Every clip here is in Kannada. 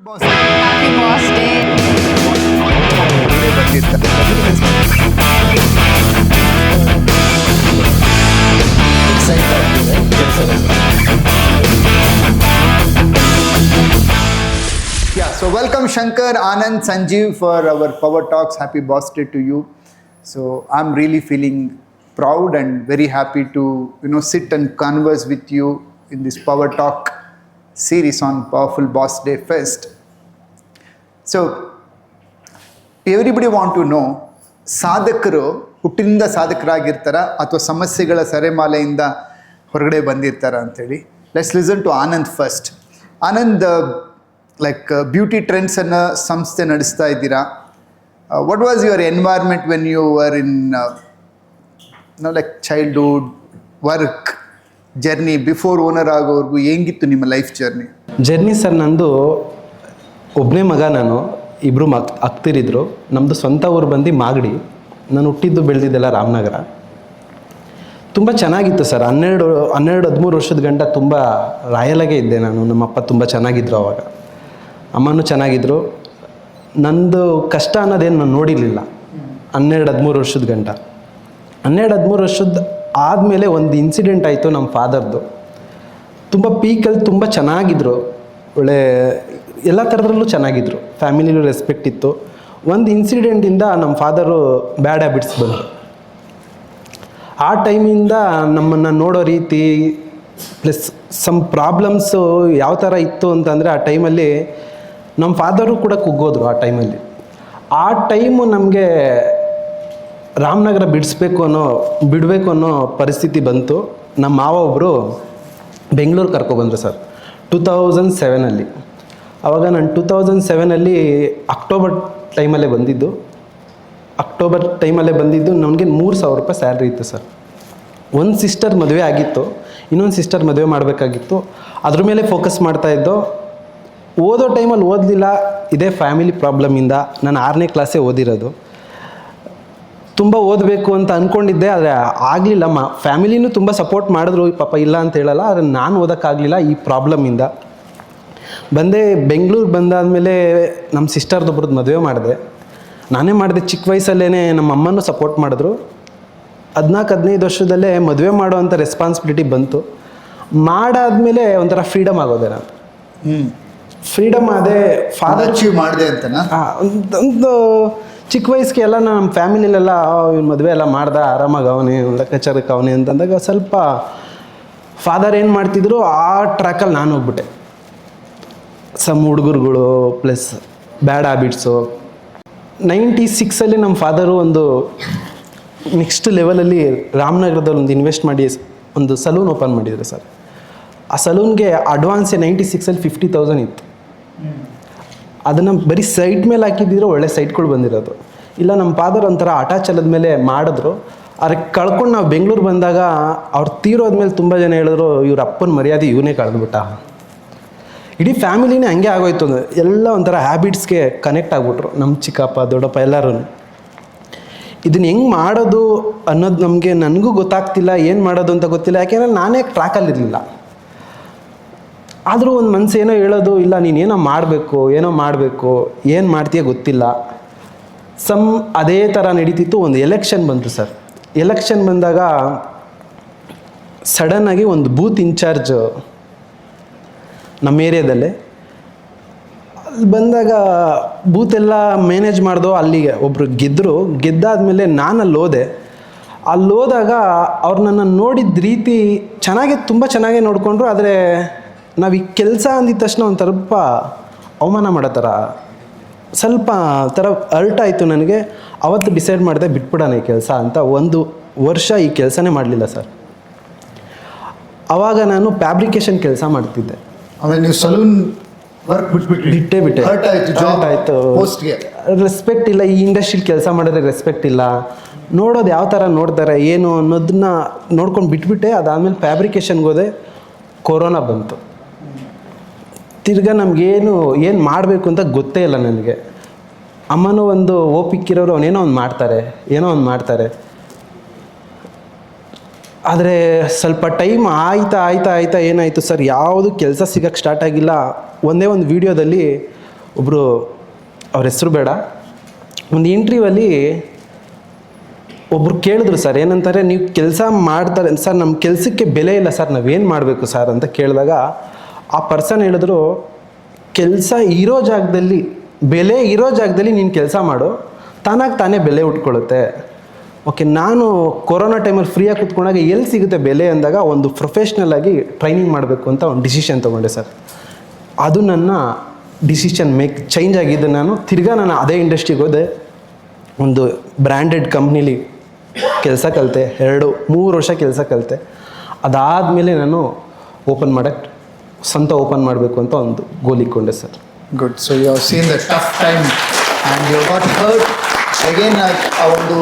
boss. Happy boss day. Yeah, so welcome Shankar, Anand, Sanjeev for our Power Talks. Happy Boss Day to you. So I'm really feeling proud and very happy to sit and converse with you in this Power Talk series on Powerful Boss Day Fest. So everybody want to know, ಸಾಧಕರು ಹುಟ್ಟಿನಿಂದ ಸಾಧಕರಾಗಿರ್ತಾರ ಅಥವಾ ಸಮಸ್ಯೆಗಳ ಸರೆಮಾಲೆಯಿಂದ ಹೊರಗಡೆ ಬಂದಿರ್ತಾರ ಅಂಥೇಳಿ. Let's listen to Anand first. Anand, like beauty trends ಅನ್ನೋ ಸಂಸ್ಥೆ ನಡೆಸ್ತಾ ಇದ್ದೀರಾ. What was your environment when you were in like childhood, work journey, before owner ಆಗೋವರೆಗೂ ಹೆಂಗಿತ್ತು ನಿಮ್ಮ ಲೈಫ್ ಜರ್ನಿ ಸರ್? ನಂದು ಒಬ್ಬನೇ ಮಗ, ನಾನು ಇಬ್ಬರು ಅಕ್ತಿರಿದ್ರು. ನಮ್ಮದು ಸ್ವಂತ ಊರು ಬಂದು ಮಾಗಡಿ. ನಾನು ಹುಟ್ಟಿದ್ದು ಬೆಳೆದಿದ್ದೆಲ್ಲ ರಾಮನಗರ. ತುಂಬ ಚೆನ್ನಾಗಿತ್ತು ಸರ್. 13 ವರ್ಷದ ಗಂಟ ತುಂಬ ರಾಯಲಾಗೆ ಇದ್ದೆ ನಾನು. ನಮ್ಮಪ್ಪ ತುಂಬ ಚೆನ್ನಾಗಿದ್ರು, ಅವಾಗ ಅಮ್ಮನೂ ಚೆನ್ನಾಗಿದ್ರು. ನಂದು ಕಷ್ಟ ಅನ್ನೋದೇನು ನಾನು ನೋಡಿರಲಿಲ್ಲ 12-13 ವರ್ಷದ ಗಂಟ. 12-13 ವರ್ಷದ ಆದಮೇಲೆ ಒಂದು ಇನ್ಸಿಡೆಂಟ್ ಆಯಿತು ನಮ್ಮ ಫಾದರ್ದು. ತುಂಬ ಪೀಕಲ್ಲಿ ತುಂಬ ಚೆನ್ನಾಗಿದ್ರು, ಒಳ್ಳೆ ಎಲ್ಲ ಥರದ್ರಲ್ಲೂ ಚೆನ್ನಾಗಿದ್ರು, ಫ್ಯಾಮಿಲಿಲೂ ರೆಸ್ಪೆಕ್ಟ್ ಇತ್ತು. ಒಂದು ಇನ್ಸಿಡೆಂಟಿಂದ ನಮ್ಮ ಫಾದರು ಬ್ಯಾಡ್ ಹ್ಯಾಬಿಟ್ಸ್ ಬಂದರು. ಆ ಟೈಮಿಂದ ನಮ್ಮನ್ನು ನೋಡೋ ರೀತಿ ಪ್ಲಸ್ ಸಮ್ ಪ್ರಾಬ್ಲಮ್ಸು ಯಾವ ಥರ ಇತ್ತು ಅಂತಂದರೆ, ಆ ಟೈಮಲ್ಲಿ ನಮ್ಮ ಫಾದರು ಕೂಡ ಕುಗ್ಗೋದ್ರು. ಆ ಟೈಮಲ್ಲಿ ಆ ಟೈಮು ನಮಗೆ ರಾಮನಗರ ಬಿಡಬೇಕು ಅನ್ನೋ ಪರಿಸ್ಥಿತಿ ಬಂತು. ನಮ್ಮ ಮಾವ ಒಬ್ಬರು ಬೆಂಗಳೂರು ಕರ್ಕೊಬಂದರು ಸರ್ 2007. ಆವಾಗ ನಾನು 2007 ಅಕ್ಟೋಬರ್ ಟೈಮಲ್ಲೇ ಬಂದಿದ್ದು. ನನಗೆ 3,000 ರೂಪಾಯಿ ಸ್ಯಾಲ್ರಿ ಇತ್ತು ಸರ್. ಒಂದು ಸಿಸ್ಟರ್ ಮದುವೆ ಆಗಿತ್ತು, ಇನ್ನೊಂದು ಸಿಸ್ಟರ್ ಮದುವೆ ಮಾಡಬೇಕಾಗಿತ್ತು. ಅದ್ರ ಮೇಲೆ ಫೋಕಸ್ ಮಾಡ್ತಾಯಿದ್ದೋ. ಓದೋ ಟೈಮಲ್ಲಿ ಓದಲಿಲ್ಲ, ಇದೇ ಫ್ಯಾಮಿಲಿ ಪ್ರಾಬ್ಲಮಿಂದ. ನಾನು 6ನೇ ಕ್ಲಾಸೇ ಓದಿರೋದು. ತುಂಬ ಓದಬೇಕು ಅಂತ ಅಂದ್ಕೊಂಡಿದ್ದೆ, ಆದರೆ ಆಗಲಿಲ್ಲ. ಫ್ಯಾಮಿಲಿನೂ ತುಂಬ ಸಪೋರ್ಟ್ ಮಾಡಿದ್ರು, ಪಾಪ ಇಲ್ಲ ಅಂತ ಹೇಳಲ್ಲ, ಆದರೆ ನಾನು ಓದೋಕ್ಕಾಗಲಿಲ್ಲ ಈ ಪ್ರಾಬ್ಲಮಿಂದ. ಬಂದೆ ಬೆಂಗಳೂರು. ಬಂದಾದಮೇಲೆ ನಮ್ಮ ಸಿಸ್ಟರ್ದೊಬ್ರದ್ದು ಮದುವೆ ಮಾಡಿದೆ. ನಾನೇ ಮಾಡಿದೆ ಚಿಕ್ಕ ವಯಸ್ಸಲ್ಲೇ. ನಮ್ಮ ಅಮ್ಮನೂ ಸಪೋರ್ಟ್ ಮಾಡಿದ್ರು. 14-15 ವರ್ಷದಲ್ಲೇ ಮದುವೆ ಮಾಡೋ ಅಂಥ ರೆಸ್ಪಾನ್ಸಿಬಿಲಿಟಿ ಬಂತು. ಮಾಡಾದ್ಮೇಲೆ ಒಂಥರ ಫ್ರೀಡಮ್ ಆಗೋದೆ ನಾನು. ಫ್ರೀಡಮ್ ಅದೇ ಫಾದರ್ ಅಚೀವ್ ಮಾಡಿದೆ ಅಂತನಾ? ಒಂದು ಚಿಕ್ಕ ವಯಸ್ಸಿಗೆ ಎಲ್ಲ ನಮ್ಮ ಫ್ಯಾಮಿಲಿಲೆಲ್ಲ ಇವ್ನು ಮದುವೆ ಎಲ್ಲ ಮಾಡ್ದ, ಆರಾಮಾಗಿ ಅವನೇ, ಲೆಕ್ಕಾಚಾರಕ್ಕೆ ಅವನೇ ಅಂತಂದಾಗ ಸ್ವಲ್ಪ ಫಾದರ್ ಏನು ಮಾಡ್ತಿದ್ರು ಆ ಟ್ರ್ಯಾಕಲ್ಲಿ ನಾನು ಹೋಗ್ಬಿಟ್ಟೆ. ಸಮ್ ಹುಡುಗರುಗಳು ಪ್ಲಸ್ ಬ್ಯಾಡ್ ಹ್ಯಾಬಿಟ್ಸು. 96 ನಮ್ಮ ಫಾದರು ಒಂದು ನೆಕ್ಸ್ಟ್ ಲೆವೆಲಲ್ಲಿ ರಾಮನಗರದಲ್ಲಿ ಒಂದು ಇನ್ವೆಸ್ಟ್ ಮಾಡಿ ಒಂದು ಸಲೂನ್ ಓಪನ್ ಮಾಡಿದ್ರು ಸರ್. ಆ ಸಲೂನ್ಗೆ ಅಡ್ವಾನ್ಸೇ 96 50,000 ಇತ್ತು. ಅದನ್ನು ಬರೀ ಸೈಟ್ ಮೇಲೆ ಹಾಕಿದ್ದಿದ್ರೆ ಒಳ್ಳೆ ಸೈಟ್ಗಳು ಬಂದಿರೋದು. ಇಲ್ಲ, ನಮ್ಮ ಫಾದರ್ ಒಂಥರ ಅಟ್ಯಾಚ್ ಮೇಲೆ ಮಾಡಿದ್ರು. ಅದಕ್ಕೆ ಕಳ್ಕೊಂಡು ನಾವು ಬೆಂಗಳೂರು ಬಂದಾಗ ಅವ್ರು ತೀರೋದ್ಮೇಲೆ ತುಂಬ ಜನ ಹೇಳಿದ್ರು, ಇವ್ರ ಅಪ್ಪನ ಮರ್ಯಾದೆ ಇವನೇ ಕಳೆದ್ಬಿಟ್ಟ. ಇಡೀ ಫ್ಯಾಮಿಲಿನೇ ಹಂಗೆ ಆಗೋಯ್ತು. ಎಲ್ಲ ಒಂಥರ ಹ್ಯಾಬಿಟ್ಸ್ಗೆ ಕನೆಕ್ಟ್ ಆಗಿಬಿಟ್ರು, ನಮ್ಮ ಚಿಕ್ಕಪ್ಪ ದೊಡ್ಡಪ್ಪ ಎಲ್ಲರೂ. ಇದನ್ನು ಹೆಂಗೆ ಮಾಡೋದು ಅನ್ನೋದು ನನಗೂ ಗೊತ್ತಾಗ್ತಿಲ್ಲ, ಏನು ಮಾಡೋದು ಅಂತ ಗೊತ್ತಿಲ್ಲ. ಯಾಕೆಂದರೆ ನಾನೇ ಟ್ರ್ಯಾಕಲ್ಲಿರಲಿಲ್ಲ. ಆದರೂ ಒಂದು ಮನಸ್ಸು ಏನೋ ಹೇಳೋದು, ಇಲ್ಲ ನೀನೇನೋ ಮಾಡಬೇಕು, ಏನು ಮಾಡ್ತೀಯ ಗೊತ್ತಿಲ್ಲ. ಅದೇ ಥರ ನಡೀತಿತ್ತು. ಒಂದು ಎಲೆಕ್ಷನ್ ಬಂತು ಸರ್. ಎಲೆಕ್ಷನ್ ಬಂದಾಗ ಸಡನ್ನಾಗಿ ಒಂದು ಬೂತ್ ಇನ್ಚಾರ್ಜ್ ನಮ್ಮ ಏರಿಯಾದಲ್ಲೇ ಅಲ್ಲಿ ಬಂದಾಗ ಬೂತೆಲ್ಲ ಮ್ಯಾನೇಜ್ ಮಾಡ್ದೋ. ಅಲ್ಲಿಗೆ ಒಬ್ಬರು ಗೆದ್ದಾದ್ಮೇಲೆ ನಾನು ಅಲ್ಲಿ ಹೋದಾಗ ಅವ್ರು ನನ್ನ ನೋಡಿದ ರೀತಿ ತುಂಬ ಚೆನ್ನಾಗೇ ನೋಡಿಕೊಂಡ್ರು. ಆದರೆ ನಾವು ಈ ಕೆಲಸ ಅಂದಿದ ತಕ್ಷಣ ಒಂದು ಸ್ವಲ್ಪ ಅವಮಾನ ಮಾಡೋ ಥರ ಸ್ವಲ್ಪ ಅರ್ಟ್ ಆಯಿತು ನನಗೆ. ಅವತ್ತು ಡಿಸೈಡ್ ಮಾಡಿದೆ ಬಿಟ್ಬಿಡೋಣ ಈ ಕೆಲಸ ಅಂತ. 1 ವರ್ಷ ಈ ಕೆಲಸನೇ ಮಾಡಲಿಲ್ಲ ಸರ್. ಆವಾಗ ನಾನು ಫ್ಯಾಬ್ರಿಕೇಷನ್ ಕೆಲಸ ಮಾಡ್ತಿದ್ದೆ. ಆಮೇಲೆ ನೀವು ಸಲೂನ್ ವರ್ಕ್ ಬಿಟ್ಟೆ ಆಯಿತು. ರೆಸ್ಪೆಕ್ಟ್ ಇಲ್ಲ, ಈ ಇಂಡಸ್ಟ್ರಿಲಿ ಕೆಲಸ ಮಾಡಿದ್ರೆ ರೆಸ್ಪೆಕ್ಟ್ ಇಲ್ಲ. ನೋಡೋದು ಯಾವ ಥರ ನೋಡ್ತಾರೆ ಏನು ಅನ್ನೋದನ್ನ ನೋಡ್ಕೊಂಡು ಬಿಟ್ಬಿಟ್ಟೆ. ಅದಾದಮೇಲೆ ಫ್ಯಾಬ್ರಿಕೇಷನ್ಗೆ ಹೋದೆ. ಕೊರೋನಾ ಬಂತು. ತಿರ್ಗಾ ನಮಗೇನು ಮಾಡಬೇಕು ಅಂತ ಗೊತ್ತೇ ಇಲ್ಲ ನನಗೆ. ಅಮ್ಮನೂ ಒಂದು ಓಪಿಕ್ಕಿರೋರು ಏನೋ ಒಂದು ಮಾಡ್ತಾರೆ. ಆದರೆ ಸ್ವಲ್ಪ ಟೈಮ್ ಆಯ್ತಾ ಏನಾಯಿತು ಸರ್, ಯಾವುದು ಕೆಲಸ ಸಿಗೋಕ್ಕೆ ಸ್ಟಾರ್ಟ್ ಆಗಿಲ್ಲ. ಒಂದೇ ಒಂದು ವೀಡಿಯೋದಲ್ಲಿ ಒಬ್ಬರು ಅವ್ರ ಹೆಸರು ಬೇಡ, ಒಂದು ಇಂಟ್ರ್ಯೂವಲ್ಲಿ ಒಬ್ರು ಕೇಳಿದ್ರು ಸರ್, ಏನಂತಾರೆ ನೀವು ಕೆಲಸ ಮಾಡ್ತಾರೆ ಸರ್, ನಮ್ಮ ಕೆಲಸಕ್ಕೆ ಬೆಲೆ ಇಲ್ಲ ಸರ್, ನಾವೇನು ಮಾಡಬೇಕು ಸರ್ ಅಂತ ಕೇಳಿದಾಗ ಆ ಪರ್ಸನ್ ಹೇಳಿದ್ರು, ಕೆಲಸ ಇರೋ ಜಾಗದಲ್ಲಿ, ಬೆಲೆ ಇರೋ ಜಾಗದಲ್ಲಿ ನೀನು ಕೆಲಸ ಮಾಡು, ತಾನೇ ಬೆಲೆ ಉಟ್ಕೊಳ್ಳುತ್ತೆ. ಓಕೆ, ನಾನು ಕೊರೋನಾ ಟೈಮಲ್ಲಿ ಫ್ರೀಯಾಗಿ ಕೂತ್ಕೊಂಡಾಗ ಎಲ್ಲಿ ಸಿಗುತ್ತೆ ಬೆಲೆ ಅಂದಾಗ ಒಂದು ಪ್ರೊಫೆಷ್ನಲ್ ಆಗಿ ಟ್ರೈನಿಂಗ್ ಮಾಡಬೇಕು ಅಂತ ಒಂದು ಡಿಸಿಷನ್ ತೊಗೊಂಡೆ ಸರ್. ಅದು ನನ್ನ ಡಿಸಿಷನ್ ಚೇಂಜ್ ಆಗಿದ್ದು. ನಾನು ಅದೇ ಇಂಡಸ್ಟ್ರಿಗೆ ಹೋದೆ, ಒಂದು ಬ್ರ್ಯಾಂಡೆಡ್ ಕಂಪ್ನೀಲಿ ಕೆಲಸ ಕಲಿತೆ, 2-3 ವರ್ಷ ಕೆಲಸ ಕಲಿತೆ. ಅದಾದಮೇಲೆ ನಾನು ಸ್ವಂತ ಓಪನ್ ಮಾಡಬೇಕು ಅಂತ ಒಂದು ಗೋಲ್ ಇಟ್ಕೊಂಡೆ sir. Good. So you have seen the tough time and you got hurt again. ಆ ಒಂದು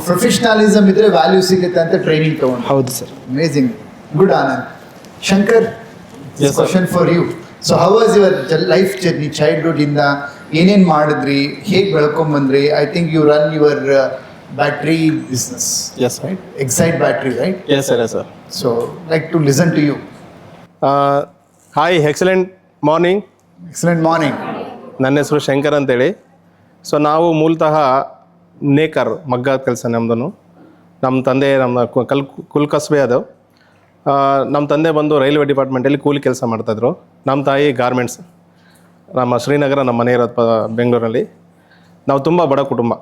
ಪ್ರೊಫೆಷನಲಿಸಮ್ ಇದ್ರೆ ವ್ಯಾಲ್ಯೂ ಸಿಗುತ್ತೆ ಅಂತ ಟ್ರೈನಿಂಗ್ ತೊಗೊಂಡು. ಹೌದು sir. Amazing. Good Anand. Shankar, question for you. So how was your life journey childhood ಇಂದ? ಏನೇನು ಮಾಡಿದ್ರಿ, ಹೇಗೆ ಬೆಳ್ಕೊಂಬಂದ್ರಿ? I think you run your battery business. Yes, sir. Right? Excite Battery, right? Yes, sir. Yes, sir. So, like to listen to you. Hi, excellent morning. Excellent morning. ನನ್ನ ಹೆಸರು ಶಂಕರ್ ಅಂತೇಳಿ. ಸೊ ನಾವು ಮೂಲತಃ ನೇಕರ್, ಮಗ್ಗದ ಕೆಲಸ ನಮ್ಮದು. ನಮ್ಮ ತಂದೆ ನಮ್ಮ ಕುಲ್ ಕಸಬೆ ಅದು. ನಮ್ಮ ತಂದೆ ಬಂದು ರೈಲ್ವೆ ಡಿಪಾರ್ಟ್ಮೆಂಟಲ್ಲಿ ಕೂಲಿ ಕೆಲಸ ಮಾಡ್ತಾಯಿದ್ರು. ನಮ್ಮ ತಾಯಿ ಗಾರ್ಮೆಂಟ್ಸ್. ನಮ್ಮ ಶ್ರೀನಗರ ನಮ್ಮ ಮನೆ ಇರೋದು ಬೆಂಗಳೂರಲ್ಲಿ. ನಾವು ತುಂಬ ಬಡ ಕುಟುಂಬ.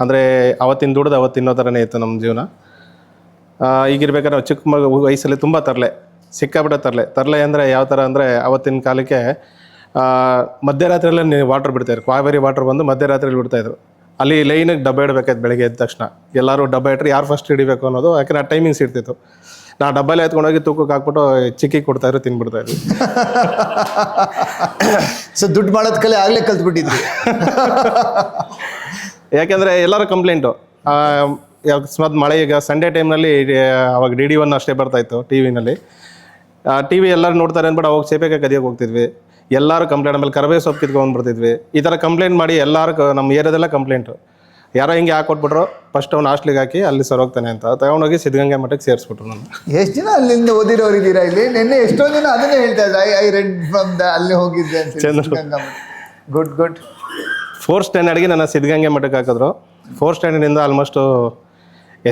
ಅಂದರೆ ಅವತ್ತಿನ ದುಡ್ದು ಅವತ್ತು ತಿನ್ನೋ ಥರನೇ ಇತ್ತು ನಮ್ಮ ಜೀವನ. ಈಗಿರ್ಬೇಕಾದ್ರೆ ನಾವು ಚಿಕ್ಕ ವಯಸ್ಸಲ್ಲಿ ತುಂಬ ಸಿಕ್ಕಾಬಿಟ್ಟೆ ತರಲೆ ಅಂದರೆ ಯಾವ ಥರ ಅಂದರೆ ಅವತ್ತಿನ ಕಾಲಕ್ಕೆ ಮಧ್ಯರಾತ್ರಿಯಲ್ಲೇ ವಾಟ್ರ್ ಬಿಡ್ತಾಯಿದ್ರು. ಕಾವೇರಿ ವಾಟ್ರ್ ಬಂದು ಮಧ್ಯರಾತ್ರಿಯಲ್ಲಿ ಬಿಡ್ತಾಯಿದ್ರು. ಅಲ್ಲಿ ಲೈನಿಗೆ ಡಬ್ಬ ಇಡಬೇಕಾಯ್ತು. ಬೆಳಗ್ಗೆ ಎದ್ದ ತಕ್ಷಣ ಎಲ್ಲರೂ ಡಬ್ಬ ಇಟ್ಟರೆ ಯಾರು ಫಸ್ಟ್ ಹಿಡಿಬೇಕು ಅನ್ನೋದು, ಯಾಕೆಂದ್ರೆ ಆ ಟೈಮಿಂಗ್ಸ್ ಇರ್ತಿತ್ತು. ನಾ ಡಬ್ಬಲ್ಲಿ ಎತ್ಕೊಂಡೋಗಿ ತೂಕಕ್ಕೆ ಹಾಕ್ಬಿಟ್ಟು ಚಿಕ್ಕಿ ಕೊಡ್ತಾಯಿದ್ರು, ತಿನ್ಬಿಡ್ತಾಯಿದ್ರು. ಸೊ ದುಡ್ಡು ಮಾಡೋದ್ ಕಲೆ ಆಗಲೇ ಕಲ್ತ್ಬಿಟ್ಟಿದ್ರಿ. ಯಾಕೆಂದರೆ ಎಲ್ಲರ ಕಂಪ್ಲೇಂಟು. ಅಕಸ್ಮಾತ್ ಮಳೆ, ಈಗ ಸಂಡೇ ಟೈಮ್ನಲ್ಲಿ ಅವಾಗ DD1 ಅಷ್ಟೇ ಬರ್ತಾಯಿತ್ತು ಟಿ ವಿನಲ್ಲಿ. TV ಎಲ್ಲರೂ ನೋಡ್ತಾರೆ ಅಂದ್ಬಿಟ್ಟು ಅವಾಗ ಸೇಪೆಗೆ ಕದಿಯೋಕೆ ಹೋಗ್ತಿದ್ವಿ. ಎಲ್ಲರೂ ಕಂಪ್ಲೇಂಟ್, ಆಮೇಲೆ ಕರ್ಬೇವು ಸೊಪ್ಪು ಕಿತ್ಕೊಂಡು ಬರ್ತಿದ್ವಿ. ಈ ಥರ ಕಂಪ್ಲೇಂಟ್ ಮಾಡಿ ಎಲ್ಲರೂ ನಮ್ಮ ಏರಿಯಾದೆಲ್ಲ ಕಂಪ್ಲೇಂಟು. ಯಾರೋ ಹಿಂಗೆ ಹಾಕೊಟ್ಬಿಟ್ರು, ಫಸ್ಟ್ ಅವ್ನು ಹಾಸ್ಟ್ಲಿಗೆ ಹಾಕಿ ಅಲ್ಲಿ ಸರ್ ಹೋಗ್ತಾನೆ ಅಂತ ತಗೊಂಡೋಗಿ ಸಿದ್ಧಗಂಗೆ ಮಠಕ್ಕೆ ಸೇರಿಸ್ಬಿಟ್ರು. ನಾನು ಎಷ್ಟು ಜನ ಅಲ್ಲಿಂದ ಓದಿರೋರು ಇದ್ದೀರಾ ಇಲ್ಲಿ? ನಿನ್ನೆ ಎಷ್ಟೊಂದು ಜನ ಅದನ್ನೇ ಹೇಳ್ತಾ ಇದ್ದಾರೆ, ಐ ರೆಡ್ ಫ್ರಮ್ ದ ಅಲ್ಲಿ ಹೋಗಿದ್ದೆ ಅಂತ. Good good. 4th ಸ್ಟ್ಯಾಂಡರ್ಡ್ಗೆ ನನ್ನ ಸಿದ್ಧಗಂಗೆ ಮಠಕ್ಕೆ ಹಾಕಿದ್ರು. 4th ಸ್ಟ್ಯಾಂಡರ್ಡಿಂದ ಆಲ್ಮೋಸ್ಟು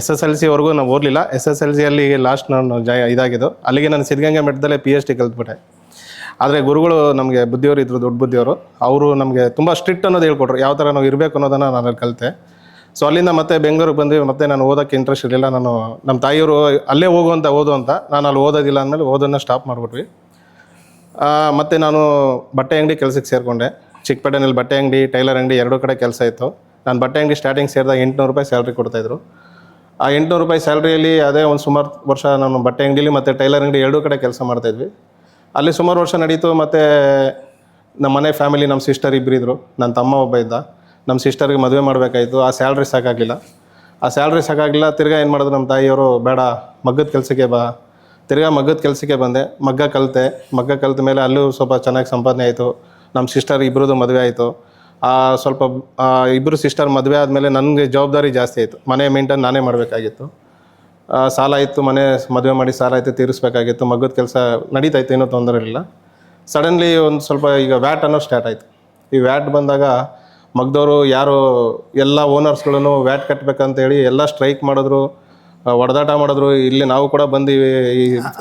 SSLC ನಾವು ಓದಲಿಲ್ಲ. SSLCಯಲ್ಲಿ ಲಾಸ್ಟ್ ನಾನು ಇದಾಗಿದ್ದು. ಅಲ್ಲಿಗೆ ನಾನು ಸಿದ್ಧಗಂಗೆ ಮಠದಲ್ಲೇ PhD ಕಲ್ತ್ಬಿಟ್ಟೆ. ಆದರೆ ಗುರುಗಳು ನಮಗೆ ಬುದ್ಧಿಯವರು ಇದ್ದರು, ದೊಡ್ಡ ಬುದ್ಧಿಯವರು. ಅವರು ನಮಗೆ ತುಂಬ ಸ್ಟ್ರಿಕ್ಟ್ ಅನ್ನೋದು ಹೇಳ್ಕೊಟ್ರು, ಯಾವ ಥರ ನಾವು ಇರಬೇಕು ಅನ್ನೋದನ್ನು ನಾನು ಅಲ್ಲಿ ಕಲಿತೆ. ಸೊ ಅಲ್ಲಿಂದ ಮತ್ತೆ ಬೆಂಗಳೂರಿಗೆ ಬಂದ್ವಿ. ಮತ್ತೆ ನಾನು ಓದೋಕ್ಕೆ ಇಂಟ್ರೆಸ್ಟ್ ಇರಲಿಲ್ಲ. ನಮ್ಮ ತಾಯಿಯವರು ಅಲ್ಲೇ ಓದು ಅಂತ ನಾನು ಅಲ್ಲಿ ಓದೋದಿಲ್ಲ ಅಂದಮೇಲೆ ಓದೋದನ್ನ ಸ್ಟಾಪ್ ಮಾಡಿಬಿಟ್ವಿ. ಮತ್ತು ನಾನು ಬಟ್ಟೆ ಅಂಗಡಿ ಕೆಲಸಕ್ಕೆ ಸೇರಿಕೊಂಡೆ. ಚಿಕ್ಕಪೇಟೆನಲ್ಲಿ ಬಟ್ಟೆ ಅಂಗಡಿ, ಟೈಲರ್ ಅಂಗಡಿ 2 ಕಡೆ ಕೆಲಸ ಇತ್ತು. ನಾನು ಬಟ್ಟೆ ಅಂಗಡಿ ಸ್ಟಾರ್ಟಿಂಗ್ ಸೇರಿದಾಗ 800 ರೂಪಾಯಿ ಸ್ಯಾಲ್ರಿ ಕೊಡ್ತಾಯಿದ್ರು. ಆ 800 ರೂಪಾಯಿ ಸ್ಯಾಲ್ರಿಯಲ್ಲಿ ಅದೇ ಒಂದು ಸುಮಾರು ವರ್ಷ ನಾನು ಬಟ್ಟೆ ಅಂಗಡಿಲಿ ಮತ್ತು ಟೈಲರ್ ಅಂಗಡಿ 2 ಕಡೆ ಕೆಲಸ ಮಾಡ್ತಾಯಿದ್ವಿ. ಅಲ್ಲಿ ಸುಮಾರು ವರ್ಷ ನಡೀತು. ಮತ್ತು ನಮ್ಮ ಮನೆ ಫ್ಯಾಮಿಲಿ, ನಮ್ಮ ಸಿಸ್ಟರ್ ಇಬ್ಬರಿದ್ರು, ನನ್ನ ತಮ್ಮ ಒಬ್ಬ ಇದ್ದ. ನಮ್ಮ ಸಿಸ್ಟರ್ಗೆ ಮದುವೆ ಮಾಡಬೇಕಾಯಿತು. ಆ ಸ್ಯಾಲ್ರಿ ಸಾಕಾಗಲಿಲ್ಲ. ತಿರ್ಗಾ ಏನು ಮಾಡಿದ್ರು ನಮ್ಮ ತಾಯಿಯವರು, ಬೇಡ ಮಗ್ಗದ ಕೆಲಸಕ್ಕೆ ಬಾ. ತಿರ್ಗಾ ಮಗ್ಗದ ಕೆಲಸಕ್ಕೆ ಬಂದೆ. ಮಗ್ಗ ಕಲಿತ ಮೇಲೆ ಅಲ್ಲೂ ಸ್ವಲ್ಪ ಚೆನ್ನಾಗಿ ಸಂಪಾದನೆ ಆಯಿತು. ನಮ್ಮ ಸಿಸ್ಟರ್ ಇಬ್ಬರದು ಮದುವೆ ಆಯಿತು. ಸ್ವಲ್ಪ ಇಬ್ಬರು ಸಿಸ್ಟರ್ ಮದುವೆ ಆದಮೇಲೆ ನನಗೆ ಜವಾಬ್ದಾರಿ ಜಾಸ್ತಿ ಆಯಿತು. ಮನೆ ಮೇಂಟೈನ್ ನಾನೇ ಮಾಡಬೇಕಾಗಿತ್ತು. ಸಾಲ ಇತ್ತು, ಮದುವೆ ಮಾಡಿ ಸಾಲ ಆಯಿತು, ತೀರಿಸ್ಬೇಕಾಗಿತ್ತು. ಮಗ್ಗದ ಕೆಲಸ ನಡೀತಾಯಿತ್ತು, ಏನೂ ತೊಂದರೆ ಇರಲಿಲ್ಲ. ಸಡನ್ಲಿ ಒಂದು ಸ್ವಲ್ಪ ಈಗ ವ್ಯಾಟ್ ಅನ್ನೋ ಸ್ಟಾರ್ಟ್ ಆಯಿತು. ಈ ವ್ಯಾಟ್ ಬಂದಾಗ ಮಗ್ದವರು ಯಾರು ಎಲ್ಲ ಓನರ್ಸ್ಗಳನ್ನು ವ್ಯಾಟ್ ಕಟ್ಟಬೇಕಂತ ಹೇಳಿ ಎಲ್ಲ ಸ್ಟ್ರೈಕ್ ಮಾಡಿದ್ರು, ಹೊಡೆದಾಟ ಮಾಡಿದ್ರು. ಇಲ್ಲಿ ನಾವು ಕೂಡ ಬಂದೀವಿ.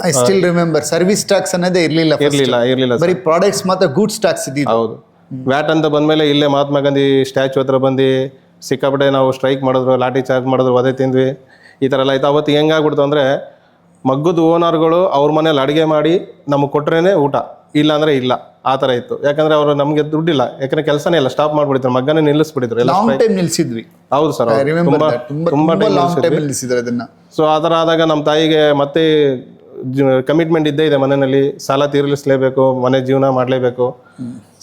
I still remember service tax ಅನ್ನೋದೇ ಇರಲಿಲ್ಲ. ಬರೀ ಪ್ರಾಡಕ್ಟ್ಸ್ ಮಾತ್ರ, ಗೂಡ್ಸ್ ಟ್ಯಾಕ್ಸ್ ಇದ್ದಿದ್ದು. ಹೌದು. ವ್ಯಾಟ್ ಅಂತ ಬಂದಮೇಲೆ ಇಲ್ಲೇ ಮಹಾತ್ಮ ಗಾಂಧಿ ಸ್ಟ್ಯಾಚು ಹತ್ರ ಬಂದು ಸಿಕ್ಕಾಪಟ್ಟೆ ನಾವು ಸ್ಟ್ರೈಕ್ ಮಾಡಿದ್ರು, ಲಾಠಿ ಚಾರ್ಜ್ ಮಾಡಿದ್ರು, ವಧೆ ತಿಂದ್ವಿ. ಈ ಥರ ಎಲ್ಲ ಆಯ್ತು. ಅವತ್ತು ಹೆಂಗಾಗ್ಬಿಡ್ತು ಅಂದರೆ, ಮಗ್ಗದ ಓನರ್ಗಳು ಅವ್ರ ಮನೇಲಿ ಅಡುಗೆ ಮಾಡಿ ನಮಗೆ ಕೊಟ್ರೇ ಊಟ, ಇಲ್ಲ ಅಂದರೆ ಇಲ್ಲ, ಆ ಥರ ಇತ್ತು. ಯಾಕಂದರೆ ಅವರು ನಮಗೆ ದುಡ್ಡಿಲ್ಲ, ಯಾಕಂದರೆ ಕೆಲಸನೇ ಇಲ್ಲ, ಸ್ಟಾಪ್ ಮಾಡಿಬಿಡ್ತಾರೆ, ಮಗ್ಗನೇ ನಿಲ್ಲಿಸ್ಬಿಟ್ಟಿದ್ರು. ನಿಲ್ಲಿಸಿದ್ವಿ. ಹೌದು ಸರ್, ತುಂಬ ನಿಲ್ಲಿಸಿದ್ರು ಅದನ್ನ. ಸೊ ಆ ಥರ ಆದಾಗ ನಮ್ಮ ತಾಯಿಗೆ ಮತ್ತೆ ಕಮಿಟ್ಮೆಂಟ್ ಇದ್ದೇ ಇದೆ ಮನೆಯಲ್ಲಿ, ಸಾಲ ತೀರಿಸಲೇಬೇಕು, ಮನೆ ಜೀವನ ಮಾಡಲೇಬೇಕು.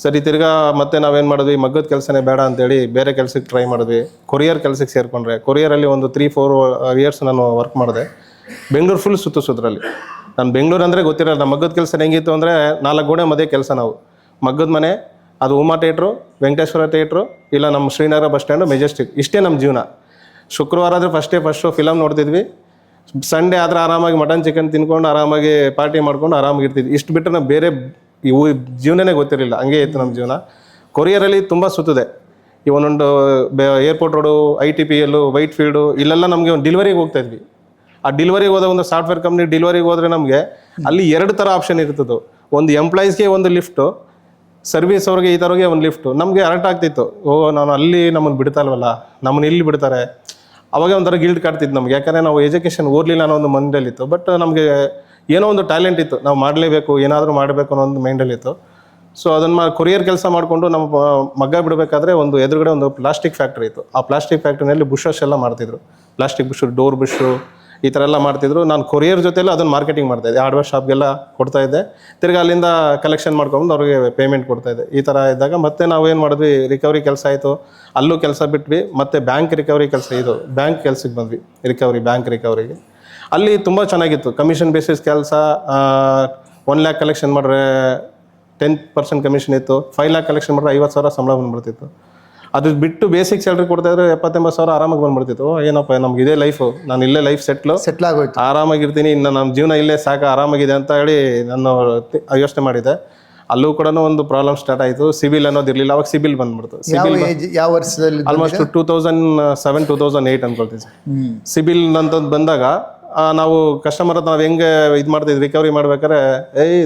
ಸರಿ, ತಿರ್ಗಾ ಮತ್ತೆ ನಾವೇನು ಮಾಡಿದ್ವಿ, ಮಗ್ಗದ ಕೆಲಸನೇ ಬೇಡ ಅಂತೇಳಿ ಬೇರೆ ಕೆಲಸಕ್ಕೆ ಟ್ರೈ ಮಾಡಿದ್ವಿ. ಕೊರಿಯರ್ ಕೆಲಸಕ್ಕೆ ಸೇರಿಕೊಂಡ್ರೆ, ಕೊರಿಯರಲ್ಲಿ ಒಂದು 3-4 ಇಯರ್ಸ್ ನಾನು ವರ್ಕ್ ಮಾಡಿದೆ. ಬೆಂಗಳೂರು ಫುಲ್ ಸುತ್ತರಲ್ಲಿ. ನಾನು ಬೆಂಗಳೂರು ಅಂದರೆ ಗೊತ್ತಿರಲ್ಲ. ನಮ್ಮ ಮಗ್ಗದ ಕೆಲಸ ಹೆಂಗಿತ್ತು ಅಂದರೆ, 4 ಗೋಡೆ ಮಧ್ಯೆ ಕೆಲಸ. ನಾವು ಮಗ್ಗದ ಮನೆ, ಅದು ಉಮಾ ಥಿಯೇಟ್ರು, ವೆಂಕಟೇಶ್ವರ ಥಿಯೇಟ್ರು, ಇಲ್ಲ ನಮ್ಮ ಶ್ರೀನಗರ ಬಸ್ ಸ್ಟ್ಯಾಂಡು, ಮೆಜೆಸ್ಟಿಕ್. ಇಷ್ಟೇ ನಮ್ಮ ಜೀವನ. ಶುಕ್ರವಾರ ಆದರೆ ಫಸ್ಟ್ ಶೋ ಫಿಲಮ್ ನೋಡ್ತಿದ್ವಿ. ಸಂಡೇ ಆದರೆ ಆರಾಮಾಗಿ ಮಟನ್ ಚಿಕನ್ ತಿನ್ಕೊಂಡು ಆರಾಮಾಗಿ ಪಾರ್ಟಿ ಮಾಡ್ಕೊಂಡು ಆರಾಮಾಗಿ ಇರ್ತಿದ್ವಿ. ಇಷ್ಟು ಬಿಟ್ಟರೆ ನಾವು ಬೇರೆ ಇವು ಜೀವನನೇ ಗೊತ್ತಿರಲಿಲ್ಲ. ಹಂಗೆ ಇತ್ತು ನಮ್ಮ ಜೀವನ. ಕೊರಿಯರಲ್ಲಿ ತುಂಬ ಸುತ್ತದೆ. ಈ ಒಂದೊಂದು airport road, ITPL, white field, ಇಲ್ಲೆಲ್ಲ ನಮಗೆ ಒಂದು ಡಿಲಿವರಿಗೆ ಹೋಗ್ತಾ ಇದ್ವಿ. ಆ ಡಿಲಿವರಿಗೆ ಹೋದ ಒಂದು ಸಾಫ್ಟ್ವೇರ್ ಕಂಪ್ನಿ ಡಿಲಿವರಿಗೆ ಹೋದರೆ ನಮಗೆ ಅಲ್ಲಿ 2 ಥರ ಆಪ್ಷನ್ ಇರ್ತದೆ. ಒಂದು ಎಂಪ್ಲಾಯೀಸ್ಗೆ ಒಂದು ಲಿಫ್ಟು, ಸರ್ವಿಸ್ ಅವ್ರಿಗೆ ಈ ಥರಗೆ ಒಂದು ಲಿಫ್ಟು. ನಮಗೆ ಅರ್ಟ್ ಆಗ್ತಿತ್ತು, ನಾನು ಅಲ್ಲಿ ನಮ್ಮನ್ನು ಬಿಡ್ತಾ ಇಲ್ವಲ್ಲ, ನಮ್ಮನ್ನು ಇಲ್ಲಿ ಬಿಡ್ತಾರೆ. ಅವಾಗ ಒಂಥರ ಗಿಲ್ಟ್ ಕಾಡ್ತಿತ್ತು ನಮ್ಗೆ, ಯಾಕಂದರೆ ನಾವು ಎಜುಕೇಷನ್ ಓದಲಿಲ್ಲ ಅನ್ನೋ ಒಂದು ಮೈಂಡಲ್ಲಿತ್ತು. ಬಟ್ ನಮಗೆ ಏನೋ ಒಂದು ಟ್ಯಾಲೆಂಟ್ ಇತ್ತು, ನಾವು ಮಾಡಲೇಬೇಕು, ಏನಾದರೂ ಮಾಡಬೇಕು ಅನ್ನೋ ಒಂದು ಮೈಂಡಲ್ಲಿತ್ತು. ಸೊ ಅದನ್ನು ಕೊರಿಯರ್ ಕೆಲಸ ಮಾಡಿಕೊಂಡು ನಮ್ಮ ಮಗ್ಗ ಬಿಡಬೇಕಾದ್ರೆ ಒಂದು ಎದುರುಗಡೆ ಒಂದು ಪ್ಲಾಸ್ಟಿಕ್ ಫ್ಯಾಕ್ಟ್ರಿ ಇತ್ತು. ಆ ಪ್ಲಾಸ್ಟಿಕ್ ಫ್ಯಾಕ್ಟ್ರಿನಲ್ಲಿ ಬುಷಸ್ ಎಲ್ಲ ಮಾಡ್ತಿದ್ರು, ಪ್ಲಾಸ್ಟಿಕ್ ಬುಷ್, ಡೋರ್ ಬುಷು, ಈ ಥರ ಎಲ್ಲ ಮಾಡ್ತಿದ್ರು. ನಾನು ಕೊರಿಯರ್ ಜೊತೆಲ್ಲ ಅದನ್ನು ಮಾರ್ಕೆಟಿಂಗ್ ಮಾಡ್ತಾಯಿದ್ದೆ, ಹಾರ್ಡ್ವೇರ್ ಶಾಪ್ಗೆಲ್ಲ ಕೊಡ್ತಾಯಿದ್ದೆ. ತಿರ್ಗಿ ಅಲ್ಲಿಂದ ಕಲೆಕ್ಷನ್ ಮಾಡ್ಕೊಂಡು ಅವ್ರಿಗೆ ಪೇಮೆಂಟ್ ಕೊಡ್ತಾಯಿದ್ದೆ. ಈ ಥರ ಇದ್ದಾಗ ಮತ್ತೆ ನಾವು ಏನು ಮಾಡಿದ್ವಿ, ರಿಕವರಿ ಕೆಲಸ ಆಯಿತು, ಅಲ್ಲೂ ಕೆಲಸ ಬಿಟ್ವಿ. ಮತ್ತು ಬ್ಯಾಂಕ್ ರಿಕವರಿ ಕೆಲಸ, ಇದು ಬ್ಯಾಂಕ್ ಕೆಲಸಕ್ಕೆ ಬಂದ್ವಿ, ಬ್ಯಾಂಕ್ ರಿಕವರಿಗೆ. ಅಲ್ಲಿ ತುಂಬ ಚೆನ್ನಾಗಿತ್ತು, ಕಮಿಷನ್ ಬೇಸಿಸ್ ಕೆಲಸ. 1 lakh ಕಲೆಕ್ಷನ್ ಮಾಡ್ರೆ 10% ಕಮಿಷನ್ ಇತ್ತು. 5 lakh ಕಲೆಕ್ಷನ್ ಮಾಡಿದ್ರೆ 50,000 ಸಂಬಳ ಬಂದ್ಬಿಡ್ತಿತ್ತು. ಅದು ಬಿಟ್ಟು ಬೇಸಿಕ್ ಸ್ಯಾಲ್ರಿ ಕೊಡ್ತಾಯಿದ್ರೆ 70,000 ಆರಾಮಾಗಿ ಬಂದ್ಬಿಡ್ತಿತ್ತು. ಏನಪ್ಪ ನಮ್ಗೆ ಇದೇ ಲೈಫು, ನಾನು ಇಲ್ಲೇ ಲೈಫ್ ಸೆಟ್ಲ್ ಆಗೋಯ್ತು, ಆರಾಮಾಗಿರ್ತೀನಿ, ಇನ್ನು ನಮ್ಮ ಜೀವನ ಇಲ್ಲೇ ಸಾಕು, ಆರಾಮಾಗಿದೆ ಅಂತ ಹೇಳಿ ನಾನು ಯೋಚನೆ ಮಾಡಿದ್ದೆ. ಅಲ್ಲೂ ಕೂಡ ಒಂದು ಪ್ರಾಬ್ಲಮ್ ಸ್ಟಾರ್ಟ್ ಆಯಿತು. ಸಿಬಿಲ್ ಅನ್ನೋದು ಇರಲಿಲ್ಲ. ಅವಾಗ ಸಿಬಿಲ್ ಬಂದ್ಬಿಡ್ತು. ಯಾವ ವರ್ಷದಲ್ಲಿ? ಆಲ್ಮೋಸ್ಟ್ 2007, 2008 ಅನ್ಕೊಳ್ತೀವಿ. ಸಿಬಿಲ್ ಅಂತಂದು ಬಂದಾಗ ನಾವು ಕಸ್ಟಮರ್ ಹತ್ರ ನಾವು ಹೆಂಗೆ ಇದು ಮಾಡ್ತಿದ್ವಿ, ರಿಕವರಿ ಮಾಡ್ಬೇಕಾದ್ರೆ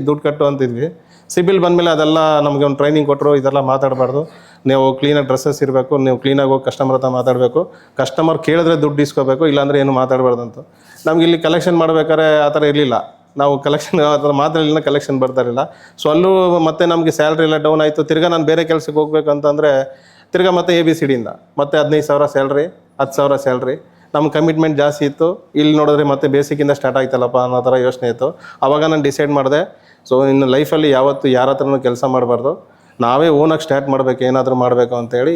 ದುಡ್ಡು ಕಟ್ಟು ಅಂತಿದ್ವಿ. ಸಿಬಿಲ್ ಬಂದಮೇಲೆ ಅದೆಲ್ಲ ನಮಗೆ ಒಂದು ಟ್ರೈನಿಂಗ್ ಕೊಟ್ಟರು, ಇದೆಲ್ಲ ಮಾತಾಡಬಾರ್ದು, ನೀವು ಕ್ಲೀನಾಗಿ ಡ್ರೆಸ್ಸಸ್ ಇರಬೇಕು, ನೀವು ಕ್ಲೀನಾಗಿ ಹೋಗಿ ಕಸ್ಟಮರ್ ಹತ್ರ ಮಾತಾಡಬೇಕು, ಕಸ್ಟಮರ್ ಕೇಳಿದ್ರೆ ದುಡ್ಡು ಇಸ್ಕೋಬೇಕು, ಇಲ್ಲಾಂದರೆ ಏನು ಮಾತಾಡಬಾರ್ದು ಅಂತ. ನಮ್ಗೆ ಇಲ್ಲಿ ಕಲೆಕ್ಷನ್ ಮಾಡ್ಬೇಕಾದ್ರೆ ಆ ಥರ ಇರಲಿಲ್ಲ. ನಾವು ಕಲೆಕ್ಷನ್ ಆ ಥರ ಮಾತಾಡಲಿಲ್ಲ, ಕಲೆಕ್ಷನ್ ಬರ್ತಾ ಇರಲಿಲ್ಲ. ಸೊ ಅಲ್ಲೂ ಮತ್ತೆ ನಮಗೆ ಸ್ಯಾಲ್ರಿ ಎಲ್ಲ ಡೌನ್ ಆಯಿತು. ತಿರ್ಗಾ ನಾನು ಬೇರೆ ಕೆಲಸಕ್ಕೆ ಹೋಗ್ಬೇಕು ಅಂತಂದರೆ ತಿರ್ಗಾ ಮತ್ತೆ ABCDಯಿಂದ ಮತ್ತೆ 15,000 ಸ್ಯಾಲ್ರಿ, 10,000 ಸ್ಯಾಲ್ರಿ. ನಮ್ಮ ಕಮಿಟ್ಮೆಂಟ್ ಜಾಸ್ತಿ ಇತ್ತು. ಇಲ್ಲಿ ನೋಡಿದ್ರೆ ಮತ್ತೆ ಬೇಸಿಕ್ಕಿಂದ ಸ್ಟಾರ್ಟ್ ಆಯ್ತಲ್ಲಪ್ಪ ಅನ್ನೋ ಥರ ಯೋಚನೆ ಇತ್ತು. ಆವಾಗ ನಾನು ಡಿಸೈಡ್ ಮಾಡಿದೆ, ಸೊ ಇನ್ನು ಲೈಫಲ್ಲಿ ಯಾವತ್ತು ಯಾರ ಹತ್ರನೂ ಕೆಲಸ ಮಾಡಬಾರ್ದು, ನಾವೇ ಓನಾಗಿ ಸ್ಟಾರ್ಟ್ ಮಾಡಬೇಕು, ಏನಾದರೂ ಮಾಡಬೇಕು ಅಂತೇಳಿ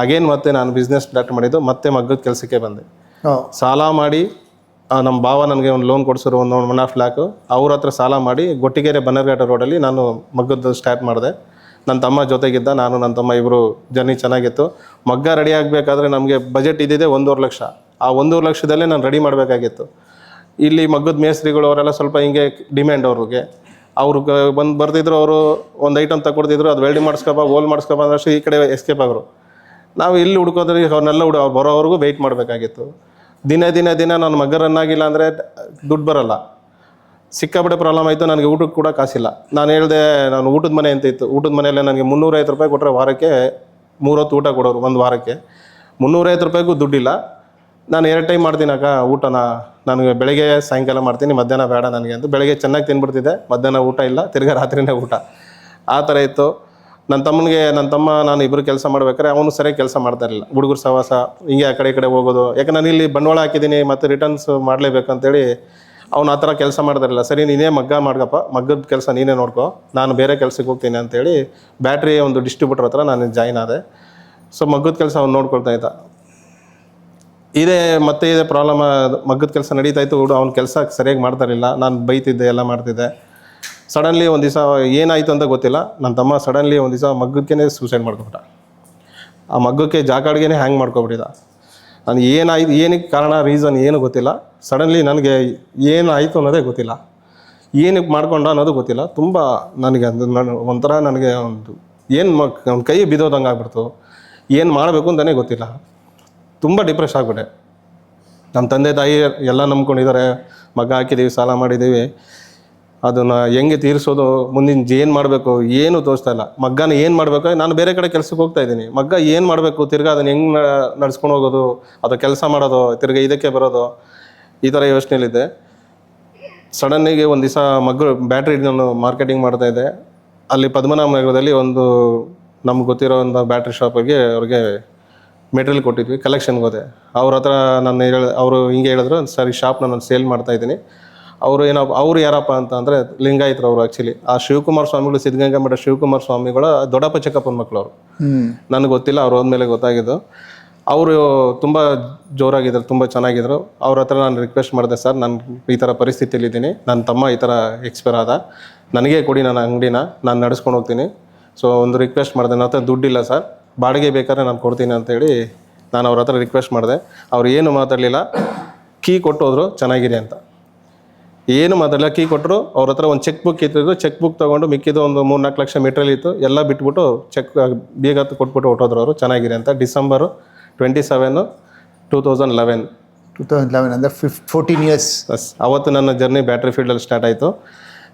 ಅಗೇನ್ ಮತ್ತೆ ನಾನು ಬಿಸ್ನೆಸ್ ಸ್ಟಾರ್ಟ್ ಮಾಡಿದ್ದು. ಮತ್ತೆ ಮಗ್ಗದ ಕೆಲಸಕ್ಕೆ ಬಂದೆ. ಸಾಲ ಮಾಡಿ ನಮ್ಮ ಭಾವ ನನಗೆ ಒಂದು ಲೋನ್ ಕೊಡಿಸಿದ್ರು, ಒಂದು 1.5 lakh. ಅವ್ರ ಹತ್ರ ಸಾಲ ಮಾಡಿ ಗೊಟ್ಟಿಗೆರೆ ಬನ್ನರ್ಘಾಟ ರೋಡಲ್ಲಿ ನಾನು ಮಗ್ಗದ್ದು ಸ್ಟಾರ್ಟ್ ಮಾಡಿದೆ. ನನ್ನ ತಮ್ಮ ಜೊತೆಗಿದ್ದ, ನಾನು ನನ್ನ ತಮ್ಮ ಇಬ್ಬರು. ಜರ್ನಿ ಚೆನ್ನಾಗಿತ್ತು. ಮಗ್ಗ ರೆಡಿ ಆಗಬೇಕಾದ್ರೆ ನಮಗೆ ಬಜೆಟ್ ಇದ್ದಿದೆ 1.5 ಲಕ್ಷ. ಆ 1.5 ಲಕ್ಷದಲ್ಲೇ ನಾನು ರೆಡಿ ಮಾಡಬೇಕಾಗಿತ್ತು. ಇಲ್ಲಿ ಮಗ್ಗದ ಮೇಸ್ತ್ರಿಗಳು ಅವರೆಲ್ಲ ಸ್ವಲ್ಪ ಹಿಂಗೆ ಡಿಮ್ಯಾಂಡ್ ಅವ್ರಿಗೆ. ಅವರು ಬರ್ತಿದ್ರು, ಅವರು ಒಂದು ಐಟಮ್ ತಗೊಡ್ತಿದ್ರು, ಅದು ವೆಲ್ಡಿಂಗ್ ಮಾಡಿಸ್ಕೊಬ, ಹೋಲ್ ಮಾಡಿಸ್ಕೊಬ ಅಂದಷ್ಟು ಈ ಕಡೆ ಎಸ್ಕೇಪ್ ಆಗೋರು. ನಾವು ಇಲ್ಲಿ ಹುಡ್ಕೋದ್ರೆ ಅವ್ರನ್ನೆಲ್ಲ ಅವ್ರು ಬರೋವರೆಗೂ ವೆಯ್ಟ್ ಮಾಡಬೇಕಾಗಿತ್ತು. ದಿನ ನಾನು ಮಗ್ಗ ರನ್ ಆಗಿಲ್ಲ ಅಂದರೆ ದುಡ್ಡು ಬರೋಲ್ಲ. ಸಿಕ್ಕಾಪಟ್ಟೆ ಪ್ರಾಬ್ಲಮ್ ಆಯಿತು. ನನಗೆ ಊಟಕ್ಕೆ ಕೂಡ ಕಾಸಿಲ್ಲ. ನಾನು ಹೇಳಿದೆ, ನಾನು ಊಟದ ಮನೆ ಅಂತ ಇತ್ತು, ಊಟದ ಮನೆಯಲ್ಲೇ ನನಗೆ 350 ರೂಪಾಯಿ ಕೊಟ್ಟರೆ ವಾರಕ್ಕೆ 3 ಹೊತ್ತು ಊಟ ಕೊಡೋರು. ಒಂದು ವಾರಕ್ಕೆ 350 ರೂಪಾಯಿಗೂ ದುಡ್ಡಿಲ್ಲ. ನಾನು 2 ಟೈಮ್ ಮಾಡ್ತೀನಿ ಅಕ್ಕ ಊಟನ, ನನಗೆ ಬೆಳಗ್ಗೆ ಸಾಯಂಕಾಲ ಮಾಡ್ತೀನಿ, ಮಧ್ಯಾಹ್ನ ಬೇಡ ನನಗೆ ಅಂತ. ಬೆಳಗ್ಗೆ ಚೆನ್ನಾಗಿ ತಿನ್ಬಿಡ್ತಿದ್ದೆ, ಮಧ್ಯಾಹ್ನ ಊಟ ಇಲ್ಲ, ತಿರ್ಗಾ ರಾತ್ರಿನೇ ಊಟ, ಆ ಥರ ಇತ್ತು. ನನ್ನ ತಮ್ಮ ನಾನು ಇಬ್ಬರು ಕೆಲಸ ಮಾಡ್ಬೇಕಾದ್ರೆ ಅವನು ಸರಿಯಾಗಿ ಕೆಲಸ ಮಾಡ್ತಾ ಇರಲಿಲ್ಲ. ಹುಡುಗರು ಸವಾಸ ಹಿಂಗೆ ಆ ಕಡೆ ಈ ಕಡೆ ಹೋಗೋದು. ಯಾಕೆ ನಾನು ಇಲ್ಲಿ ಬಂಡವಾಳ ಹಾಕಿದ್ದೀನಿ, ಮತ್ತು ರಿಟರ್ನ್ಸ್ ಮಾಡಲೇಬೇಕಂತೇಳಿ ಅವ್ನು ಆ ಥರ ಕೆಲಸ ಮಾಡ್ತಾರಿಲ್ಲ. ಸರಿ ನೀನೇ ಮಗ್ಗ ಮಾಡ್ಕಪ್ಪ, ಮಗ್ಗದ ಕೆಲಸ ನೀನೇ ನೋಡ್ಕೊ, ನಾನು ಬೇರೆ ಕೆಲಸಕ್ಕೆ ಹೋಗ್ತೀನಿ ಅಂತೇಳಿ ಬ್ಯಾಟ್ರಿ ಒಂದು ಡಿಸ್ಟ್ರಿಬ್ಯೂಟರ್ ಹತ್ರ ನಾನು ಜಾಯ್ನ್ ಆದೆ. ಸೊ ಮಗ್ಗದ ಕೆಲಸ ಅವ್ನು ನೋಡ್ಕೊಳ್ತಾ ಇದ್ದ. ಇದೇ ಪ್ರಾಬ್ಲಮ್, ಮಗ್ಗದ ಕೆಲಸ ನಡೀತಾ ಇತ್ತು. ಅವ್ನ ಕೆಲಸ ಸರಿಯಾಗಿ ಮಾಡ್ತಾರಿಲ್ಲ. ನಾನು ಬೈತಿದ್ದೆ, ಎಲ್ಲ ಮಾಡ್ತಿದ್ದೆ. ಸಡನ್ಲಿ ಒಂದು ದಿವಸ ಏನಾಯಿತು ಅಂತ ಗೊತ್ತಿಲ್ಲ, ನನ್ನ ತಮ್ಮ ಸಡನ್ಲಿ ಒಂದು ದಿವಸ ಮಗ್ಗಕ್ಕೇ ಸೂಸೈಡ್ ಮಾಡ್ಕೊಬಿಟ್ಟ. ಆ ಮಗ್ಗಕ್ಕೆ ಜಾಕಾಡ್ಗೆ ಹ್ಯಾಂಗ್ ಮಾಡ್ಕೊಬಿಟ್ಟಿದ್ದ. ನಾನು ಏನಕ್ಕೆ ಕಾರಣ, ರೀಸನ್ ಏನು ಗೊತ್ತಿಲ್ಲ. ಸಡನ್ಲಿ ನನಗೆ ಏನಾಯಿತು ಅನ್ನೋದೇ ಗೊತ್ತಿಲ್ಲ, ಏನಕ್ಕೆ ಮಾಡ್ಕೊಂಡ ಅನ್ನೋದು ಗೊತ್ತಿಲ್ಲ. ತುಂಬ ನನಗೆ ಒಂಥರ ನನಗೆ ಒಂದು ಕೈ ಬಿದ್ದೋದಂಗೆ ಆಗ್ಬಿಡ್ತು. ಏನು ಮಾಡಬೇಕು ಅಂತಲೇ ಗೊತ್ತಿಲ್ಲ. ತುಂಬ ಡಿಪ್ರೆಸ್ ಆಗಿಬಿಟ್ಟೆ. ನಮ್ಮ ತಂದೆ ತಾಯಿ ಎಲ್ಲ ನಂಬ್ಕೊಂಡಿದ್ದಾರೆ, ಮಗ ಹಾಕಿದ್ದೀವಿ, ಸಾಲ ಮಾಡಿದ್ದೀವಿ, ಅದನ್ನು ಹೆಂಗೆ ತೀರಿಸೋದು, ಮುಂದಿನ ಏನು ಮಾಡಬೇಕು ಏನು ತೋರಿಸ್ತಾ ಇಲ್ಲ. ಮಗ್ಗನ ಏನು ಮಾಡಬೇಕು, ನಾನು ಬೇರೆ ಕಡೆ ಕೆಲಸಕ್ಕೆ ಹೋಗ್ತಾ ಇದ್ದೀನಿ, ಮಗ್ಗ ಏನು ಮಾಡಬೇಕು, ತಿರ್ಗಾ ಅದನ್ನು ಹೆಂಗೆ ನಡ್ಸ್ಕೊಂಡು ಹೋಗೋದು, ಅದು ಕೆಲಸ ಮಾಡೋದು, ತಿರ್ಗಾ ಇದಕ್ಕೆ ಬರೋದು, ಈ ಥರ ಯೋಚನೆಯಲ್ಲಿದ್ದೆ. ಸಡನ್ನಿಗೆ ಒಂದು ದಿವಸ ಬ್ಯಾಟ್ರಿ ನಾನು ಮಾರ್ಕೆಟಿಂಗ್ ಮಾಡ್ತಾಯಿದ್ದೆ. ಅಲ್ಲಿ ಪದ್ಮನಾಭ ನಗರದಲ್ಲಿ ಒಂದು ನಮ್ಗೆ ಗೊತ್ತಿರೋ ಒಂದು ಬ್ಯಾಟ್ರಿ ಶಾಪಿಗೆ ಅವ್ರಿಗೆ ಮೆಟೀರಿಯಲ್ ಕೊಟ್ಟಿದ್ವಿ, ಕಲೆಕ್ಷನ್ಗೆ ಹೋದೆ. ಅವ್ರ ಹತ್ರ ನಾನು ಅವರು ಹಿಂಗೆ ಹೇಳಿದ್ರು, ಸರ್ ಈ ಶಾಪ್ನ ನಾನು ಸೇಲ್ ಮಾಡ್ತಾಯಿದ್ದೀನಿ. ಅವ್ರು ಯಾರಪ್ಪ ಅಂದರೆ ಲಿಂಗಾಯತರು ಅವರು. ಆ್ಯಕ್ಚುಲಿ ಆ ಶಿವಕುಮಾರ ಸ್ವಾಮಿಗಳು, ಸಿದ್ಧಗಂಗಾ ಮಠ ಶಿವಕುಮಾರ ಸ್ವಾಮಿಗಳ ದೊಡ್ಡಪ್ಪ ಚಿಕ್ಕಪ್ಪನ ಮಕ್ಕಳು ಅವರು. ನನಗೆ ಗೊತ್ತಿಲ್ಲ, ಅವ್ರು ಹೋದ್ಮೇಲೆ ಗೊತ್ತಾಗಿದ್ದು. ಅವರು ತುಂಬ ಜೋರಾಗಿದ್ದರು, ತುಂಬ ಚೆನ್ನಾಗಿದ್ದರು. ಅವ್ರ ಹತ್ರ ನಾನು ರಿಕ್ವೆಸ್ಟ್ ಮಾಡಿದೆ, ಸರ್ ನಾನು ಈ ಥರ ಪರಿಸ್ಥಿತಿಯಲ್ಲಿದ್ದೀನಿ, ನನ್ನ ತಮ್ಮ ಈ ಥರ ಎಕ್ಸ್ಪೈರ್ ಆದ, ನನಗೆ ಕೊಡಿ ನನ್ನ ಅಂಗಡಿನ, ನಾನು ನಡೆಸ್ಕೊಂಡು ಹೋಗ್ತೀನಿ. ಸೊ ಒಂದು ರಿಕ್ವೆಸ್ಟ್ ಮಾಡಿದೆ, ನನ್ನ ಹತ್ರ ದುಡ್ಡಿಲ್ಲ ಸರ್, ಬಾಡಿಗೆ ಬೇಕಾದ್ರೆ ನಾನು ಕೊಡ್ತೀನಿ ಅಂತೇಳಿ ನಾನು ಅವ್ರ ಹತ್ರ ರಿಕ್ವೆಸ್ಟ್ ಮಾಡಿದೆ. ಅವ್ರು ಏನು ಮಾತಾಡಲಿಲ್ಲ, ಕೀ ಕೊಟ್ಟೋದ್ರು ಚೆನ್ನಾಗಿದೆ ಅಂತ. ಏನು ಮಾತಾಡಲ್ಲ. ಕೀ ಕೊಟ್ಟರು, ಅವ್ರ ಹತ್ರ ಒಂದು ಚೆಕ್ ಬುಕ್ ಇತ್ತು, ಚೆಕ್ ಬುಕ್ ತೊಗೊಂಡು ಮಿಕ್ಕಿದ್ದು ಒಂದು 3-4 ಲಕ್ಷ ಮೆಟೀರಿಯಲ್ ಇತ್ತು, ಎಲ್ಲ ಬಿಟ್ಬಿಟ್ಟು ಚೆಕ್ ಬೀಗ ಕೊಟ್ಬಿಟ್ಟು ಹೊಟ್ಟೋದ್ರು ಅವರು. ಚೆನ್ನಾಗಿದೆ ಅಂತ. ಡಿಸೆಂಬರ್ 27, 2011. 2011 ಅಂದರೆ 14 years. ಅವತ್ತು ನನ್ನ ಜರ್ನಿ ಬ್ಯಾಟ್ರಿ ಫೀಲ್ಡಲ್ಲಿ ಸ್ಟಾರ್ಟ್ ಆಯಿತು.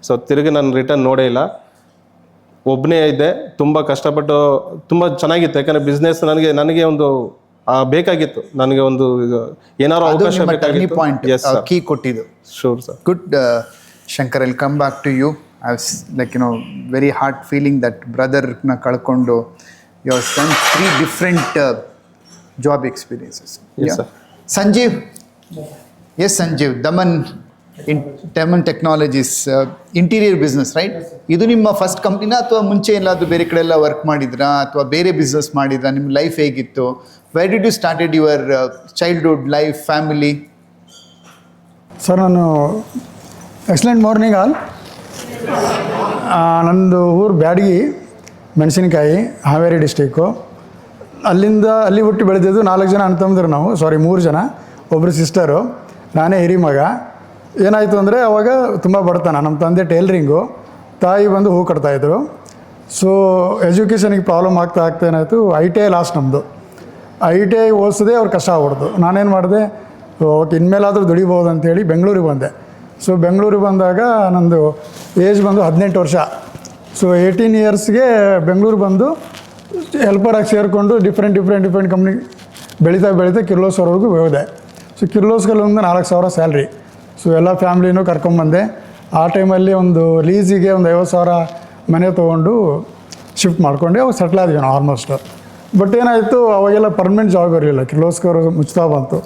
ಸೊ ತಿರುಗಿ ನಾನು ರಿಟರ್ನ್ ನೋಡೇ ಇಲ್ಲ, ಒಬ್ಬನೇ ಇದ್ದೆ. ತುಂಬ ಕಷ್ಟಪಟ್ಟು ತುಂಬ ಚೆನ್ನಾಗಿತ್ತು. ಯಾಕಂದರೆ ಬಿಸ್ನೆಸ್ ನನಗೆ ಒಂದು ಬೇಕಾಗಿತ್ತು, ನನಗೆ ಒಂದು ಏನಾದ್ರು ಅವಕಾಶ ಬೇಕಾಗಿತ್ತು. ಕೀ ಕೊಟ್ಟಿದ್ದು. Sure sir. Good, Shankar, I'll come back to you. I was like, very hard feeling that brother-na kalkondo. You have done 3 different job experiences. Yes, sir. Sanjeev. Yes, Sanjeev. Daman Technologies, interior business, right? ಇದು ನಿಮ್ಮ ಫಸ್ಟ್ ಕಂಪ್ನಿನ ಅಥವಾ ಮುಂಚೆ ಎಲ್ಲಾದರೂ ಬೇರೆ ಕಡೆ ಎಲ್ಲ ವರ್ಕ್ ಮಾಡಿದ್ರಾ ಅಥವಾ ಬೇರೆ ಬಿಸ್ನೆಸ್ ಮಾಡಿದ್ರಾ? ನಿಮ್ಮ ಲೈಫ್ ಹೇಗಿತ್ತು? Where did you started your childhood life, family? Sir, ನಾನು ಎಕ್ಸಲೆಂಟ್ ಮಾರ್ನಿಂಗ್ ಆಲ್. ನಂದು ಊರು ಬ್ಯಾಡಗಿ, ಮೆಣಸಿನಕಾಯಿ, ಹಾವೇರಿ ಡಿಸ್ಟಿಕ್ಕು. ಅಲ್ಲಿ ಹುಟ್ಟಿ ಬೆಳೆದಿದ್ದು 4 ಜನ ಅಣ್ಣ ತಮ್ಮಂದಿರು ನಾವು. 3 ಜನ. ಒಬ್ಬರು ಸಿಸ್ಟರು, ನಾನೇ ಹಿರಿ ಮಗ. ಏನಾಯಿತು ಅಂದರೆ ಅವಾಗ ತುಂಬ ಬಡತನ. ನಮ್ಮ ತಂದೆ ಟೇಲರಿಂಗು, ತಾಯಿ ಬಂದು ಹೂ ಕಟ್ತಾಯಿದ್ರು. ಸೊ ಎಜುಕೇಷನಿಗೆ ಪ್ರಾಬ್ಲಮ್ ಆಗ್ತಾ ಏನಾಯಿತು, ITI ಲಾಸ್ಟ್ ನಮ್ಮದು. ITI ಓದಿಸೋದೇ ಅವ್ರು ಕಷ್ಟ ಆಗ್ಬಿಡ್ತು. ನಾನೇನು ಮಾಡಿದೆ, ಓಕೆ ಇನ್ಮೇಲಾದರೂ ದುಡಿಬೋದು ಅಂತೇಳಿ ಬೆಂಗಳೂರಿಗೆ ಬಂದೆ. ಸೊ ಬೆಂಗಳೂರಿಗೆ ಬಂದಾಗ ನಂದು ಏಜ್ ಬಂದು 18 ವರ್ಷ. ಸೊ 18 ಇಯರ್ಸ್ಗೆ ಬೆಂಗಳೂರು ಬಂದು ಹೆಲ್ಪರಾಗಿ ಸೇರಿಕೊಂಡು ಡಿಫ್ರೆಂಟ್ ಕಂಪ್ನಿ ಬೆಳೀತಾ ಕಿರ್ಲೋಸ್ವರ್ವರೆಗೂ ಹೋದೆ. ಸೊ ಕಿರ್ಲೋಸ್ಕಲ್ಲಿ ಒಂದು 4,000 ಸ್ಯಾಲ್ರಿ. ಸೊ ಎಲ್ಲ ಫ್ಯಾಮ್ಲಿನೂ ಕರ್ಕೊಂಬಂದೆ. ಆ ಟೈಮಲ್ಲಿ ಒಂದು ಲೀಸಿಗೆ ಒಂದು 50,000 ಮನೆ ತೊಗೊಂಡು ಶಿಫ್ಟ್ ಮಾಡ್ಕೊಂಡು ಅವಾಗ ಸೆಟ್ಲ್ ಆದ್ವಿ ನಾವು ಆಲ್ಮೋಸ್ಟ್. ಬಟ್ ಏನಾಯಿತು, ಅವಾಗೆಲ್ಲ ಪರ್ಮನೆಂಟ್ ಜಾಬ್ ಇರಲಿಲ್ಲ. ಕಿರ್ಲೋಸ್ಕರ್ ಮುಚ್ತಾ ಬಂತು.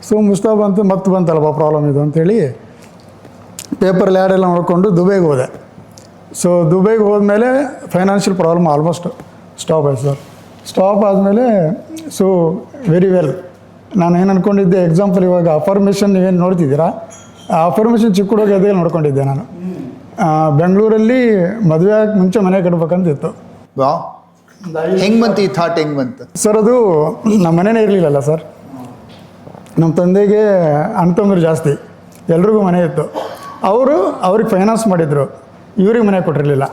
ಸೊ ಮುಚ್ತಾ ಮತ್ತೆ ಬಂತಲ್ಲಪ್ಪ ಪ್ರಾಬ್ಲಮ್ ಇದು ಅಂತೇಳಿ ಪೇಪರ್ ಲ್ಯಾಡ್ ಎಲ್ಲ ನೋಡಿಕೊಂಡು ದುಬೈಗೆ ಹೋದೆ. ಸೊ ದುಬೈಗೆ ಹೋದ್ಮೇಲೆ ಫೈನಾನ್ಷಿಯಲ್ ಪ್ರಾಬ್ಲಮ್ ಆಲ್ಮೋಸ್ಟ್ ಸ್ಟಾಪ್ ಆಯ್ತು ಸರ್. ಸ್ಟಾಪ್ ಆದಮೇಲೆ ಸೊ ವೆರಿ ವೆಲ್ ನಾನು ಏನು ಅಂದ್ಕೊಂಡಿದ್ದೆ, ಎಕ್ಸಾಂಪಲ್ ಇವಾಗ ಅಫರ್ಮೇಷನ್ ನೀವೇನು ನೋಡ್ತಿದ್ದೀರಾ, ಆ ಅಫರ್ಮೇಷನ್ ಚಿಕ್ಕ ಹುಡುಗ ಎದೆಯಲ್ಲಿ ನೋಡ್ಕೊಂಡಿದ್ದೆ ನಾನು. ಬೆಂಗಳೂರಲ್ಲಿ ಮದುವೆ ಆಗಿ ಮುಂಚೆ ಮನೆ ಕಟ್ಬೇಕಂತಿತ್ತು. ಹೆಂಗೆ ಬಂತು ಈ ಥಾಟ್? ಹೆಂಗೆ ಬಂತು ಸರ್? ಅದು ನಮ್ಮ ಮನೆಯೇ ಇರಲಿಲ್ಲಲ್ಲ ಸರ್. ನಮ್ಮ ತಂದೆಗೆ ಅಣ್ಣ ತಮ್ಮರು ಜಾಸ್ತಿ, ಎಲ್ರಿಗೂ ಮನೆ ಇತ್ತು. ಅವ್ರಿಗೆ ಫೈನಾನ್ಸ್ ಮಾಡಿದರು, ಇವ್ರಿಗೆ ಮನೆ ಕೊಟ್ಟಿರಲಿಲ್ಲ.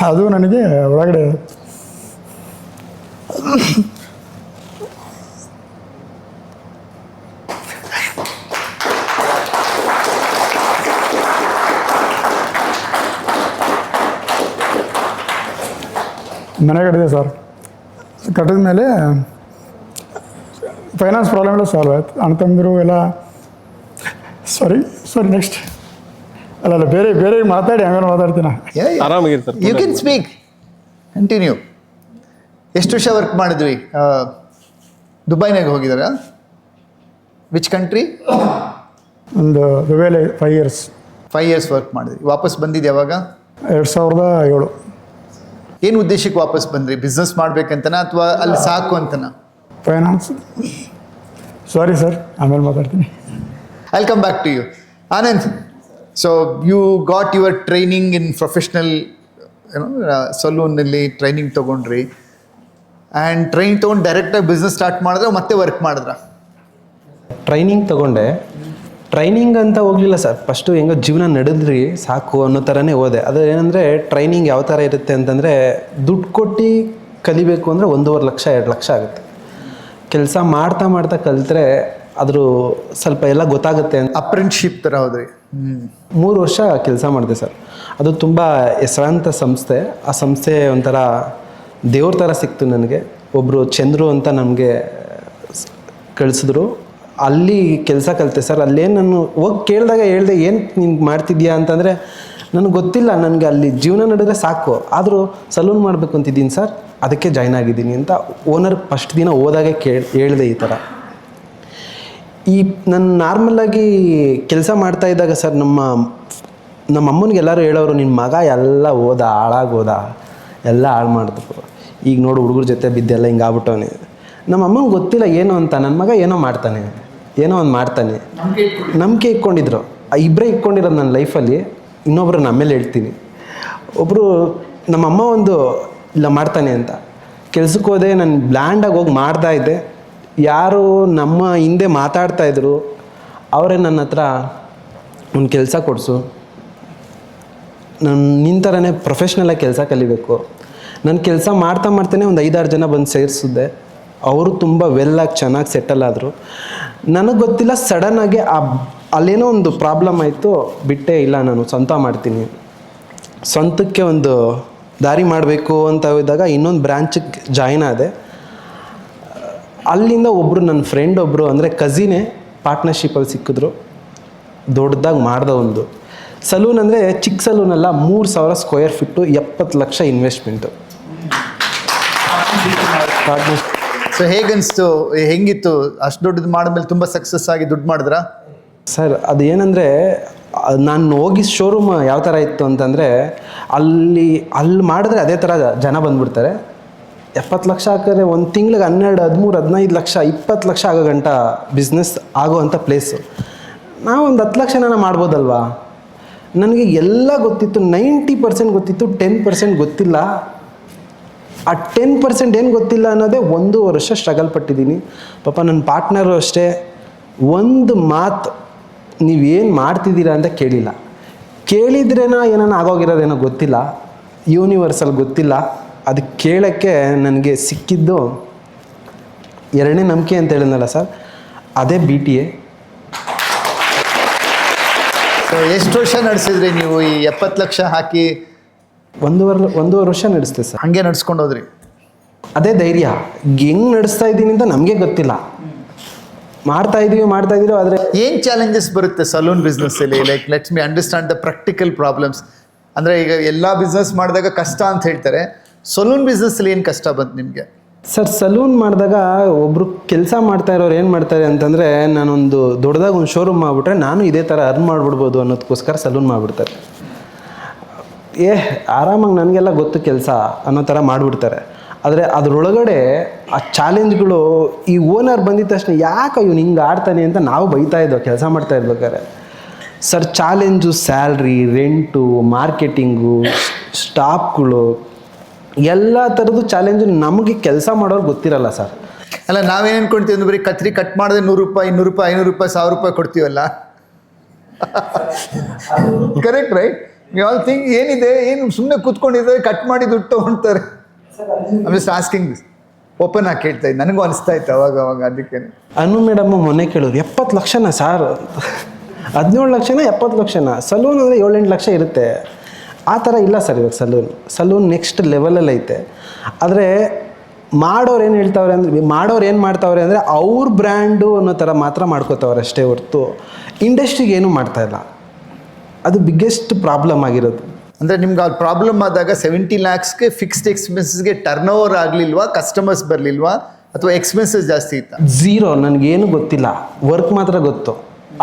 ಅದು ನನಗೆ ಒಳಗಡೆ ಮನೆ ಕಟ್ಟಿದೆ ಸರ್. ಕಟ್ಟಿದ ಮೇಲೆ ಫೈನಾನ್ಸ್ ಪ್ರಾಬ್ಲಮ್ ಎಲ್ಲ ಸಾಲ್ವ್ ಆಯ್ತು. ಅಣ್ಣ ತಮ್ಮಂದಿರು ಎಲ್ಲ ಸಾರಿ ನೆಕ್ಸ್ಟ್ ಅಲ್ಲ ಬೇರೆ ಮಾತಾಡಿ ಹಂಗಾರು ಮಾತಾಡ್ತೀನ. ಆರಾಮಾಗಿರ್ತಾರೆ. You can speak, continue. ಎಷ್ಟು ವರ್ಷ ವರ್ಕ್ ಮಾಡಿದ್ವಿ? ದುಬೈನಾಗ ಹೋಗಿದ್ದಾರಾ? Which country? ಒಂದು ದುಬೈಲಿ 5 years. 5 years ವರ್ಕ್ ಮಾಡಿದ್ವಿ. ವಾಪಸ್ ಬಂದಿದ್ದು ಯಾವಾಗ? 2007. ಏನು ಉದ್ದೇಶಕ್ಕೆ ವಾಪಸ್ ಬಂದ್ರಿ? ಬಿಸ್ನೆಸ್ ಮಾಡ್ಬೇಕಂತನಾ ಅಥವಾ ಅಲ್ಲಿ ಸಾಕು ಅಂತನಾ? ಫೈನಾನ್ಸ್. ಸಾರಿ ಸರ್, ಆಮೇಲೆ ಮಾತಾಡ್ತೀನಿ. I'll come back to you. Anand, so you got your training in professional, ಸಲೂನಲ್ಲಿ ಟ್ರೈನಿಂಗ್ ತೊಗೊಂಡ್ರಿ. ಆ್ಯಂಡ್ ಟ್ರೈನಿಂಗ್ ತೊಗೊಂಡು ಡೈರೆಕ್ಟಾಗಿ ಬಿಸ್ನೆಸ್ ಸ್ಟಾರ್ಟ್ ಮಾಡಿದ್ರೆ ಮತ್ತೆ ವರ್ಕ್ ಮಾಡಿದ್ರ? ಟ್ರೈನಿಂಗ್ ತೊಗೊಂಡೆ. ಟ್ರೈನಿಂಗ್ ಅಂತ ಹೋಗಲಿಲ್ಲ ಸರ್. ಫಸ್ಟು ಹೆಂಗೋ ಜೀವನ ನಡೆದ್ರಿ ಸಾಕು ಅನ್ನೋ ಥರನೇ ಹೋದೆ. ಅದು ಏನಂದರೆ ಟ್ರೈನಿಂಗ್ ಯಾವ ಥರ ಇರುತ್ತೆ ಅಂತಂದರೆ, ದುಡ್ಡು ಕೊಟ್ಟು ಕಲಿಬೇಕು ಅಂದರೆ 1.5 ಲಕ್ಷ 2 ಲಕ್ಷ ಆಗುತ್ತೆ. ಕೆಲಸ ಮಾಡ್ತಾ ಕಲಿತ್ರೆ ಅದ್ರ ಸ್ವಲ್ಪ ಎಲ್ಲ ಗೊತ್ತಾಗುತ್ತೆ ಅಂತ ಅಪ್ರೆಂಟಿಸ್ಶಿಪ್ ಥರ ಹೋದ್ರಿ. 3 ವರ್ಷ ಕೆಲಸ ಮಾಡಿದೆ ಸರ್. ಅದು ತುಂಬ ಹೆಸರಾಂತ ಸಂಸ್ಥೆ. ಆ ಸಂಸ್ಥೆ ಒಂಥರ ದೇವ್ರ ಥರ ಸಿಕ್ತು ನನಗೆ. ಒಬ್ಬರು ಚಂದ್ರು ಅಂತ ನಮಗೆ ಕಳಿಸಿದ್ರು. ಅಲ್ಲಿ ಕೆಲಸ ಕಲಿತೆ ಸರ್. ಅಲ್ಲೇನು ನಾನು ಹೋಗಿ ಕೇಳಿದಾಗ ಹೇಳಿದೆ, ಏನು ನೀನು ಮಾಡ್ತಿದ್ಯಾ ಅಂತಂದರೆ, ನನಗೆ ಗೊತ್ತಿಲ್ಲ, ನನಗೆ ಅಲ್ಲಿ ಜೀವನ ನಡೆದ್ರೆ ಸಾಕು, ಆದರೂ ಸಲೂನ್ ಮಾಡಬೇಕು ಅಂತಿದ್ದೀನಿ ಸರ್, ಅದಕ್ಕೆ ಜಾಯ್ನ್ ಆಗಿದ್ದೀನಿ ಅಂತ ಓನರ್ ಫಸ್ಟ್ ದಿನ ಹೋದಾಗೆ ಹೇಳಿದೆ ಈ ಥರ. ನಾನು ನಾರ್ಮಲಾಗಿ ಕೆಲಸ ಮಾಡ್ತಾ ಇದ್ದಾಗ ಸರ್, ನಮ್ಮ ಅಮ್ಮನಿಗೆ ಎಲ್ಲರೂ ಹೇಳೋರು, ನಿನ್ನ ಮಗ ಎಲ್ಲ ಹಾಳಾಗೋದ, ಎಲ್ಲ ಹಾಳು ಮಾಡಿದ್ರು, ಈಗ ನೋಡು ಹುಡುಗರ ಜೊತೆ ಬಿದ್ದೆಲ್ಲ ಹಿಂಗೆ ಆಗ್ಬಿಟ್ಟವನೇ. ನಮ್ಮ ಅಮ್ಮಂಗೆ ಗೊತ್ತಿಲ್ಲ ಏನು ಅಂತ, ನನ್ನ ಮಗ ಏನೋ ಮಾಡ್ತಾನೆ, ಏನೋ ಒಂದು ಮಾಡ್ತಾನೆ, ನಂಬಿಕೆ ಇಟ್ಕೊಂಡಿದ್ರು. ಇಬ್ಬರೇ ಇಟ್ಕೊಂಡಿರೋದು ನನ್ನ ಲೈಫಲ್ಲಿ. ಇನ್ನೊಬ್ಬರು ನಮ್ಮೇಲೆ ಹೇಳ್ತೀನಿ. ಒಬ್ಬರು ನಮ್ಮಮ್ಮ ಒಂದು ಇಲ್ಲ ಮಾಡ್ತಾನೆ ಅಂತ ಕೆಲ್ಸಕ್ಕೆ ಹೋದೆ. ನಾನು ಬ್ಲ್ಯಾಂಡಾಗಿ ಹೋಗಿ ಮಾಡ್ತಾಯಿದ್ದೆ. ಯಾರು ನಮ್ಮ ಹಿಂದೆ ಮಾತಾಡ್ತಾಯಿದ್ರು ಅವರೇ ನನ್ನ ಹತ್ರ ಒಂದು ಕೆಲಸ ಕೊಡಿಸು, ನಾನು ನಿನ್ನ ಥರನೇ ಪ್ರೊಫೆಷ್ನಲಾಗಿ ಕೆಲಸ ಕಲಿಬೇಕು. ನಾನು ಕೆಲಸ ಮಾಡ್ತಾನೆ ಒಂದು 5-6 ಜನ ಬಂದು ಸೇರಿಸಿದ್ದೆ. ಅವರು ತುಂಬ ವೆಲ್ಲಾಗಿ ಚೆನ್ನಾಗಿ ಸೆಟಲ್ ಆದರು. ನನಗೆ ಗೊತ್ತಿಲ್ಲ, ಸಡನ್ನಾಗಿ ಅಲ್ಲೇನೋ ಒಂದು ಪ್ರಾಬ್ಲಮ್ ಆಯಿತು, ಬಿಟ್ಟೇ ಇಲ್ಲ, ನಾನು ಸ್ವಂತ ಮಾಡ್ತೀನಿ, ಸ್ವಂತಕ್ಕೆ ಒಂದು ದಾರಿ ಮಾಡಬೇಕು ಅಂತ ಇದ್ದಾಗ ಇನ್ನೊಂದು ಬ್ರ್ಯಾಂಚಿಗೆ ಜಾಯ್ನ್ ಆದೆ. ಅಲ್ಲಿಂದ ಒಬ್ಬರು ನನ್ನ ಫ್ರೆಂಡ್ ಒಬ್ಬರು ಅಂದರೆ ಕಸಿನೇ ಪಾರ್ಟ್ನರ್ಶಿಪ್ಪಲ್ಲಿ ಸಿಕ್ಕಿದ್ರು. ದೊಡ್ಡದಾಗಿ ಮಾಡ್ದೆ ಒಂದು ಸಲೂನ್. ಅಂದರೆ ಚಿಕ್ಕ ಸಲೂನಲ್ಲ, 3,000 square feet, 70 lakh investment. So ಹೇಗನ್ನಿಸ್ತು, ಹೆಂಗಿತ್ತು? ಅಷ್ಟು ದೊಡ್ಡದು ಮಾಡಿದ್ಮೇಲೆ ತುಂಬ ಸಕ್ಸಸ್ ಆಗಿ ದುಡ್ಡು ಮಾಡಿದ್ರಾ? ಸರ್ ಅದು ಏನಂದರೆ, ನಾನು ಹೋಗಿ ಶೋರೂಮ್ ಯಾವ ಥರ ಇತ್ತು ಅಂತಂದರೆ, ಅಲ್ಲಿ ಮಾಡಿದ್ರೆ ಅದೇ ಥರ ಜನ ಬಂದುಬಿಡ್ತಾರೆ. 70 ಲಕ್ಷ ಹಾಕಿದ್ರೆ ಒಂದು ತಿಂಗ್ಳಿಗೆ 12, 13, 15 ಲಕ್ಷ, 20 ಲಕ್ಷ ಆಗೋ ಗಂಟ ಬಿಸ್ನೆಸ್ ಆಗೋವಂಥ ಪ್ಲೇಸು. ನಾವೊಂದು 10 ಲಕ್ಷನ ಮಾಡ್ಬೋದಲ್ವಾ? ನನಗೆ ಎಲ್ಲ ಗೊತ್ತಿತ್ತು, 90% ಗೊತ್ತಿತ್ತು, 10% ಗೊತ್ತಿಲ್ಲ. ಆ 10% ಏನು ಗೊತ್ತಿಲ್ಲ ಅನ್ನೋದೇ 1 ವರ್ಷ ಸ್ಟ್ರಗಲ್ ಪಟ್ಟಿದ್ದೀನಿ. ಪಾಪ ನನ್ನ ಪಾರ್ಟ್ನರು ಅಷ್ಟೇ, ಒಂದು ಮಾತು ನೀವೇನು ಮಾಡ್ತಿದ್ದೀರಾ ಅಂತ ಕೇಳಿಲ್ಲ. ಕೇಳಿದ್ರೇನೋ ಏನಾನ ಆಗೋಗಿರೋದೇನೋ ಗೊತ್ತಿಲ್ಲ, ಯೂನಿವರ್ಸಲ್ ಗೊತ್ತಿಲ್ಲ. ಅದು ಕೇಳೋಕ್ಕೆ ನನಗೆ ಸಿಕ್ಕಿದ್ದು 2ನೇ ನಂಬಿಕೆ ಅಂತ ಹೇಳಿದ್ನಲ್ಲ ಸರ್, ಅದೇ BTA. ಸೊ ಎಷ್ಟು ವರ್ಷ ನಡೆಸಿದ್ರಿ ನೀವು ಈ 70 ಲಕ್ಷ ಹಾಕಿ? 1.5 ವರ್ಷ ನಡೆಸ್ತೆ ಸರ್. ಹಾಗೆ ನಡ್ಸ್ಕೊಂಡು ಹೋದ್ರಿ? ಅದೇ ಧೈರ್ಯ. ಹೆಂಗೆ ನಡೆಸ್ತಾ ಇದ್ದೀನಿ ಅಂತ ನಮಗೆ ಗೊತ್ತಿಲ್ಲ, ಮಾಡ್ತಾ ಇದೀವಿ ಆದರೆ ಏನು ಚಾಲೆಂಜಸ್ ಬರುತ್ತೆ ಸಲೂನ್ ಬಿಸ್ನೆಸ್ಸಲ್ಲಿ? Like let's me understand the practical problems. ಅಂದರೆ ಈಗ ಎಲ್ಲ ಬಿಸ್ನೆಸ್ ಮಾಡಿದಾಗ ಕಷ್ಟ ಅಂತ ಹೇಳ್ತಾರೆ, ಸಲೂನ್ ಬಿಸ್ನೆಸ್ಸಲ್ಲಿ ಏನು ಕಷ್ಟ ಬಂತು ನಿಮಗೆ? ಸರ್, ಸಲೂನ್ ಮಾಡಿದಾಗ ಒಬ್ಬರು ಕೆಲಸ ಮಾಡ್ತಾ ಇರೋರು ಏನು ಮಾಡ್ತಾರೆ ಅಂತಂದರೆ, ನಾನೊಂದು ದೊಡ್ಡದಾಗಿ ಒಂದು ಶೋರೂಮ್ ಮಾಡಿಬಿಟ್ರೆ ನಾನು ಇದೇ ಥರ ಅರ್ನ್ ಮಾಡಿಬಿಡ್ಬೋದು ಅನ್ನೋದಕ್ಕೋಸ್ಕರ ಸಲೂನ್ ಮಾಡಿಬಿಡ್ತಾರೆ. ಆರಾಮಾಗಿ ನನಗೆಲ್ಲ ಗೊತ್ತು ಕೆಲಸ ಅನ್ನೋ ಥರ ಮಾಡಿಬಿಡ್ತಾರೆ. ಆದರೆ ಅದರೊಳಗಡೆ ಆ ಚಾಲೆಂಜ್ಗಳು, ಈ ಓನರ್ ಬಂದಿದ್ದ ತಕ್ಷಣ ಯಾಕೆ ಇವ್ನು ಹಿಂಗೆ ಆಡ್ತಾನೆ ಅಂತ ನಾವು ಬೈತಾ ಇದ್ದೋ ಕೆಲಸ ಮಾಡ್ತಾ ಇರ್ಬೇಕಾದ್ರೆ. Sir, challenge, salary, rent, marketing, ಸ್ಟಾಫ್ಗಳು, ಎಲ್ಲ ಥರದ್ದು ಚಾಲೆಂಜು ನಮಗೆ ಕೆಲಸ ಮಾಡೋರು ಗೊತ್ತಿರಲ್ಲ ಸರ್. ಅಲ್ಲ, ನಾವೇನು ಅನ್ಕೊಳ್ತೀವಿ ಅಂದ್ರೆ ಬರೀ ಕತ್ರಿ ಕಟ್ ಮಾಡಿದ್ರೆ 100 ರೂಪಾಯಿ, 200 ರೂಪಾಯಿ, 500 ರೂಪಾಯಿ, 1000 ರೂಪಾಯಿ ಕೊಡ್ತೀವಲ್ಲ. Correct right? We all think ಏನಿದೆ, ಏನು ಸುಮ್ಮನೆ ಕೂತ್ಕೊಂಡಿದ್ದಾರೆ, ಕಟ್ ಮಾಡಿ ದುಡ್ಡು ತೊಗೊಳ್ತಾರೆ. I just asking this, open ಆಗಿ ಕೇಳ್ತಾ ಇದ್ದೆ, ನನಗೂ ಅನಿಸ್ತಾ ಇತ್ತು ಅವಾಗ. ಅದಕ್ಕೆ ಅನು ಮೇಡಮ್ ಮೊನ್ನೆ ಕೇಳೋರು 70 ಲಕ್ಷನ ಸಾರ್, 17 ಲಕ್ಷನ 70 ಲಕ್ಷನ? ಸಲೂನ್ ಅಂದರೆ 7-8 ಲಕ್ಷ ಇರುತ್ತೆ. ಆ ಥರ ಇಲ್ಲ ಸರ್ ಇವಾಗ ಸಲೂನ್ ನೆಕ್ಸ್ಟ್ ಲೆವೆಲಲ್ಲಿ ಐತೆ. ಆದರೆ ಮಾಡೋರು ಏನು ಮಾಡ್ತಾವ್ರೆ ಅಂದರೆ ಅವ್ರ ಬ್ರ್ಯಾಂಡು ಅನ್ನೋ ಥರ ಮಾತ್ರ ಮಾಡ್ಕೋತಾವ್ರೆ ಅಷ್ಟೇ ಹೊರ್ತು ಇಂಡಸ್ಟ್ರಿಗೆ ಏನೂ ಮಾಡ್ತಾಯಿಲ್ಲ. ಅದು ಬಿಗ್ಗೆಸ್ಟ್ ಪ್ರಾಬ್ಲಮ್ ಆಗಿರೋದು. ಅಂದರೆ ನಿಮ್ಗೆ ಆ ಪ್ರಾಬ್ಲಮ್ ಆದಾಗ 70 ಲ್ಯಾಕ್ಸ್ಗೆ ಫಿಕ್ಸ್ಡ್ ಎಕ್ಸ್ಪೆನ್ಸಸ್ಗೆ ಟರ್ನ್ ಓವರ್ ಆಗಲಿಲ್ವಾ? ಕಸ್ಟಮರ್ಸ್ ಬರಲಿಲ್ವಾ? ಅಥವಾ ಎಕ್ಸ್ಪೆನ್ಸಸ್ ಜಾಸ್ತಿ ಇತ್ತಾ? ಝೀರೋ. ನನಗೇನು ಗೊತ್ತಿಲ್ಲ, ವರ್ಕ್ ಮಾತ್ರ ಗೊತ್ತು.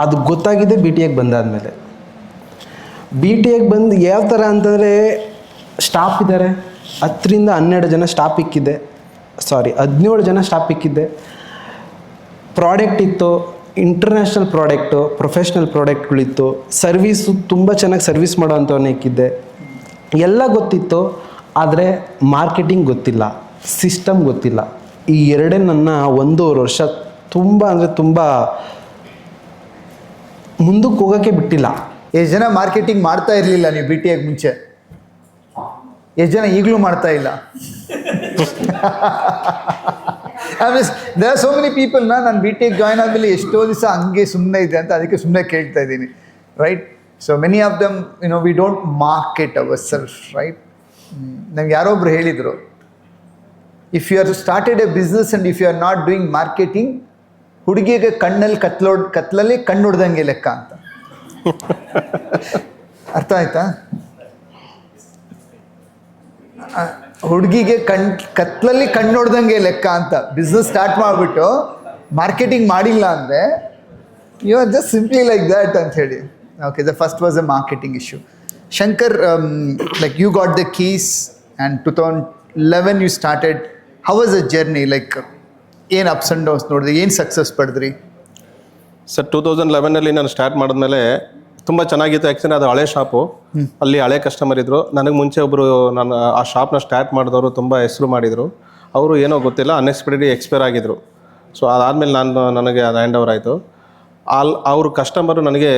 ಅದು ಗೊತ್ತಾಗಿದೆ BTAಗೆ ಬಂದಾದಮೇಲೆ. BTAಗೆ ಬಂದು ಯಾವ ಥರ ಅಂತಂದರೆ, ಸ್ಟಾಫ್ ಇದ್ದಾರೆ, 10ರಿಂದ 12 ಜನ ಸ್ಟಾಫ್ ಇಕ್ಕಿದ್ದೆ, 17 ಜನ ಸ್ಟಾಫ್ ಇಕ್ಕಿದ್ದೆ. ಪ್ರಾಡಕ್ಟ್ ಇತ್ತು, ಇಂಟರ್ನ್ಯಾಷನಲ್ ಪ್ರಾಡಕ್ಟು, ಪ್ರೊಫೆಷ್ನಲ್ ಪ್ರಾಡಕ್ಟ್ಗಳಿತ್ತು. ಸರ್ವೀಸು ತುಂಬ ಚೆನ್ನಾಗಿ ಸರ್ವೀಸ್ ಮಾಡೋ ಅಂಥವನ್ನ ಇಕ್ಕಿದ್ದೆ. ಎಲ್ಲ ಗೊತ್ತಿತ್ತು, ಆದರೆ ಮಾರ್ಕೆಟಿಂಗ್ ಗೊತ್ತಿಲ್ಲ, ಸಿಸ್ಟಮ್ ಗೊತ್ತಿಲ್ಲ. ಈ ಎರಡೇ ನನ್ನ 1.5 ವರ್ಷ ತುಂಬ ಮುಂದಕ್ಕೆ ಹೋಗೋಕ್ಕೆ ಬಿಟ್ಟಿಲ್ಲ. ಎಷ್ಟು ಜನ ಮಾರ್ಕೆಟಿಂಗ್ ಮಾಡ್ತಾ ಇರಲಿಲ್ಲ ನೀವು BTAಗೆ ಮುಂಚೆ? ಎಷ್ಟು ಜನ ಈಗಲೂ ಮಾಡ್ತಾ ಇಲ್ಲ? There are so many people. ನಾನು BTAಗೆ ಜಾಯ್ನ್ ಆದಮೇಲೆ ಎಷ್ಟೋ ದಿವಸ ಹಂಗೆ ಸುಮ್ಮನೆ ಇದೆ ಅಂತ, ಅದಕ್ಕೆ ಸುಮ್ಮನೆ ಕೇಳ್ತಾ ಇದ್ದೀನಿ, right? So many of them we don't market our self, right? ನಂಗೆ ಯಾರೊಬ್ರು ಹೇಳಿದರು, if you are started a business and if you are not doing marketing, ಹುಡುಗಿಗೆ ಕತ್ಲಲ್ಲಿ ಕಣ್ಣು ಹೊಡೆದಂಗೆ ಲೆಕ್ಕ ಅಂತ. ಅರ್ಥ ಆಯ್ತಾ? ಹುಡುಗಿಗೆ ಕತ್ಲಲ್ಲಿ ಕಣ್ಣು ಹೊಡೆದಂಗೆ ಲೆಕ್ಕ ಅಂತ. ಬಿಸ್ನೆಸ್ ಸ್ಟಾರ್ಟ್ ಮಾಡಿಬಿಟ್ಟು ಮಾರ್ಕೆಟಿಂಗ್ ಮಾಡಿಲ್ಲ ಅಂದರೆ you are just simply like that ಅಂತ ಹೇಳಿ. Okay, the first was a marketing issue. Shankar, like you got the keys and 2011 you started. How was the journey? Like ಏನು ಅಪ್ಸ್ ಆ್ಯಂಡ್ ಡೌನ್ಸ್ ನೋಡಿದ್ರಿ, ಏನು ಸಕ್ಸಸ್ ಪಡೆದ್ರಿ? ಸರ್, 2011 ನಾನು ಸ್ಟಾರ್ಟ್ ಮಾಡಿದ್ಮೇಲೆ ತುಂಬ ಚೆನ್ನಾಗಿತ್ತು. ಆ್ಯಕ್ಚುಲಿ ಅದು ಹಳೆ ಶಾಪು, ಅಲ್ಲಿ ಹಳೆ ಕಸ್ಟಮರ್ ಇದ್ದರು. ನನಗೆ ಮುಂಚೆ ಒಬ್ಬರು ನಾನು ಆ ಶಾಪ್ನ ಸ್ಟಾರ್ಟ್ ಮಾಡಿದವರು ತುಂಬ ಹೆಸರು ಮಾಡಿದರು. ಅವರು ಏನೋ ಗೊತ್ತಿಲ್ಲ, ಅನ್ಎಕ್ಸ್ಪೆಕ್ಟೆಡ್ಲಿ ಎಕ್ಸ್ಪೈರ್ ಆಗಿದ್ರು. ಸೊ ಅದಾದಮೇಲೆ ನನಗೆ ಅದು ಹ್ಯಾಂಡ್ ಓವರ್ ಆಯಿತು. ಅವ್ರ ಕಸ್ಟಮರು ನನಗೆ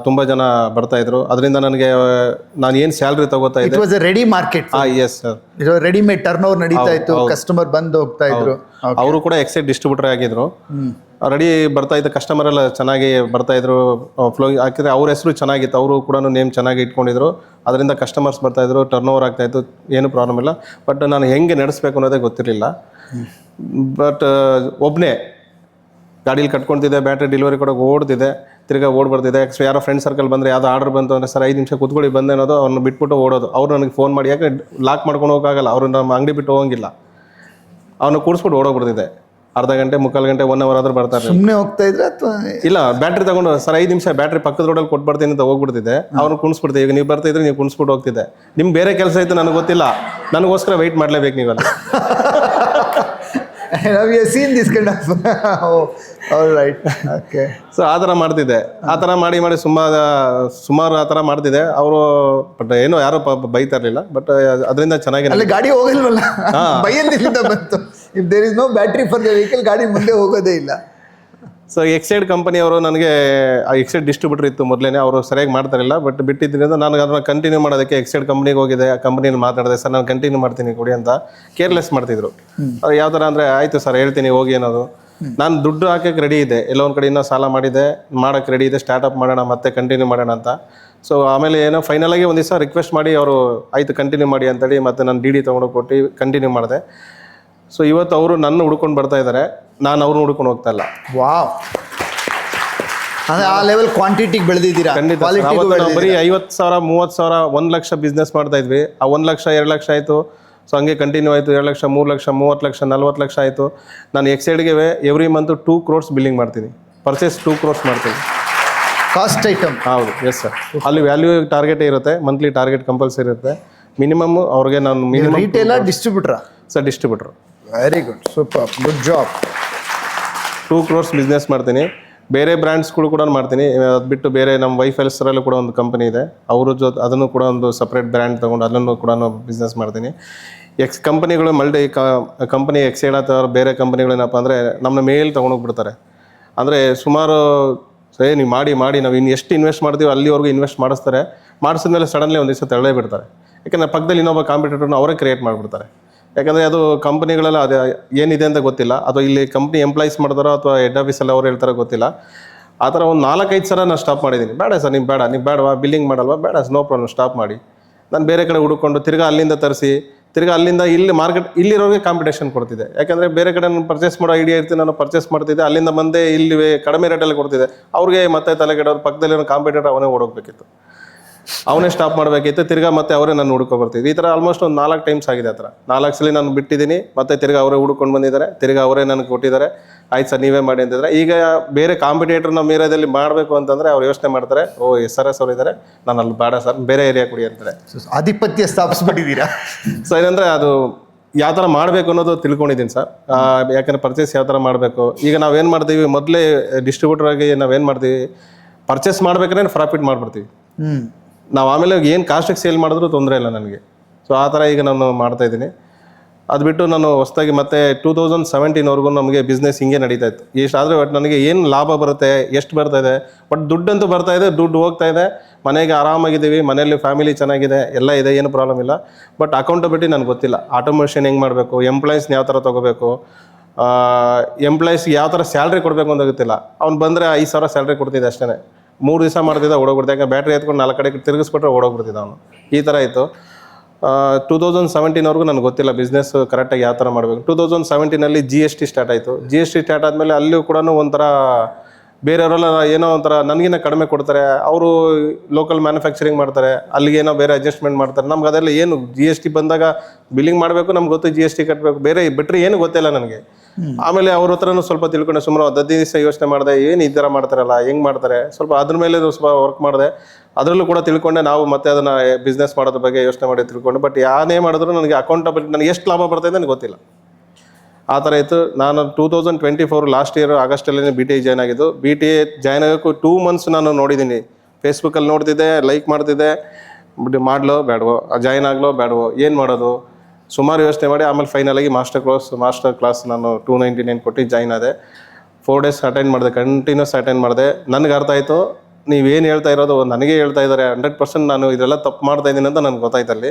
ತುಂಬ ಜನ ಬರ್ತಾಯಿದ್ರು. ಅದರಿಂದ ನನಗೆ ನಾನು ಏನು ಸ್ಯಾಲ್ರಿ ತಗೋತಾ ಇಟ್ ಇದ್ದೆ. Was A ready market. Yes sir. ಇದು ರೆಡಿಮೇಡ್ ಟರ್ನ್ ಓವರ್ ನಡೀತಾ ಇತ್ತು, ಕಸ್ಟಮರ್ ಬಂದು ಹೋಗ್ತಾ ಇದ್ರು. ಅವರು ಕೂಡ ಎಕ್ಸೈಡ್ ಡಿಸ್ಟ್ರಿಬ್ಯೂಟರ್ ಆಗಿದ್ರು. ರೆಡಿ ಬರ್ತಾ ಇದ್ದ ಕಸ್ಟಮರ್ ಎಲ್ಲ ಚೆನ್ನಾಗಿ ಬರ್ತಾ ಇದ್ರು. ಫ್ಲೋ ಹಾಕಿದ್ರೆ ಅವ್ರ ಹೆಸರು ಚೆನ್ನಾಗಿತ್ತು, ಅವರು ಕೂಡ ನೇಮ್ ಚೆನ್ನಾಗಿ ಇಟ್ಕೊಂಡಿದ್ರು. ಅದರಿಂದ ಕಸ್ಟಮರ್ಸ್ ಬರ್ತಾ ಇದ್ರು, ಟರ್ನ್ ಓವರ್ ಆಗ್ತಾ ಇತ್ತು, ಏನು ಪ್ರಾಬ್ಲಮ್ ಇಲ್ಲ. ಬಟ್ ನಾನು ಹೆಂಗೆ ನಡೆಸ್ಬೇಕು ಅನ್ನೋದೇ ಗೊತ್ತಿರಲಿಲ್ಲ. ಬಟ್ ಒಬ್ಬನೇ ಗಾಡೀಲಿ ಕಟ್ಕೊಳ್ತಿದ್ದೆ, ಬ್ಯಾಟ್ರಿ ಡೆಲಿವರಿ ಕೊಡೋಕೆ ಓಡ್ತಿದ್ದೆ, ತಿರ್ಗಾ ಬರ್ತಿದ್ದೆ. ಯಾರೋ ಫ್ರೆಂಡ್ ಸರ್ಕಲ್ ಬಂದರೆ ಯಾವುದೋ ಆರ್ಡರ್ ಬಂತು ಅಂದರೆ ಸರ್ 5 ನಿಮಿಷ ಕೂತ್ಕೊಳ್ಳಿ ಬಂದೆ ಅನ್ನೋದು, ಅವ್ರನ್ನ ಬಿಟ್ಬಿಟ್ಟು ಓಡೋದು. ಅವ್ರು ನನಗೆ ಫೋನ್ ಮಾಡಿ, ಯಾಕೆ ಲಾಕ್ ಮಾಡ್ಕೊಂಡು ಹೋಗೋಕ್ಕಾಗಲ್ಲ, ಅವ್ರು ನಮ್ಮ ಅಂಗಡಿ ಬಿಟ್ಟು ಹೋಗಂಗಿಲ್ಲ, ಅವನು ಕೂಡಿಸ್ಬಿಟ್ಟು ಓಡೋಗ್ಬಿಡ್ತಿದ್ದೆ. ಅರ್ಧ ಗಂಟೆ, ಮುಕ್ಕಾಲು ಗಂಟೆ, 1 ಅವರ್ ಆದ್ರೂ ಬರ್ತಾರೆ. ಸುಮ್ಮನೆ ಹೋಗ್ತಾ ಇದ್ರೆ ಅಥವಾ ಇಲ್ಲ, ಬ್ಯಾಟ್ರಿ ತಗೊಂಡು ಸರ್ 5 ನಿಮಿಷ ಬ್ಯಾಟ್ರಿ ಪಕ್ಕದ ರೋಡಲ್ಲಿ ಕೊಟ್ಬಿಡ್ತೀನಿ ಅಂತ ಹೋಗ್ಬಿಡ್ತಿದ್ದೆ. ಅವ್ನು ಕುಣಿಸ್ಬಿಡ್ತೀವಿ. ಈಗ ನೀವು ಬರ್ತಿದ್ರೆ ನೀವು ಕುಣಿಸ್ಬಿಟ್ಟು ಹೋಗ್ತಿದ್ದೆ. ನಿಮ್ಗೆ ಬೇರೆ ಕೆಲಸ ಇತ್ತು ನನಗೆ ಗೊತ್ತಿಲ್ಲ, ನನಗೋಸ್ಕರ ವೆಯ್ಟ್ ಮಾಡಲೇಬೇಕು ನೀವೆಲ್ಲ. we have seen this kind of oh, all right, okay. So ಆ ಥರ ಮಾಡ್ತಿದ್ದೆ. ಆ ಥರ ಮಾಡಿ ಸುಮಾರು ಆ ಥರ ಮಾಡ್ತಿದ್ದೆ. ಅವರು ಬಟ್ ಏನೋ ಯಾರೋ ಬೈತಾ ಇರಲಿಲ್ಲ. ಬಟ್ ಅದರಿಂದ ಚೆನ್ನಾಗಿ ಅಲ್ಲಿ ಗಾಡಿ ಹೋಗಲ್ವಲ್ಲ, ಬೈಯಲ್ಲಿಂದ ಬಂತು. If there is no battery for the vehicle, ಗಾಡಿ ಮುಂದೆ ಹೋಗೋದೇ ಇಲ್ಲ. ಸೊ ಎಕ್ಸೈಡ್ ಕಂಪನಿಯವರು ನನಗೆ ಎಕ್ಸೈಡ್ ಡಿಸ್ಟ್ರಿಬ್ಯೂಟರ್ ಇತ್ತು ಮೊದಲೇ, ಅವರು ಸರಿಯಾಗಿ ಮಾಡ್ತಾರಿಲ್ಲ. ಬಟ್ ಬಿಟ್ಟಿದ್ದರಿಂದ ನಾನು ಅದನ್ನು ಕಂಟಿನ್ಯೂ ಮಾಡೋದಕ್ಕೆ ಎಕ್ಸೈಡ್ ಕಂಪ್ನಿಗೆ ಹೋಗಿದೆ. ಆ ಕಂಪ್ನಿಯಲ್ಲಿ ಮಾತಾಡಿದೆ, ಸರ್ ನಾನು ಕಂಟಿನ್ಯೂ ಮಾಡ್ತೀನಿ ಕೊಡಿ ಅಂತ. ಕೇರ್ಲೆಸ್ ಮಾಡ್ತಿದ್ರು. ಅದು ಯಾವ ಥರ ಅಂದರೆ, ಆಯಿತು ಸರ್ ಹೇಳ್ತೀನಿ ಹೋಗಿ ಅನ್ನೋದು. ನಾನು ದುಡ್ಡು ಹಾಕೋಕ್ಕೆ ರೆಡಿ ಇದೆ, ಎಲ್ಲೋ ಒಂದು ಕಡೆ ಇನ್ನೂ ಸಾಲ ಮಾಡಿದೆ, ಮಾಡೋಕ್ಕೆ ರೆಡಿ ಇದೆ, ಸ್ಟಾರ್ಟಪ್ ಮಾಡೋಣ ಮತ್ತೆ ಕಂಟಿನ್ಯೂ ಮಾಡೋಣ ಅಂತ. ಸೊ ಆಮೇಲೆ ಏನೋ ಫೈನಲಾಗಿ ಒಂದು ದಿವಸ ರಿಕ್ವೆಸ್ಟ್ ಮಾಡಿ ಅವರು ಆಯಿತು ಕಂಟಿನ್ಯೂ ಮಾಡಿ ಅಂತೇಳಿ ಮತ್ತೆ ನಾನು DD ತೊಗೊಂಡು ಕೊಟ್ಟು ಕಂಟಿನ್ಯೂ ಮಾಡಿದೆ. ಸೊ ಇವತ್ತು ಅವರು ನನ್ನ ಹುಡ್ಕೊಂಡು ಬರ್ತಾ ಇದ್ದಾರೆ, ನಾನು ಅವ್ರನ್ನ ಹುಡ್ಕೊಂಡು ಹೋಗ್ತಾ ಇಲ್ಲ. ವಾವ್, ಅಂದ್ರೆ ಆ ಲೆವೆಲ್ ಕ್ವಾಂಟಿಟಿಗೆ ಬೆಳೆದಿದ್ದೀರಾ. ಖಂಡಿತ. ಬರೀ 50,000, 30,000, 1 ಲಕ್ಷ ಬಿಸ್ನೆಸ್ ಮಾಡ್ತಾ ಇದ್ವಿ. ಆ 1 ಲಕ್ಷ 2 ಲಕ್ಷ ಆಯಿತು. ಸೊ ಹಂಗೆ ಕಂಟಿನ್ಯೂ ಆಯಿತು. 2 ಲಕ್ಷ 3 ಲಕ್ಷ 30 ಲಕ್ಷ 40 ಲಕ್ಷ ಆಯಿತು. ನಾನು ಎಕ್ಸೈಡ್ಗೆ ಎವ್ರಿ ಮಂತ್ 2 crores ಬಿಲ್ಲಿಂಗ್ ಮಾಡ್ತೀನಿ. ಪರ್ಚೇಸ್ 2 crores ಮಾಡ್ತೀನಿ. Cost item. ಹೌದು, ಎಸ್ ಸರ್. ಅಲ್ಲಿ ವ್ಯಾಲ್ಯೂ ಟಾರ್ಗೆಟ್ ಇರುತ್ತೆ, ಮಂತ್ಲಿ ಟಾರ್ಗೆಟ್ ಕಂಪಲ್ಸರಿ ಇರುತ್ತೆ. ಮಿನಿಮಮ್ ಅವ್ರಿಗೆ ನಾನು minimum retailer distributor. Sir distributor. Very good, super, good job. 2 crores business ಮಾಡ್ತೀನಿ. ಬೇರೆ ಬ್ರ್ಯಾಂಡ್ಸ್ಗಳು ಕೂಡ ಮಾಡ್ತೀನಿ. ಅದು ಬಿಟ್ಟು ಬೇರೆ ನಮ್ಮ ವೈಫ್ ಹೆಲ್ಸರಲ್ಲೂ ಕೂಡ ಒಂದು ಕಂಪನಿ ಇದೆ, ಅವ್ರ ಜೊತೆ ಅದನ್ನು ಕೂಡ ಒಂದು ಸಪ್ರೇಟ್ ಬ್ರ್ಯಾಂಡ್ ತೊಗೊಂಡು ಅದನ್ನು ಕೂಡ ಬಿಸ್ನೆಸ್ ಮಾಡ್ತೀನಿ. ಕಂಪನಿಗಳು ಕಂಪನಿ ಎಕ್ಸೈಡ್ ಅಥವಾ ಬೇರೆ ಕಂಪನಿಗಳೇನಪ್ಪ ಅಂದರೆ ನಮ್ಮನ್ನ ಮೇಲ್ ತೊಗೊಂಡೋಗ್ಬಿಡ್ತಾರೆ. ಅಂದರೆ ಸುಮಾರು ನೀವು ಮಾಡಿ ನಾವು ಇನ್ನು ಎಷ್ಟು ಇನ್ವೆಸ್ಟ್ ಮಾಡ್ತೀವಿ ಅಲ್ಲಿವರೆಗೂ ಇನ್ವೆಸ್ಟ್ ಮಾಡಿಸ್ತಾರೆ. ಮಾಡಿಸಿದ್ಮೇಲೆ ಸಡನ್ಲಿ ಒಂದು ದಿವಸ ತಳ್ಳೇ ಬಿಡ್ತಾರೆ. ಯಾಕಂದರೆ ಪಕ್ಕದಲ್ಲಿ ಇನ್ನೊಬ್ಬ ಕಾಂಪಿಟೇಟರ್ನ ಅವರೇ ಕ್ರಿಯೇಟ್ ಮಾಡಿಬಿಡ್ತಾರೆ. ಯಾಕಂದರೆ ಅದು ಕಂಪನಿಗಳೆಲ್ಲ ಅದು ಏನಿದೆ ಅಂತ ಗೊತ್ತಿಲ್ಲ, ಅಥವಾ ಇಲ್ಲಿ ಕಂಪ್ನಿ ಎಂಪ್ಲಾಯೀಸ್ ಮಾಡ್ತಾರೋ ಅಥವಾ ಹೆಡ್ ಆಫೀಸಲ್ಲಿ ಅವ್ರು ಹೇಳ್ತಾರೋ ಗೊತ್ತಿಲ್ಲ. ಆ ಥರ ಒಂದು 4-5 ಸಲ ನಾನು ಸ್ಟಾಪ್ ಮಾಡಿದ್ದೀನಿ. ಬೇಡ ಸರ್, ನೀವು ಬೇಡವಾ, ಬಿಲ್ಲಿಂಗ್ ಮಾಡಲ್ವಾ, ಬೇಡ, ನೋ ಪ್ರಾಬ್ಲಮ್, ಸ್ಟಾಪ್ ಮಾಡಿ. ನಾನು ಬೇರೆ ಕಡೆ ಹುಡುಕೊಂಡು ತಿರ್ಗಾ ಅಲ್ಲಿಂದ ತರಿಸಿ, ತಿರ್ಗಾ ಅಲ್ಲಿಂದ ಇಲ್ಲಿ ಮಾರ್ಕೆಟ್ ಇಲ್ಲಿರೋರಿಗೆ ಕಾಂಪಿಟೇಷನ್ ಕೊಡ್ತಿದ್ದೆ. ಯಾಕಂದರೆ ಬೇರೆ ಕಡೆ ನಾನು ಪರ್ಚೇಸ್ ಮಾಡೋ ಐಡಿಯಾ ಇರ್ತೀನಿ, ನಾನು ಪರ್ಚೇಸ್ ಮಾಡ್ತಿದ್ದೆ, ಅಲ್ಲಿಂದ ಬಂದೇ ಇಲ್ಲಿ ಕಡಿಮೆ ರೇಟಲ್ಲಿ ಕೊಡ್ತಿದ್ದೆ. ಅವ್ರಿಗೆ ಮತ್ತೆ ತಲೆಗೆಡೋದು, ಪಕ್ಕದಲ್ಲಿರೋ ಕಾಂಪಿಟೇಟರ್ ಅವನೇ ಓಡೋಗ್ಬೇಕಿತ್ತು, ಅವನೇ ಸ್ಟಾಪ್ ಮಾಡಬೇಕಿತ್ತು. ತಿರ್ಗಾ ಮತ್ತೆ ಅವರೇ ನಾನು ಹುಡ್ಕೊ ಬರ್ತಿದ್ವಿ. ಈ ಥರ ಆಲ್ಮೋಸ್ಟ್ ಒಂದು 4 ಟೈಮ್ಸ್ ಆಗಿದೆ. ಆ ಥರ 4 ಸಲ ನಾನು ಬಿಟ್ಟಿದ್ದೀನಿ, ಮತ್ತೆ ತಿರ್ಗಾ ಅವರೇ ಹುಡ್ಕೊಂಡು ಬಂದಿದ್ದಾರೆ, ತಿರ್ಗಾ ಅವರೇ ನನಗೆ ಕೊಟ್ಟಿದ್ದಾರೆ. ಆಯ್ತು ಸರ್ ನೀವೇ ಮಾಡಿ ಅಂತಿದ್ರೆ. ಈಗ ಬೇರೆ ಕಾಂಪಿಟೇಟರ್ ನಮ್ಮ ಏರಿಯಾದಲ್ಲಿ ಮಾಡಬೇಕು ಅಂತಂದರೆ ಅವ್ರು ಯೋಚನೆ ಮಾಡ್ತಾರೆ, ಓ SRS ಅವರು ಇದ್ದಾರೆ, ನಾನು ಅಲ್ಲಿ ಬೇಡ ಸರ್, ಬೇರೆ ಏರಿಯಾ ಕೊಡಿ ಅಂತಾರೆ. ಆಧಿಪತ್ಯ ಸ್ಥಾಪಿಸ್ಬಿಟ್ಟಿದ್ದೀರಾ. ಸೊ ಏನಂದರೆ ಅದು ಯಾವ ಥರ ಮಾಡಬೇಕು ಅನ್ನೋದು ತಿಳ್ಕೊಂಡಿದ್ದೀನಿ ಸರ್. ಯಾಕಂದರೆ ಪರ್ಚೇಸ್ ಯಾವ ಥರ ಮಾಡಬೇಕು. ಈಗ ನಾವೇನು ಮಾಡ್ತೀವಿ, ಮೊದಲೇ ಡಿಸ್ಟ್ರಿಬ್ಯೂಟರ್ ಆಗಿ ನಾವೇನು ಮಾಡ್ತೀವಿ, ಪರ್ಚೇಸ್ ಮಾಡ್ಬೇಕಾದ್ರೆ ಪ್ರಾಫಿಟ್ ಮಾಡಿಬಿಡ್ತೀವಿ. ನಾವು ಆಮೇಲೆ ಏನು ಕಾಸ್ಟಿಗೆ ಸೇಲ್ ಮಾಡಿದ್ರೂ ತೊಂದರೆ ಇಲ್ಲ ನನಗೆ. ಸೊ ಆ ಥರ ಈಗ ನಾನು ಮಾಡ್ತಾಯಿದ್ದೀನಿ. ಅದು ಬಿಟ್ಟು ನಾನು ಹೊಸದಾಗಿ ಮತ್ತೆ 2017ವರೆಗೂ ನಮಗೆ ಬಿಸ್ನೆಸ್ ಹಿಂಗೆ ನಡೀತಾ ಇತ್ತು. ಇಷ್ಟಾದರೆ ಬಟ್ ನನಗೆ ಏನು ಲಾಭ ಬರುತ್ತೆ, ಎಷ್ಟು ಬರ್ತಾಯಿದೆ, ಬಟ್ ದುಡ್ಡಂತೂ ಬರ್ತಾಯಿದೆ, ದುಡ್ಡು ಹೋಗ್ತಾ ಇದೆ, ಮನೆಗೆ ಆರಾಮಾಗಿದ್ದೀವಿ, ಮನೆಯಲ್ಲಿ ಫ್ಯಾಮಿಲಿ ಚೆನ್ನಾಗಿದೆ, ಎಲ್ಲ ಇದೆ, ಏನು ಪ್ರಾಬ್ಲಮ್ ಇಲ್ಲ. ಬಟ್ ಅಕೌಂಟಬಿಲಿಟಿ ನನಗೆ ಗೊತ್ತಿಲ್ಲ. ಆಟೋಮೇಷನ್ ಹೆಂಗೆ ಮಾಡಬೇಕು, ಎಂಪ್ಲಾಯೀಸ್ನ ಯಾವ ಥರ ತೊಗೋಬೇಕು, ಎಂಪ್ಲಾಯೀಸ್ಗೆ ಯಾವ ಥರ ಸ್ಯಾಲ್ರಿ ಕೊಡಬೇಕು ಅಂತ ಗೊತ್ತಿಲ್ಲ. ಅವ್ನು ಬಂದರೆ 5,000 ಸ್ಯಾಲ್ರಿ ಕೊಡ್ತಿದ್ದೆ ಅಷ್ಟೇ. 3 ದಿವಸ ಮಾಡ್ತಿದ್ದ ಓಡೋಗ್ಬಿಡ್ತೆ. ಯಾಕೆ ಬ್ಯಾಟ್ರಿ ಎತ್ಕೊಂಡು 4 ಕಡೆ ತಿರುಗಿಸ್ಬಿಟ್ರೆ ಓಡೋಗ್ಬಿಡ್ತಿದ್ದ ಅವನು. ಈ ಥರ ಇತ್ತು. 2017ವರೆಗೂ ನನಗೆ ಗೊತ್ತಿಲ್ಲ ಬಿಸ್ನೆಸ್ ಕರೆಕ್ಟಾಗಿ ಯಾವ ಥರ ಮಾಡಬೇಕು. 2017ನಲ್ಲಿ GST ಸ್ಟಾರ್ಟ್ ಆಯಿತು. GST ಸ್ಟಾರ್ಟ್ ಆದಮೇಲೆ ಅಲ್ಲಿಯೂ ಕೂಡ ಒಂಥರ ಬೇರೆಯವರೆಲ್ಲ ಏನೋ ಒಂಥರ ನನಗಿನ್ನ ಕಡಿಮೆ ಕೊಡ್ತಾರೆ, ಅವರು ಲೋಕಲ್ ಮ್ಯಾನುಫ್ಯಾಕ್ಚರಿಂಗ್ ಮಾಡ್ತಾರೆ, ಅಲ್ಲಿಗೇನೋ ಬೇರೆ ಅಡ್ಜಸ್ಟ್ಮೆಂಟ್ ಮಾಡ್ತಾರೆ. ನಮ್ಗೆ ಅದೆಲ್ಲ ಏನು GST ಬಂದಾಗ ಬಿಲ್ಲಿಂಗ್ ಮಾಡಬೇಕು, ನಮ್ಗೆ ಗೊತ್ತು GST ಕಟ್ಟಬೇಕು, ಬೇರೆ ಬಿಟ್ಟರೆ ಏನು ಗೊತ್ತಿಲ್ಲ ನನಗೆ. ಆಮೇಲೆ ಅವ್ರ ಹತ್ರನೂ ಸ್ವಲ್ಪ ತಿಳ್ಕೊಂಡೆ. ಸುಮಾರು 15 ದಿವಸ ಯೋಚನೆ ಮಾಡಿದೆ, ಏನು ಈ ಥರ ಮಾಡ್ತಾರಲ್ಲ, ಹೆಂಗೆ ಮಾಡ್ತಾರೆ, ಸ್ವಲ್ಪ ಅದ್ರ ಮೇಲೆ ಸ್ವಲ್ಪ ವರ್ಕ್ ಮಾಡಿದೆ. ಅದರಲ್ಲೂ ಕೂಡ ತಿಳ್ಕೊಂಡೆ. ನಾವು ಮತ್ತೆ ಅದನ್ನು ಬಿಸ್ನೆಸ್ ಮಾಡೋದ್ರ ಬಗ್ಗೆ ಯೋಚನೆ ಮಾಡಿ ತಿಳ್ಕೊಂಡೆ. ಬಟ್ ಯಾನೇ ಮಾಡಿದ್ರು ನನಗೆ ಅಕೌಂಟಬಿಲಿಟಿ, ನನಗೆ ಎಷ್ಟು ಲಾಭ ಬರ್ತಾಯಿದೆ ನನಗೆ ಗೊತ್ತಿಲ್ಲ. ಆ ಥರ ಇತ್ತು. ನಾನು 2024 ಲಾಸ್ಟ್ ಇಯರ್ ಆಗಸ್ಟಲ್ಲಿ BTI ಜಾಯ್ನ್ ಆಗಿದ್ದು. BTI ಜಾಯ್ನ್ ಆಗೋಕ್ಕೂ 2 months ನಾನು ನೋಡಿದ್ದೀನಿ. ಫೇಸ್ಬುಕ್ಕಲ್ಲಿ ನೋಡ್ತಿದ್ದೆ, ಲೈಕ್ ಮಾಡ್ತಿದ್ದೆ, ಮಾಡಲೋ ಬೇಡವೋ, ಜಾಯ್ನ್ ಆಗಲೋ ಬೇಡವೋ, ಏನು ಮಾಡೋದು, ಸುಮಾರು ಯೋಚನೆ ಮಾಡಿ ಆಮೇಲೆ ಫೈನಲಾಗಿ ಮಾಸ್ಟರ್ ಕ್ಲಾಸ್ ನಾನು 299 ಕೊಟ್ಟು ಜಾಯ್ನ್ ಆದೆ. 4 ಡೇಸ್ ಅಟೆಂಡ್ ಮಾಡಿದೆ, ಕಂಟಿನ್ಯೂಸ್ ಅಟೆಂಡ್ ಮಾಡಿದೆ. ನನಗೆ ಅರ್ಥ ಆಯಿತು ನೀವೇನು ಹೇಳ್ತಾ ಇರೋದು ನನಗೆ ಹೇಳ್ತಾ ಇದ್ದಾರೆ 100% ನಾನು ಇದೆಲ್ಲ ತಪ್ಪು ಮಾಡ್ತಾ ಇದ್ದೀನಿ ಅಂತ ನನಗೆ ಗೊತ್ತಾಯ್ತು ಅಲ್ಲಿ.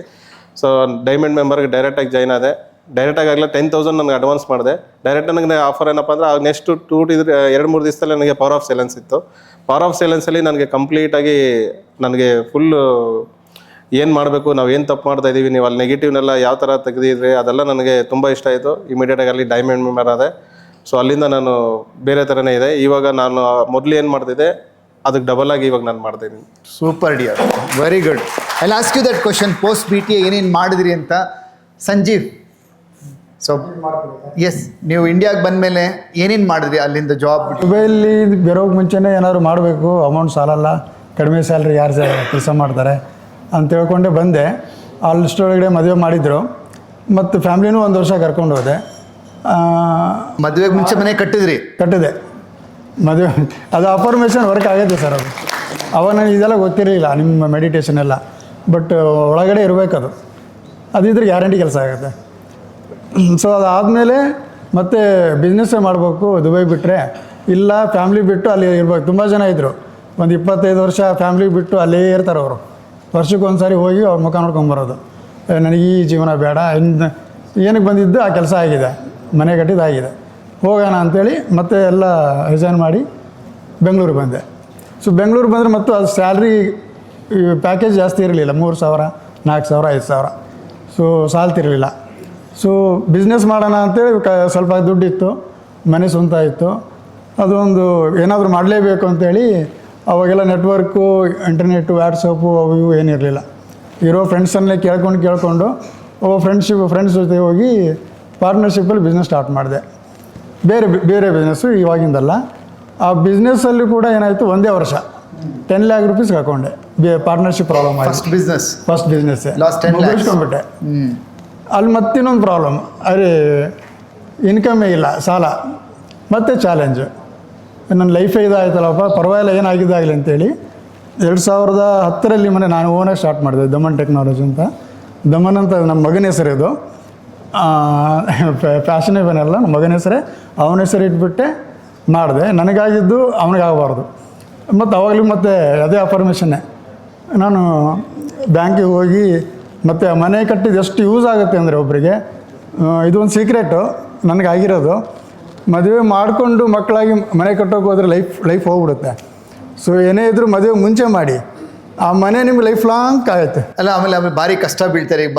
ಸೊ ಡೈಮಂಡ್ ಮೆಂಬರ್ಗೆ ಡೈರೆಕ್ಟಾಗಿ ಜಾಯ್ನ್ ಆದೆ. ಡೈರೆಕ್ಟಾಗಿ ಆಗಲ್ಲ 10,000 ನನಗೆ ಅಡ್ವಾನ್ಸ್ ಮಾಡಿದೆ. ಡೈರೆಕ್ಟ್ ನನಗೆ ಆಫರ್ ಏನಪ್ಪ ಅಂದರೆ ನೆಕ್ಸ್ಟ್ 2-3 ದಿವಸದಲ್ಲಿ ನನಗೆ ಪವರ್ ಆಫ್ ಸೈಲೆನ್ಸ್ ಇತ್ತು. ಪವರ್ ಆಫ್ ಸೈಲೆನ್ಸಲ್ಲಿ ನನಗೆ ಕಂಪ್ಲೀಟಾಗಿ ನನಗೆ ಫುಲ್ಲು ಏನು ಮಾಡಬೇಕು, ನಾವು ಏನು ತಪ್ಪು ಮಾಡ್ತಾ ಇದ್ದೀವಿ, ನೀವು ಅಲ್ಲಿ ನೆಗೆಟಿವ್ನೆಲ್ಲ ಯಾವ ಥರ ತೆಗೆದಿದ್ರಿ ಅದೆಲ್ಲ ನನಗೆ ತುಂಬ ಇಷ್ಟ ಆಯಿತು. ಇಮಿಡಿಯೇಟಾಗಿ ಅಲ್ಲಿ ಡೈಮಂಡ್ ಮೆಂಬರ್ ಆದೆ. ಸೊ ಅಲ್ಲಿಂದ ನಾನು ಬೇರೆ ಥರನೇ ಇದೆ. ಇವಾಗ ನಾನು ಮೊದಲು ಏನು ಮಾಡ್ತಿದ್ದೆ ಅದಕ್ಕೆ ಡಬಲ್ ಆಗಿ ಇವಾಗ ನಾನು ಮಾಡ್ತಾಯಿದ್ದೀನಿ. Super dear, very good. I ask you that question, post BTA ಏನೇನು ಮಾಡಿದ್ರಿ ಅಂತ. ಸಂಜೀವ್, ಸೊ ಎಸ್, ನೀವು ಇಂಡಿಯಾಗೆ ಬಂದಮೇಲೆ ಏನೇನು ಮಾಡಿದ್ರಿ ಅಲ್ಲಿಂದ ಜಾಬ್? ದುಬೈಲಿ ಬರೋಕ್ಕೆ ಮುಂಚೆನೇ ಏನಾದ್ರು ಮಾಡಬೇಕು, ಅಮೌಂಟ್ ಸಾಲಲ್ಲ, ಕಡಿಮೆ ಸ್ಯಾಲ್ರಿ ಯಾರು ಕೆಲಸ ಮಾಡ್ತಾರೆ ಅಂತ ಹೇಳ್ಕೊಂಡೆ ಬಂದೆ. ಅಷ್ಟರೊಳಗಡೆ ಮದುವೆ ಮಾಡಿದರು ಮತ್ತು ಫ್ಯಾಮ್ಲಿನೂ 1 ವರ್ಷ ಕರ್ಕೊಂಡು ಹೋದೆ. ಮದುವೆಗೆ ಮುಂಚೆ ಮನೆ ಕಟ್ಟಿದೆ ಮದುವೆ. ಅದು ಅಫರ್ಮೇಷನ್ ವರ್ಕ್ ಆಗೈತೆ ಸರ್. ಅದು ಅವಾಗ ನನಗೆ ಇದೆಲ್ಲ ಗೊತ್ತಿರಲಿಲ್ಲ, ನಿಮ್ಮ ಮೆಡಿಟೇಷನ್ ಎಲ್ಲ. ಬಟ್ ಒಳಗಡೆ ಇರಬೇಕದು, ಅದಿದ್ರೆ ಗ್ಯಾರಂಟಿ ಕೆಲಸ ಆಗುತ್ತೆ. ಸೊ ಅದಾದಮೇಲೆ ಮತ್ತೆ ಬಿಸ್ನೆಸ್ಸೇ ಮಾಡಬೇಕು ದುಬೈ ಬಿಟ್ಟರೆ, ಇಲ್ಲ ಫ್ಯಾಮ್ಲಿ ಬಿಟ್ಟು ಅಲ್ಲಿ ಇರ್ಬೇಕು. ತುಂಬ ಜನ ಇದ್ದರು, ಒಂದು 25 ವರ್ಷ ಫ್ಯಾಮ್ಲಿ ಬಿಟ್ಟು ಅಲ್ಲೇ ಇರ್ತಾರೆ ಅವರು. ವರ್ಷಕ್ಕೊಂದು ಸಾರಿ ಹೋಗಿ ಅವ್ರ ಮುಖ ನೋಡ್ಕೊಂಬರೋದು. ನನಗೆ ಈ ಜೀವನ ಬೇಡ, ಏನಕ್ಕೆ ಬಂದಿದ್ದು ಆ ಕೆಲಸ ಆಗಿದೆ, ಮನೆ ಕಟ್ಟಿದ್ದಾಗಿದೆ, ಹೋಗೋಣ ಅಂಥೇಳಿ ಮತ್ತೆ ಎಲ್ಲ ರಿಸೈನ್ ಮಾಡಿ ಬೆಂಗಳೂರಿಗೆ ಬಂದೆ. ಸೊ ಬೆಂಗಳೂರು ಬಂದರೆ ಮತ್ತು ಅದು ಸ್ಯಾಲ್ರಿ ಪ್ಯಾಕೇಜ್ ಜಾಸ್ತಿ ಇರಲಿಲ್ಲ, 3,000, 4,000, 5,000. ಸೊ ಸಾಲ್ತಿರಲಿಲ್ಲ. ಸೊ ಬಿಸ್ನೆಸ್ ಮಾಡೋಣ ಅಂತೇಳಿ ಸ್ವಲ್ಪ ದುಡ್ಡಿತ್ತು, ಮನೆ ಸ್ವಂತ ಇತ್ತು. ಅದೊಂದು ಏನಾದರೂ ಮಾಡಲೇಬೇಕು ಅಂತೇಳಿ ಅವಾಗೆಲ್ಲ ನೆಟ್ವರ್ಕು, ಇಂಟರ್ನೆಟ್ಟು, ವ್ಯಾಟ್ಸಪ್ಪು ಅವು ಇವು ಏನಿರಲಿಲ್ಲ. ಇರೋ ಫ್ರೆಂಡ್ಸನ್ನೇ ಕೇಳ್ಕೊಂಡು ಫ್ರೆಂಡ್ಸ್ ಜೊತೆ ಹೋಗಿ ಪಾರ್ಟ್ನರ್ಶಿಪ್ಪಲ್ಲಿ ಬಿಸ್ನೆಸ್ ಸ್ಟಾರ್ಟ್ ಮಾಡಿದೆ. ಬೇರೆ ಬಿಸ್ನೆಸ್ಸು ಇವಾಗಿಂದಲ್ಲ. ಆ ಬಿಸ್ನೆಸ್ಸಲ್ಲಿ ಕೂಡ ಏನಾಯಿತು, 1 ವರ್ಷ 10 lakh rupees ಹಾಕೊಂಡೆ. ಪಾರ್ಟ್ನರ್ಶಿಪ್ ಪ್ರಾಬ್ಲಮ್ ಆಯಿತು. ಫಸ್ಟ್ ಬಿಸ್ನೆಸ್ಸೇ ಮುಗಿಸ್ಕೊಂಡ್ಬಿಟ್ಟೆ. ಅಲ್ಲಿ ಮತ್ತಿನ್ನೊಂದು ಪ್ರಾಬ್ಲಮ್, ಅದೇ ಇನ್ಕಮೇ ಇಲ್ಲ, ಸಾಲ, ಮತ್ತು ಚಾಲೆಂಜು. ನನ್ನ ಲೈಫೇ ಇದಾಯ್ತಲ್ಲಪ್ಪ, ಪರವಾಗಿಲ್ಲ ಏನಾಗಿದ್ದಾಗಲಿ ಅಂತೇಳಿ 2010ರಲ್ಲಿ ನಾನು ಓನಾಗಿ ಸ್ಟಾರ್ಟ್ ಮಾಡಿದೆ, ದಮನ್ ಟೆಕ್ನಾಲಜಿ ಅಂತ. ದಮನ್ ಅಂತ ನಮ್ಮ ಮಗನ ಹೆಸರು ಇದು, ಫ್ಯಾಷನ್ ಇವನೆಲ್ಲ ನಮ್ಮ ಮಗನ ಹೆಸರೇ. ಅವನ ಹೆಸರು ಇಟ್ಬಿಟ್ಟೆ ಮಾಡಿದೆ. ನನಗಾಗಿದ್ದು ಅವನಿಗಾಗಬಾರ್ದು. ಮತ್ತು ಅವಾಗಲೂ ಮತ್ತೆ ಅದೇ ಅಫರ್ಮೇಷನ್ನೇ. ನಾನು ಬ್ಯಾಂಕಿಗೆ ಹೋಗಿ ಮತ್ತು ಮನೆ ಕಟ್ಟಿದ್ದು ಎಷ್ಟು ಯೂಸ್ ಆಗುತ್ತೆ ಅಂದರೆ ಒಬ್ಬರಿಗೆ, ಇದೊಂದು ಸೀಕ್ರೆಟು ನನಗಾಗಿರೋದು. ಮದುವೆ ಮಾಡಿಕೊಂಡು ಮಕ್ಕಳಾಗಿ ಮನೆ ಕಟ್ಟೋಕೆ ಹೋದರೆ ಲೈಫ್ ಹೋಗ್ಬಿಡುತ್ತೆ. ಸೊ ಏನೇ ಇದ್ದರೂ ಮದುವೆ ಮುಂಚೆ ಮಾಡಿ, ಆ ಮನೆ ನಿಮ್ಗೆ ಲೈಫ್ ಲಾಂಗ್ ಆಗುತ್ತೆ. ಅಲ್ಲ, ಆಮೇಲೆ ಭಾರಿ ಕಷ್ಟ ಬೀಳ್ತಾರೆ. ಈಗ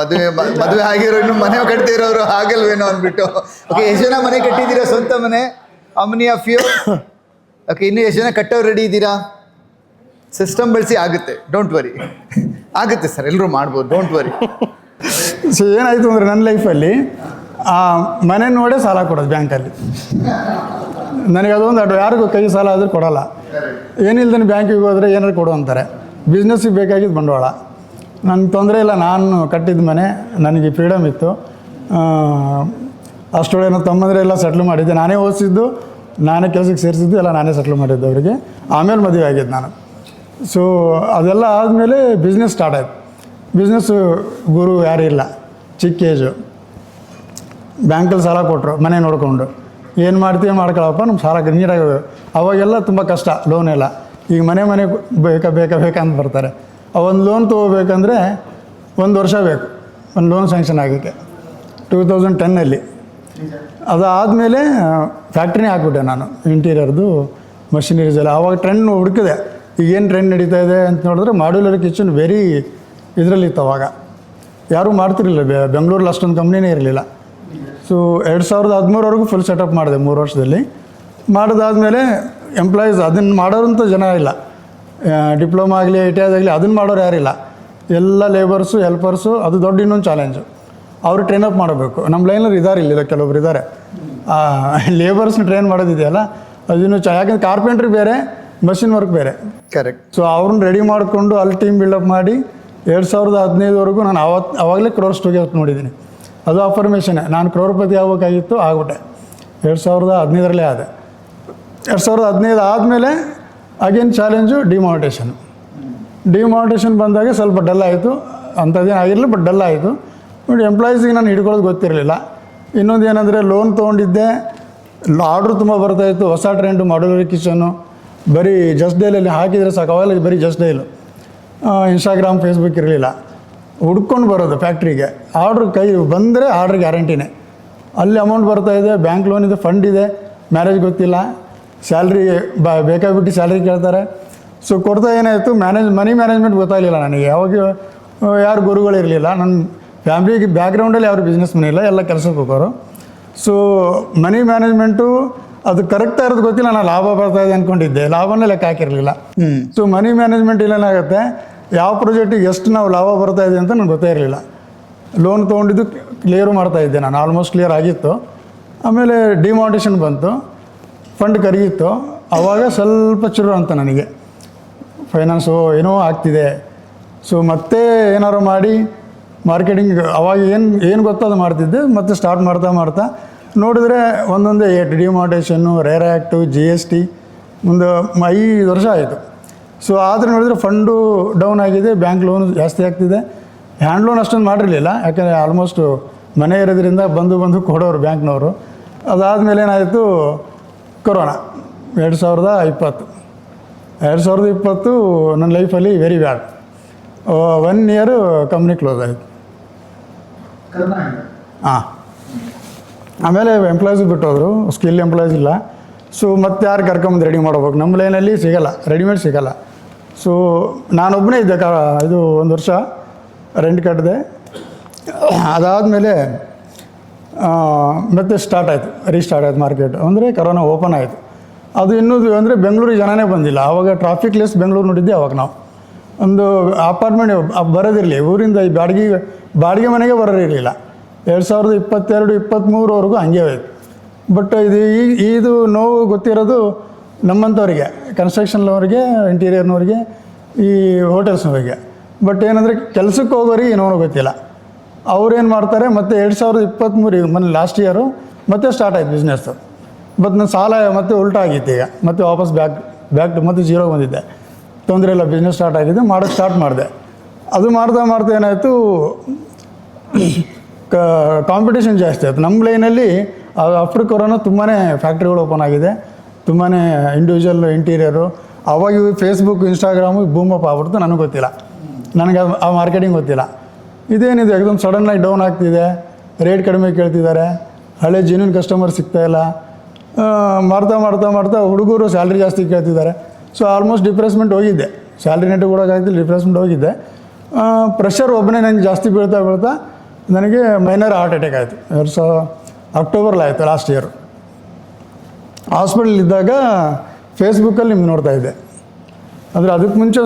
ಮದುವೆ ಆಗಿರೋ ಇನ್ನು ಮನೆ ಕಟ್ತಿರೋರು ಆಗಲ್ವೇನೋ ಅಂದ್ಬಿಟ್ಟು. ಓಕೆ, ಎಷ್ಟು ಜನ ಮನೆ ಕಟ್ಟಿದ್ದೀರಾ, ಸ್ವಂತ ಮನೆ? ಅಮ್ನಿ ಆಫ್ ಯು? ಓಕೆ, ಇನ್ನು ಎಷ್ಟು ಜನ ಕಟ್ಟೋರು ರೆಡಿ ಇದ್ದೀರಾ? ಸಿಸ್ಟಮ್ ಬೆಳೆಸಿ ಆಗುತ್ತೆ, ಡೋಂಟ್ ವರಿ. ಆಗುತ್ತೆ ಸರ್, ಎಲ್ಲರೂ ಮಾಡ್ಬೋದು, ಡೋಂಟ್ ವರಿ. ಸೊ ಏನಾಯಿತು ಅಂದರೆ ನನ್ನ ಲೈಫಲ್ಲಿ ಮನೆ ನೋಡೇ ಸಾಲ ಕೊಡೋದು ಬ್ಯಾಂಕಲ್ಲಿ. ನನಗೆ ಅದೊಂದು ಯಾರಿಗೂ ಕೈ ಸಾಲ ಆದರೂ ಕೊಡೋಲ್ಲ. ಏನಿಲ್ದೇ ಬ್ಯಾಂಕಿಗೆ ಹೋದರೆ ಏನಾದ್ರು ಕೊಡು ಅಂತಾರೆ. ಬಿಸ್ನೆಸ್ಸಿಗೆ ಬೇಕಾಗಿದ್ದು ಬಂಡವಾಳ. ನನಗೆ ತೊಂದರೆ ಇಲ್ಲ, ನಾನು ಕಟ್ಟಿದ ಮನೆ, ನನಗೆ ಫ್ರೀಡಮ್ ಇತ್ತು. ಅಷ್ಟೊಳಗೆ ತಮ್ಮಂದರೆ ಎಲ್ಲ ಸೆಟ್ಲ್ ಮಾಡಿದ್ದೆ, ನಾನೇ ಓದಿಸಿದ್ದು, ನಾನೇ ಕೆಲಸಕ್ಕೆ ಸೇರಿಸಿದ್ದು, ಎಲ್ಲ ನಾನೇ ಸೆಟ್ಲ್ ಮಾಡಿದ್ದು ಅವರಿಗೆ. ಆಮೇಲೆ ಮದುವೆ ಆಗಿದ್ದು ನಾನು. ಸೊ ಅದೆಲ್ಲ ಆದಮೇಲೆ ಬಿಸ್ನೆಸ್ ಸ್ಟಾರ್ಟ್ ಆಯಿತು. ಬಿಸ್ನೆಸ್ಸು ಗುರು ಯಾರೂ ಇಲ್ಲ, ಚಿಕ್ಕ ಏಜು. ಬ್ಯಾಂಕಲ್ಲಿ ಸಾಲ ಕೊಟ್ಟರು ಮನೆ ನೋಡಿಕೊಂಡು. ಏನು ಮಾಡ್ತೀವಿ ಮಾಡ್ಕೊಳ್ಳಪ್ಪ, ನಮ್ಮ ಸಾಲ ನೀರಾಗಿ. ಅವಾಗೆಲ್ಲ ತುಂಬ ಕಷ್ಟ, ಲೋನ್ ಎಲ್ಲ. ಈಗ ಮನೆ ಬೇಕಂತ ಬರ್ತಾರೆ. ಒಂದು ಲೋನ್ ತೊಗೋಬೇಕಂದ್ರೆ 1 ವರ್ಷ ಬೇಕು ಒಂದು ಲೋನ್ ಸ್ಯಾಂಕ್ಷನ್ ಆಗೋಕ್ಕೆ. 2010ನಲ್ಲಿ ಅದಾದಮೇಲೆ ಫ್ಯಾಕ್ಟ್ರಿನೇ ಹಾಕ್ಬಿಟ್ಟೆ ನಾನು, ಇಂಟೀರಿಯರ್ದು ಮಷಿನರೀಸ್ ಎಲ್ಲ. ಆವಾಗ ಟ್ರೆಂಡ್ ಹುಡುಕಿದೆ, ಈಗೇನು ಟ್ರೆಂಡ್ ನಡೀತಾ ಇದೆ ಅಂತ ನೋಡಿದ್ರೆ ಮಾಡ್ಯುಲರ್ ಕಿಚನ್ ವೆರಿ ಇದರಲ್ಲಿತ್ತು. ಅವಾಗ ಯಾರೂ ಮಾಡ್ತಿರಲಿಲ್ಲ, ಬೆಂಗಳೂರಲ್ಲಿ ಅಷ್ಟೊಂದು ಕಂಪ್ನಿನೇ ಇರಲಿಲ್ಲ. ಸೊ 2013ವರೆಗೂ ಫುಲ್ ಸೆಟಪ್ ಮಾಡಿದೆ 3 ವರ್ಷದಲ್ಲಿ. ಮಾಡಿದಾದ್ಮೇಲೆ ಎಂಪ್ಲಾಯೀಸ್ ಅದನ್ನು ಮಾಡೋರಂಥ ಜನ ಇಲ್ಲ. ಡಿಪ್ಲೊಮಾ ಆಗಲಿ, ITI ಆಗಲಿ ಅದನ್ನು ಮಾಡೋರು ಯಾರಿಲ್ಲ. ಎಲ್ಲ ಲೇಬರ್ಸು, ಹೆಲ್ಪರ್ಸು. ಅದು ದೊಡ್ಡ ಇನ್ನೊಂದು ಚಾಲೆಂಜು. ಅವರು ಟ್ರೈನಪ್ ಮಾಡಬೇಕು. ನಮ್ಮ ಲೈನಲ್ಲಿ ಇದ್ದಾರೆ, ಇಲ್ಲಿಲ್ಲ ಕೆಲವೊಬ್ರು ಇದ್ದಾರೆ. ಲೇಬರ್ಸ್ನ ಟ್ರೈನ್ ಮಾಡೋದಿದೆಯಲ್ಲ ಅದಿನ್ನೂ ಯಾಕೆಂದ್ರೆ ಕಾರ್ಪೆಂಟ್ರಿ ಬೇರೆ, ಮಷಿನ್ ವರ್ಕ್ ಬೇರೆ. ಕರೆಕ್ಟ್. ಸೊ ಅವ್ರನ್ನ ರೆಡಿ ಮಾಡಿಕೊಂಡು ಅಲ್ಲಿ ಟೀಮ್ ಬಿಲ್ಡಪ್ ಮಾಡಿ 2015ವರೆಗೂ ನಾನು ಆವಾಗಲೇ ಕ್ರೋರ್ಸ್ ಟುಗೆತ್ ನೋಡಿದ್ದೀನಿ. ಅದು ಅಫರ್ಮೇಷನ್ನೇ. ನಾನು ಕ್ರೋರ್ಪತಿ ಆಗಬೇಕಾಗಿತ್ತು, ಆಗ್ಬಿಟ್ಟೆ 2015ರಲ್ಲೇ ಆದೆ. 2015 ಆದಮೇಲೆ ಅಗೇನ್ ಚಾಲೆಂಜು ಡಿಮಾನಿಟೇಷನ್ ಬಂದಾಗ ಸ್ವಲ್ಪ ಡಲ್ ಆಯಿತು. ಅಂಥದ್ದೇನು ಆಗಿರಲಿಲ್ಲ, ಬಟ್ ಡಲ್ ಆಯಿತು. ನೋಡಿ, ಎಂಪ್ಲಾಯೀಸಿಗೆ ನಾನು ಹಿಡ್ಕೊಳ್ಳೋದು ಗೊತ್ತಿರಲಿಲ್ಲ. ಇನ್ನೊಂದು ಏನಂದರೆ ಲೋನ್ ತೊಗೊಂಡಿದ್ದೆ, ಆರ್ಡ್ರ್ ತುಂಬ ಬರ್ತಾಯಿತ್ತು. ಹೊಸ ಟ್ರೆಂಡು ಮಾಡ್ಯುಲರ್ ಕಿಚನ್ನು, ಬರೀ ಜಸ್ಟ್ ಡೈಲಲ್ಲಿ ಹಾಕಿದರೆ ಸಾಕು. ಅವೆಲ್ಲ ಬರೀ ಜಸ್ಟ್ ಡೈಲು, ಇನ್ಸ್ಟಾಗ್ರಾಮ್ ಫೇಸ್ಬುಕ್ ಇರಲಿಲ್ಲ. ಹುಡ್ಕೊಂಡು ಬರೋದು ಫ್ಯಾಕ್ಟ್ರಿಗೆ. ಆರ್ಡ್ರ್ ಕೈ ಬಂದರೆ ಆರ್ಡ್ರ್ ಗ್ಯಾರಂಟಿನೇ. ಅಲ್ಲಿ ಅಮೌಂಟ್ ಬರ್ತಾಯಿದೆ, ಬ್ಯಾಂಕ್ ಲೋನ್ ಇದೆ, ಫಂಡ್ ಇದೆ, ಮ್ಯಾರೇಜ್ ಗೊತ್ತಿಲ್ಲ, ಸ್ಯಾಲ್ರಿ ಬೇಕಾಗ್ಬಿಟ್ಟು ಸ್ಯಾಲ್ರಿ ಕೇಳ್ತಾರೆ. ಸೊ ಕೊಡ್ತಾ ಏನಾಯಿತು, ಮನಿ ಮ್ಯಾನೇಜ್ಮೆಂಟ್ ಗೊತ್ತಾಗಲಿಲ್ಲ ನನಗೆ. ಯಾವಾಗ ಯಾರು ಗುರುಗಳಿರಲಿಲ್ಲ. ನನ್ನ ಫ್ಯಾಮ್ಲಿಗೆ ಬ್ಯಾಕ್ಗ್ರೌಂಡಲ್ಲಿ ಯಾರು ಬಿಸ್ನೆಸ್ ಮನೆ ಇಲ್ಲ, ಎಲ್ಲ ಕೆಲಸಕ್ಕೆ ಹೋಗೋರು. ಸೊ ಮನಿ ಮ್ಯಾನೇಜ್ಮೆಂಟು ಅದು ಕರೆಕ್ಟ್ ಇರೋದು ಗೊತ್ತಿಲ್ಲ. ನಾನು ಲಾಭ ಬರ್ತಾಯಿದೆ ಅಂದ್ಕೊಂಡಿದ್ದೆ, ಲಾಭನೇ ಲೆಕ್ಕ ಹಾಕಿರಲಿಲ್ಲ. ಸೊ ಮನಿ ಮ್ಯಾನೇಜ್ಮೆಂಟ್ ಇಲ್ಲೇನಾಗುತ್ತೆ, ಯಾವ ಪ್ರಾಜೆಕ್ಟಿಗೆ ಎಷ್ಟು ನಾವು ಲಾಭ ಬರ್ತಾಯಿದೆ ಅಂತ ನನಗೆ ಗೊತ್ತೇ ಇರಲಿಲ್ಲ. ಲೋನ್ ತೊಗೊಂಡಿದ್ದು ಕ್ಲಿಯರು ಮಾಡ್ತಾಯಿದ್ದೆ ನಾನು, ಆಲ್ಮೋಸ್ಟ್ ಕ್ಲಿಯರ್ ಆಗಿತ್ತು. ಆಮೇಲೆ ಡಿಮಾನಿಟೇಷನ್ ಬಂತು, ಫಂಡ್ ಕರಗಿತ್ತು. ಆವಾಗ ಸ್ವಲ್ಪ ಚುರು ಅಂತ ನನಗೆ ಫೈನಾನ್ಸು ಏನೋ ಆಗ್ತಿದೆ. ಸೊ ಮತ್ತೆ ಏನಾರು ಮಾಡಿ ಮಾರ್ಕೆಟಿಂಗ್ ಅವಾಗ ಏನು ಗೊತ್ತೋ ಅದು ಮಾಡ್ತಿದ್ದೆ. ಮತ್ತೆ ಸ್ಟಾರ್ಟ್ ಮಾಡ್ತಾ ನೋಡಿದ್ರೆ ಒಂದೊಂದೇ ಡಿಮಾನಿಟೇಷನ್ನು, ರೇರ್ ಆ್ಯಕ್ಟು, GST ಒಂದು 5 ವರ್ಷ ಆಯಿತು. ಸೊ ಆದರೆ ನೋಡಿದರೆ ಫಂಡು ಡೌನ್ ಆಗಿದೆ, ಬ್ಯಾಂಕ್ ಲೋನ್ ಜಾಸ್ತಿ ಆಗ್ತಿದೆ. ಹ್ಯಾಂಡ್ ಲೋನ್ ಅಷ್ಟೊಂದು ಮಾಡಿರಲಿಲ್ಲ, ಯಾಕಂದರೆ ಆಲ್ಮೋಸ್ಟು ಮನೆ ಇರೋದ್ರಿಂದ ಬಂದು ಕೊಡೋರು ಬ್ಯಾಂಕ್ನವರು. ಅದಾದಮೇಲೆ ಏನಾಯಿತು, ಕೊರೋನಾ 2020 ನನ್ನ ಲೈಫಲ್ಲಿ very bad. 1 year company close ಆಯಿತು. ಹಾಂ, ಆಮೇಲೆ ಎಂಪ್ಲಾಯೀಸು ಬಿಟ್ಟೋದ್ರು, ಸ್ಕಿಲ್ ಎಂಪ್ಲಾಯೀಸ್ ಇಲ್ಲ. ಸೊ ಮತ್ತೆ ಯಾರು ಕರ್ಕೊಂಬಂದು ರೆಡಿ ಮಾಡ್ಬೇಕು, ನಮ್ಮ ಲೈನಲ್ಲಿ ಸಿಗೋಲ್ಲ, ರೆಡಿಮೇಡ್ ಸಿಗೋಲ್ಲ. ಸೊ ನಾನೊಬ್ಬನೇ ಇದ್ದೆ. ಇದು 1 ವರ್ಷ ರೆಂಟ್ ಕಟ್ಟಿದೆ. ಅದಾದಮೇಲೆ ಮತ್ತೆ ರೀಸ್ಟಾರ್ಟ್ ಆಯಿತು ಮಾರ್ಕೆಟ್. ಅಂದರೆ ಕೊರೋನಾ ಓಪನ್ ಆಯಿತು. ಅದು ಇನ್ನೂ ಅಂದರೆ ಬೆಂಗಳೂರಿಗೆ ಜನನೇ ಬಂದಿಲ್ಲ. ಆವಾಗ ಟ್ರಾಫಿಕ್ ಲೆಸ್ ಬೆಂಗಳೂರು ನೋಡಿದ್ದೆ. ಆವಾಗ ನಾವು ಒಂದು ಅಪಾರ್ಟ್ಮೆಂಟ್ ಬರೋದಿರಲಿ, ಊರಿಂದ ಈ ಬಾಡಿಗೆ ಮನೆಗೆ ಬರೋರಿರಲಿಲ್ಲ. 2022-23ವರೆಗೂ ಹಂಗೆ ಹೋಯ್ತು. ಬಟ್ ಇದು ನೋವು ಗೊತ್ತಿರೋದು ನಮ್ಮಂಥವ್ರಿಗೆ, ಕನ್ಸ್ಟ್ರಕ್ಷನ್ನವ್ರಿಗೆ, ಇಂಟೀರಿಯರ್ನವ್ರಿಗೆ, ಈ ಹೋಟೆಲ್ಸ್ನವ್ರಿಗೆ. ಬಟ್ ಏನಂದರೆ ಕೆಲಸಕ್ಕೆ ಹೋಗೋರಿಗೆ ಏನೋ ಗೊತ್ತಿಲ್ಲ. ಅವ್ರೇನು ಮಾಡ್ತಾರೆ, ಮತ್ತು 2023 ಲಾಸ್ಟ್ ಇಯರು ಮತ್ತೆ ಸ್ಟಾರ್ಟ್ ಆಯ್ತು ಬಿಸ್ನೆಸ್ಸು. ಬಟ್ ನನ್ನ ಸಾಲ ಮತ್ತೆ ಉಲ್ಟಾ ಆಗಿತ್ತು. ಈಗ ಮತ್ತೆ ವಾಪಸ್ ಬ್ಯಾಕ್ ಟು ಮತ್ತೆ 0 ಬಂದಿದ್ದೆ. ತೊಂದರೆ ಇಲ್ಲ, ಬಿಸ್ನೆಸ್ ಸ್ಟಾರ್ಟ್ ಆಗಿದೆ, ಮಾಡೋಕ್ಕೆ ಸ್ಟಾರ್ಟ್ ಮಾಡಿದೆ. ಅದು ಮಾಡ್ತಾ ಏನಾಯಿತು, ಕಾಂಪಿಟೇಷನ್ ಜಾಸ್ತಿ ಆಯಿತು ನಮ್ಮ ಲೈನಲ್ಲಿ. ಆಫ್ಟರ್ ಕೊರೋನಾ ತುಂಬಾ ಫ್ಯಾಕ್ಟ್ರಿಗಳು ಓಪನ್ ಆಗಿದೆ, ತುಂಬಾ ಇಂಡಿವಿಜುವಲ್ ಇಂಟೀರಿಯರು. ಅವಾಗ ಫೇಸ್ಬುಕ್, ಇನ್ಸ್ಟಾಗ್ರಾಮು ಬೂಮಪ್ ಆಗ್ಬಿಡ್ತು. ನನಗೆ ಗೊತ್ತಿಲ್ಲ, ನನಗೆ ಆ ಮಾರ್ಕೆಟಿಂಗ್ ಗೊತ್ತಿಲ್ಲ. ಇದೇನಿದೆ, ಎಕ್ದಮ್ ಸಡನ್ನಾಗಿ ಡೌನ್ ಆಗ್ತಿದೆ, ರೇಟ್ ಕಡಿಮೆ ಕೇಳ್ತಿದ್ದಾರೆ, ಹಳೆ ಜೆನ್ಯೂನ್ ಕಸ್ಟಮರ್ ಸಿಗ್ತಾಯಿಲ್ಲ. ಮಾಡ್ತಾ ಹುಡುಗರು ಸ್ಯಾಲ್ರಿ ಜಾಸ್ತಿ ಕೇಳ್ತಿದ್ದಾರೆ. ಸೊ ಆಲ್ಮೋಸ್ಟ್ ಡಿಪ್ರೆಸ್ಮೆಂಟ್ ಹೋಗಿದ್ದೆ. ಸ್ಯಾಲ್ರಿ ನೆಟ್ಟು ಕೊಡೋಕ್ಕಾಗ್ತಿಲ್ಲ, ಡಿಪ್ರೆಸ್ಮೆಂಟ್ ಹೋಗಿದ್ದೆ. ಪ್ರೆಷರ್ ಒಬ್ಬನೇ ನನಗೆ ಜಾಸ್ತಿ ಬೀಳ್ತಾ ನನಗೆ ಮೈನರ್ ಹಾರ್ಟ್ ಅಟ್ಯಾಕ್ ಆಯಿತು. 2000 ಅಕ್ಟೋಬರ್ಲಿ ಆಯಿತು, ಲಾಸ್ಟ್ ಇಯರು. ಹಾಸ್ಪಿಟಲಿದ್ದಾಗ ಫೇಸ್ಬುಕ್ಕಲ್ಲಿ ನಿಮ್ಗೆ ನೋಡ್ತಾ ಇದ್ದೆ. ಅಂದರೆ ಅದಕ್ಕೆ ಮುಂಚೆ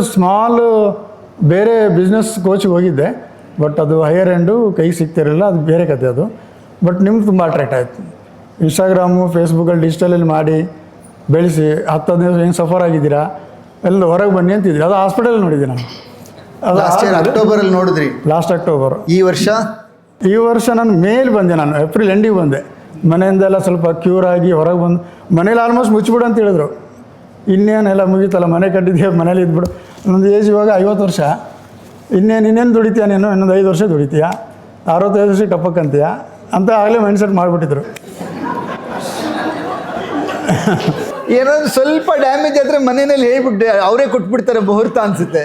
ಬೇರೆ ಬಿಸ್ನೆಸ್ ಕೋಚಿಗೆ ಹೋಗಿದ್ದೆ. ಬಟ್ ಅದು ಹೈಯರ್ ಎಂಡು ಕೈಗೆ ಸಿಗ್ತಿರಲಿಲ್ಲ, ಅದು ಬೇರೆ ಕತೆ ಅದು. ಬಟ್ ನಿಮ್ಗೆ ತುಂಬ ಅಟ್ರಾಕ್ಟ್ ಆಯಿತು. ಇನ್ಸ್ಟಾಗ್ರಾಮು, ಫೇಸ್ಬುಕ್ಕಲ್ಲಿ ಡಿಜಿಟಲಲ್ಲಿ ಮಾಡಿ ಬೆಳೆಸಿ 10-15 ದಿವಸ ಹೆಂಗೆ ಸಫರ್ ಆಗಿದ್ದೀರಾ, ಎಲ್ಲ ಹೊರಗೆ ಬನ್ನಿ ಅಂತಿದ್ರಿ. ಅದು ಹಾಸ್ಪಿಟಲ್ ನೋಡಿದ್ದೆ ನಾನು. ಅದು ಅಕ್ಟೋಬರಲ್ಲಿ ನೋಡಿದ್ರಿ? Last October. ಈ ವರ್ಷ ನಾನು ಮೇಲ್ ಬಂದೆ. ನಾನು ಏಪ್ರಿಲ್ ಎಂಡಿಗೆ ಬಂದೆ. ಮನೆಯಿಂದೆಲ್ಲ ಸ್ವಲ್ಪ ಕ್ಯೂರ್ ಆಗಿ ಹೊರಗೆ ಬಂದು ಮನೇಲಿ ಆಲ್ಮೋಸ್ಟ್ ಮುಚ್ಚಿಬಿಡು ಅಂತ ಹೇಳಿದ್ರು. ಇನ್ನೇನೆಲ್ಲ ಮುಗೀತಲ್ಲ, ಮನೆ ಕಟ್ಟಿದ್ದೆ, ಮನೇಲಿ ಇದ್ಬಿಡು. ನನ್ನದು ಏಜ್ ಇವಾಗ 50 ವರ್ಷ. ಇನ್ನೇನು ದುಡಿತೀಯ ನೀನು, ಇನ್ನೊಂದು 5 ವರ್ಷ ದುಡಿತೀಯ, 65 ವರ್ಷ ಟಪ್ಪಕ್ಕಂತೀಯ ಅಂತ ಆಗಲೇ ಮೈಂಡ್ಸೆಟ್ ಮಾಡಿಬಿಟ್ಟಿದ್ರು. ಏನಾದ್ರು ಸ್ವಲ್ಪ ಡ್ಯಾಮೇಜ್ ಆದರೆ ಮನೆಯಲ್ಲಿ ಹೇಳ್ಬಿಟ್ಟು ಅವರೇ ಕೊಟ್ಬಿಡ್ತಾರೆ ಮುಹೂರ್ತ ಅನಿಸುತ್ತೆ.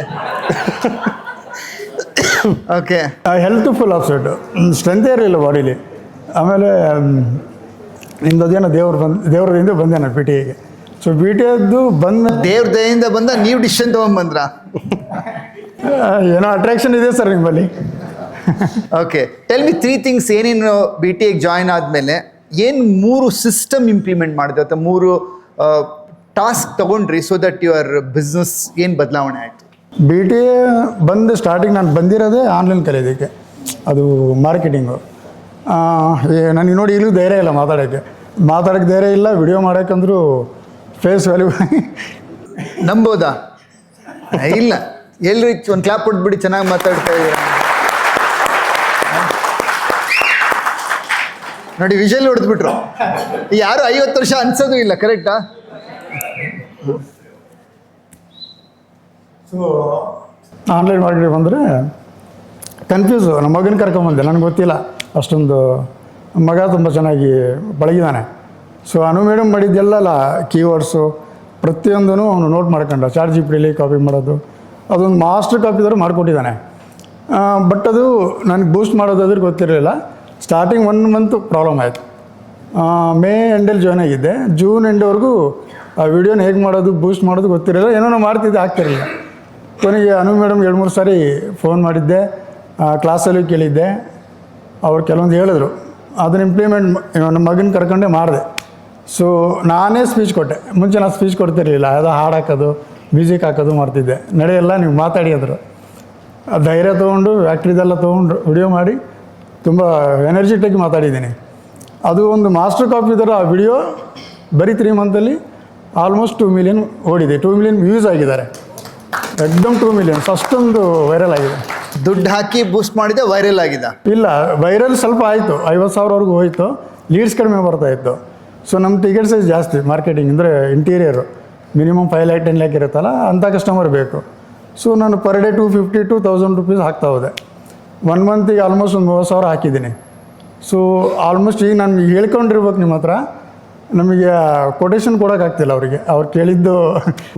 ಓಕೆ, ಹೆಲ್ತ್ ಫುಲ್ ಅಪ್ಸೆಟ್, ಸ್ಟ್ರೆಂತೇ ಇರಲಿಲ್ಲ ಬಾಡಿಲಿ. ಆಮೇಲೆ ನಿಮ್ದು ಅದೇನೋ ದೇವ್ರದಿಂದ ಬಂದೆ ನಾನು PTAಗೆ. ಸೊ PTAದ್ದು ದೇವ್ರ ದಯೆಯಿಂದ ಬಂದ, ನೀವು ಡಿಸಿಷನ್ ತೊಗೊಂಡ್ಬಂದ್ರ? ಏನೋ ಅಟ್ರಾಕ್ಷನ್ ಇದೆ ಸರ್ ನಿಮ್ಮಲ್ಲಿ. Okay, tell me 3 things. ಏನೇನು BTAಗೆ ಜಾಯ್ನ್ ಆದಮೇಲೆ ಏನು 3 ಸಿಸ್ಟಮ್ ಇಂಪ್ಲಿಮೆಂಟ್ ಮಾಡಿದೆ ಅಥವಾ 3 ಟಾಸ್ಕ್ ತೊಗೊಂಡ್ರಿ ಸೊ ದಟ್ ಯುವರ್ ಬಿಸ್ನೆಸ್ ಏನು ಬದಲಾವಣೆ ಆಯಿತು? BTA ಬಂದು ಸ್ಟಾರ್ಟಿಂಗ್ ನಾನು ಬಂದಿರೋದೇ ಆನ್ಲೈನ್ ಕಲಿಯೋದಕ್ಕೆ, ಅದು ಮಾರ್ಕೆಟಿಂಗು. ನನಗೆ ನೋಡಿ ಈಗಲೂ ಧೈರ್ಯ ಇಲ್ಲ ಮಾತಾಡೋಕ್ಕೆ ಧೈರ್ಯ ಇಲ್ಲ. ವಿಡಿಯೋ ಮಾಡೋಕ್ಕಂದ್ರೂ ಫೇಸ್ ವ್ಯಾಲ್ಯೂ ನಂಬೋದಾ? ಇಲ್ಲ, ಎಲ್ಲರೂ ಒಂದು ಕ್ಲಾಪ್ ಕೊಟ್ಬಿಡಿ, ಚೆನ್ನಾಗಿ ಮಾತಾಡ್ತಾ ಇದ್ದೀರಾ ನೋಡಿ. ವಿಷಲ್ ಹೊಡೆದ್ಬಿಟ್ರು. ಯಾರು 50 ವರ್ಷ ಅನ್ಸೋದು ಇಲ್ಲ, ಕರೆಕ್ಟಾ? ಸೊ ಆನ್ಲೈನ್ ಮಾರ್ಕೆಟಿಂಗ್ ಬಂದರೆ ಕನ್ಫ್ಯೂಸು. ನಮ್ಮ ಮಗನ ಕರ್ಕೊಂಬಂದೆ, ನನಗೆ ಗೊತ್ತಿಲ್ಲ ಅಷ್ಟೊಂದು. ಮಗ ತುಂಬ ಚೆನ್ನಾಗಿ ಪಳಗಿದ್ದಾನೆ. ಸೊ ಅನು ಮೇಡಮ್ ಮಾಡಿದ್ದೆಲ್ಲ ಕೀವರ್ಡ್ಸು ಪ್ರತಿಯೊಂದೂ ಅವನು ನೋಟ್ ಮಾಡ್ಕೊಂಡ ಚಾಟ್ ಜಿ ಪಿ ಟಿಲಿ ಕಾಪಿ ಮಾಡೋದು ಅದೊಂದು ಮಾಸ್ಟರ್ ಕಾಪಿ ಥರ ಮಾಡಿಕೊಟ್ಟಿದ್ದಾನೆ. ಬಟ್ ಅದು ನನಗೆ ಬೂಸ್ಟ್ ಮಾಡೋದಾದ್ರೆ ಗೊತ್ತಿರಲಿಲ್ಲ. ಸ್ಟಾರ್ಟಿಂಗ್ 1 ಮಂತ್ ಪ್ರಾಬ್ಲಮ್ ಆಯಿತು. ಮೇ ಎಂಡಲ್ಲಿ ಜಾಯ್ನ್ ಆಗಿದ್ದೆ, ಜೂನ್ ಎಂಡ್ವರೆಗೂ ಆ ವಿಡಿಯೋನ ಹೇಗೆ ಮಾಡೋದು ಬೂಸ್ಟ್ ಮಾಡೋದು ಗೊತ್ತಿರಲಿಲ್ಲ. ಏನೋ ಮಾಡ್ತಿದ್ದೆ, ಆಗ್ತಿರಲಿಲ್ಲ. ಕೊನೆಗೆ ಅನು ಮೇಡಮ್ 2-3 ಸಾರಿ ಫೋನ್ ಮಾಡಿದ್ದೆ, ಕ್ಲಾಸಲ್ಲೂ ಕೇಳಿದ್ದೆ. ಅವ್ರು ಕೆಲವೊಂದು ಹೇಳಿದ್ರು, ಅದನ್ನ ಇಂಪ್ಲಿಮೆಂಟ್ ನಮ್ಮ ಮಗನ ಕರ್ಕೊಂಡೆ ಮಾಡಿದೆ. ಸೊ ನಾನೇ ಸ್ಪೀಚ್ ಕೊಟ್ಟೆ. ಮುಂಚೆ ನಾನು ಸ್ಪೀಚ್ ಕೊಡ್ತಿರಲಿಲ್ಲ, ಯಾವುದೋ ಹಾಡು ಹಾಕೋದು ಮ್ಯೂಸಿಕ್ ಹಾಕೋದು ಮಾಡ್ತಿದ್ದೆ. ನಡೆಯಲ್ಲ, ನೀವು ಮಾತಾಡಿ ಅಂದರು. ಧೈರ್ಯ ತೊಗೊಂಡು ಫ್ಯಾಕ್ಟ್ರಿದೆಲ್ಲ ತೊಗೊಂಡು ವಿಡಿಯೋ ಮಾಡಿ ತುಂಬ ಎನರ್ಜಿಟಿಕ್ ಮಾತಾಡಿದ್ದೀನಿ. ಅದು ಒಂದು ಮಾಸ್ಟರ್ ಕಾಪಿ ಥರ ಆ ವಿಡಿಯೋ ಬರೀ 3 ಮಂತಲ್ಲಿ ಆಲ್ಮೋಸ್ಟ್ 2 ಮಿಲಿಯನ್ ಓಡಿದೆ. 2 ಮಿಲಿಯನ್ ವ್ಯೂಸ್ ಆಗಿದ್ದಾರೆ. ಎಕ್ದಮ್ 2 ಮಿಲಿಯನ್ಸ್, ಅಷ್ಟೊಂದು ವೈರಲ್ ಆಗಿದೆ. ದುಡ್ಡು ಹಾಕಿ ಬೂಸ್ಟ್ ಮಾಡಿದೆ, ವೈರಲ್ ಆಗಿದೆ. ಇಲ್ಲ, ವೈರಲ್ ಸ್ವಲ್ಪ ಆಯಿತು, 50,000ವರೆಗೂ ಹೋಯಿತು. ಲೀಡ್ಸ್ ಕಡಿಮೆ ಬರ್ತಾಯಿತ್ತು. ಸೊ ನಮ್ಮ ಟಿಕೆಟ್ ಸೈಜ್ ಜಾಸ್ತಿ ಮಾರ್ಕೆಟಿಂಗ್ ಅಂದರೆ ಇಂಟೀರಿಯರು ಮಿನಿಮಮ್ 5 ಲ್ಯಾಕ್ 10 ಲ್ಯಾಕ್ ಇರುತ್ತಲ್ಲ, ಅಂಥ ಕಸ್ಟಮರ್ ಬೇಕು. ಸೊ ನಾನು ಪರ್ ಡೇ 250 to 1000 rupees ಹಾಕ್ತಾ ಹೋದೆ. 1 ಮಂತಿಗೆ ಆಲ್ಮೋಸ್ಟ್ ಒಂದು 30,000 ಹಾಕಿದ್ದೀನಿ. ಸೊ ಆಲ್ಮೋಸ್ಟ್ ಈಗ ನಾನು ಹೇಳ್ಕೊಂಡಿರ್ಬೇಕು ನಿಮ್ಮ ಹತ್ರ, ನಮಗೆ ಕೊಟೇಶನ್ ಕೊಡೋಕ್ಕಾಗ್ತಿಲ್ಲ ಅವರಿಗೆ. ಅವ್ರು ಕೇಳಿದ್ದು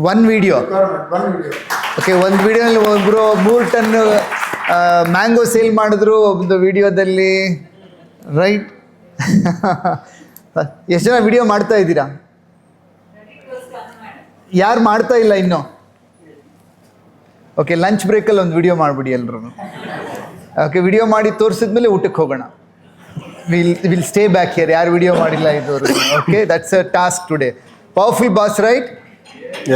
ಒಂದು ವಿಡಿಯೋ ಓಕೆ, ಒಂದು ವಿಡಿಯೋನಲ್ಲಿ ಒಬ್ಬರು 3 ಟನ್ ಮ್ಯಾಂಗೋ ಸೇಲ್ ಮಾಡಿದ್ರು ಒಂದು ವಿಡಿಯೋದಲ್ಲಿ, ರೈಟ್? ಎಷ್ಟು ಜನ ವಿಡಿಯೋ ಮಾಡ್ತಾ ಇದ್ದೀರಾ? ಯಾರು ಮಾಡ್ತಾ ಇಲ್ಲ ಇನ್ನೂ? ಓಕೆ, ಲಂಚ್ ಬ್ರೇಕಲ್ಲಿ ಒಂದು ವಿಡಿಯೋ ಮಾಡಿಬಿಡಿ ಎಲ್ಲರೂ. ಓಕೆ, ವಿಡಿಯೋ ಮಾಡಿ ತೋರಿಸಿದ್ಮೇಲೆ ಊಟಕ್ಕೆ ಹೋಗೋಣ. ವಿಲ್ ಸ್ಟೇ ಬ್ಯಾಕ್ ಹಿಯರ್, ಯಾರು ವಿಡಿಯೋ ಮಾಡಿಲ್ಲ ಇದುವರೆಗೂ. Okay, that's a task today. Powerful boss, right?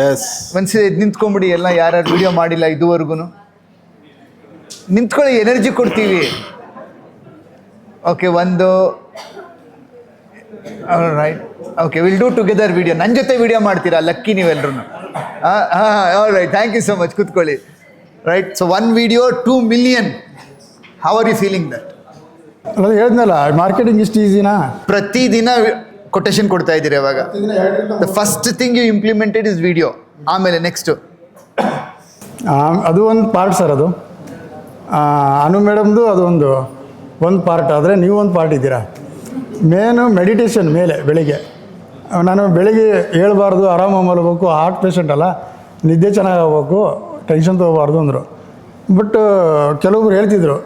Yes. ಒಂದ್ಸರಿ ನಿಂತ್ಕೊಂಡ್ಬಿಡಿ ಎಲ್ಲ, ಯಾರ್ಯಾರು ವಿಡಿಯೋ ಮಾಡಿಲ್ಲ ಇದುವರೆಗೂ. ನಿಂತ್ಕೊಳ್ಳಿ, ಎನರ್ಜಿ ಕೊಡ್ತೀವಿ. ಓಕೆ, ಒಂದು right. Okay, will do together video. ನನ್ನ ಜೊತೆ ವಿಡಿಯೋ ಮಾಡ್ತೀರಾ? ಲಕ್ಕಿ ನೀವೆಲ್ಲರೂ. Right, thank you so much. ಕೂತ್ಕೊಳ್ಳಿ. Right, so 1 video 2 million. How are you feeling that? ಅದು ಹೇಳಿದ್ನಲ್ಲ, ಮಾರ್ಕೆಟಿಂಗ್ ಇಷ್ಟು ಈಸಿನಾ? ಪ್ರತಿದಿನ ಕೊಟೇಶನ್ ಕೊಡ್ತಾ ಇದ್ದೀರಿ ಇವಾಗ. The first thing you implemented is video. ಆಮೇಲೆ ನೆಕ್ಸ್ಟು ಅದು ಒಂದು ಪಾರ್ಟ್ ಸರ್. ಅದು ಅನು ಮೇಡಮ್ದು ಅದು ಒಂದು ಪಾರ್ಟ್. ಆದರೆ ನೀವು ಒಂದು ಪಾರ್ಟ್ ಇದ್ದೀರಾ. ಮೇನು ಮೆಡಿಟೇಷನ್ ಮೇಲೆ ಬೆಳಿಗ್ಗೆ. ನಾನು ಬೆಳಿಗ್ಗೆ ಹೇಳ್ಬಾರ್ದು, ಆರಾಮ ಮಲಗಬೇಕು, ಹಾರ್ಟ್ ಪೇಷಂಟ್ ಅಲ್ಲ, ನಿದ್ದೆ ಚೆನ್ನಾಗಾಗಬೇಕು, ಟೆನ್ಷನ್ ತೊಗೋಬಾರ್ದು ಅಂದರು. ಬಟ್ ಕೆಲವೊಬ್ರು ಹೇಳ್ತಿದ್ರು,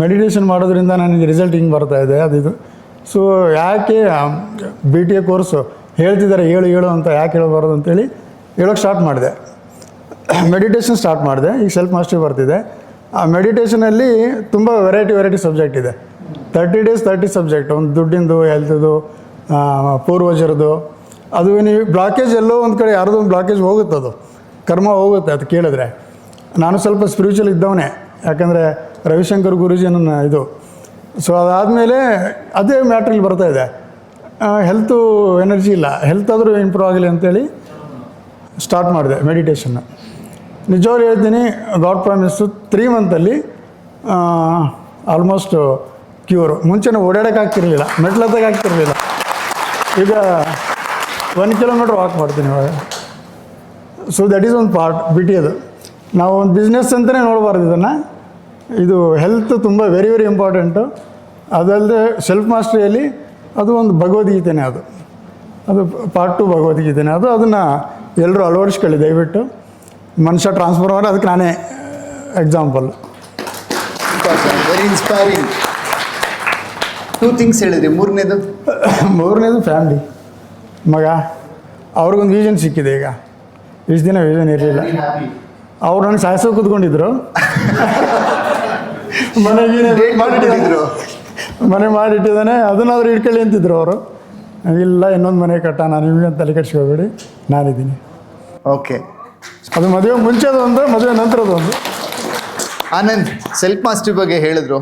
ಮೆಡಿಟೇಷನ್ ಮಾಡೋದ್ರಿಂದ ನನಗೆ ರಿಸಲ್ಟ್ ಹಿಂಗೆ ಬರ್ತಾಯಿದೆ ಅದು. ಸೊ ಯಾಕೆ BTA ಕೋರ್ಸು ಹೇಳ್ತಿದ್ದಾರೆ ಹೇಳು ಅಂತ, ಯಾಕೆ ಹೇಳಬಾರ್ದು ಅಂತೇಳಿ ಹೇಳೋಕ್ಕೆ ಸ್ಟಾರ್ಟ್ ಮಾಡಿದೆ. ಮೆಡಿಟೇಷನ್ ಸ್ಟಾರ್ಟ್ ಮಾಡಿದೆ. ಈಗ ಸೆಲ್ಫ್ ಮಾಸ್ಟ್ರಿ ಬರ್ತಿದೆ. ಆ ಮೆಡಿಟೇಷನಲ್ಲಿ ತುಂಬ ವೆರೈಟಿ ಸಬ್ಜೆಕ್ಟ್ ಇದೆ. 30 days 30 ಸಬ್ಜೆಕ್ಟ್. ಒಂದು ದುಡ್ಡಿಂದು, ಹೆಲ್ತ್ದು, ಪೂರ್ವಜರದು. ಅದು ನೀವು ಬ್ಲಾಕೇಜ್ ಎಲ್ಲೋ ಒಂದು ಕಡೆ ಯಾರ್ದೋ ಒಂದು ಬ್ಲಾಕೇಜ್ ಹೋಗುತ್ತೆ, ಅದು ಕರ್ಮ ಹೋಗುತ್ತೆ ಅದು ಕೇಳಿದ್ರೆ. ನಾನು ಸ್ವಲ್ಪ ಸ್ಪಿರಿಚುವಲ್ ಇದ್ದವನೇ, ಯಾಕಂದರೆ ರವಿಶಂಕರ್ ಗುರೂಜಿ ನನ್ನ ಇದು. ಸೊ ಅದಾದಮೇಲೆ ಅದೇ ಮ್ಯಾಟ್ರಲ್ಲಿ ಬರ್ತಾಯಿದೆ. ಹೆಲ್ತು ಎನರ್ಜಿ ಇಲ್ಲ, ಹೆಲ್ತ್ ಆದರೂ ಇಂಪ್ರೂವ್ ಆಗಲಿ ಅಂತೇಳಿ ಸ್ಟಾರ್ಟ್ ಮಾಡಿದೆ ಮೆಡಿಟೇಷನ್ನ. ನಿಜವಾಗ್ಲೂ ಹೇಳ್ತೀನಿ, ಗಾಡ್ ಪ್ರಾಮಿಸ್ಸು 3 ಮಂತಲ್ಲಿ ಆಲ್ಮೋಸ್ಟ್ ಕ್ಯೂರು. ಮುಂಚೆ ಓಡಾಡೋಕ್ಕಾಗ್ತಿರಲಿಲ್ಲ, ಮೆಟ್ಲತ್ತಾಗ್ತಿರಲಿಲ್ಲ. ಈಗ 1 kilometer ವಾಕ್ ಮಾಡ್ತೀನಿ ಇವಾಗ. ಸೊ ದಟ್ ಈಸ್ ಒಂದು ಪಾರ್ಟ್ BTA. ನಾವು ಒಂದು ಬಿಸ್ನೆಸ್ ಅಂತಲೇ ನೋಡಬಾರ್ದು ಇದನ್ನು. ಇದು ಹೆಲ್ತ್ ತುಂಬ ವೆರಿ ಇಂಪಾರ್ಟೆಂಟು. ಅದಲ್ಲದೆ ಸೆಲ್ಫ್ ಮಾಸ್ಟ್ರಿಯಲ್ಲಿ ಅದು ಒಂದು ಭಗವದ್ಗೀತೆನೇ. ಅದು ಪಾರ್ಟ್ 2 ಭಗವದ್ಗೀತೆನೇ. ಅದನ್ನು ಎಲ್ಲರೂ ಅಳವಡಿಸ್ಕೊಳ್ಳಿ ದಯವಿಟ್ಟು. ಮನುಷ್ಯ ಟ್ರಾನ್ಸ್ಫರ್ ಮಾಡಿ, ಅದಕ್ಕೆ ನಾನೇ ಎಕ್ಸಾಂಪಲ್. Very inspiring. 2 ಥಿಂಗ್ಸ್ ಹೇಳಿದ್ರಿ. ಮೂರನೇದು ಫ್ಯಾಮ್ಲಿ, ಮಗ. ಅವ್ರಿಗೊಂದು ವಿಷನ್ ಸಿಕ್ಕಿದೆ. ಈಗ ಇಷ್ಟು ದಿನ ವಿಷನ್ ಇರಲಿಲ್ಲ. ಅವ್ರು ನನಗೆ ಸಾಯಿಸೋ ಕೂತ್ಕೊಂಡಿದ್ರು. ಮನೆ ಮಾಡಿಟ್ಟಿದ್ದಾನೆ, ಅದನ್ನಾದ್ರೂ ಇಟ್ಕೊಳ್ಳಿ ಅಂತಿದ್ರು ಅವರು. ಇಲ್ಲ, ಇನ್ನೊಂದು ಮನೆ ಕಟ್ಟೋಣ, ನಿಮಗೆ ತಲೆ ಕೆಡ್ಸ್ಕೋಬೇಡಿ, ನಾನಿದ್ದೀನಿ. ಓಕೆ, ಅದು ಮದುವೆ ಮುಂಚೆದು ಒಂದು, ಮದುವೆ ನಂತರದ್ದು ಒಂದು. ಆನಂದ್, ಸೆಲ್ಫ್ ಮಾಸ್ಟ್ರಿ ಬಗ್ಗೆ ಹೇಳಿದ್ರು.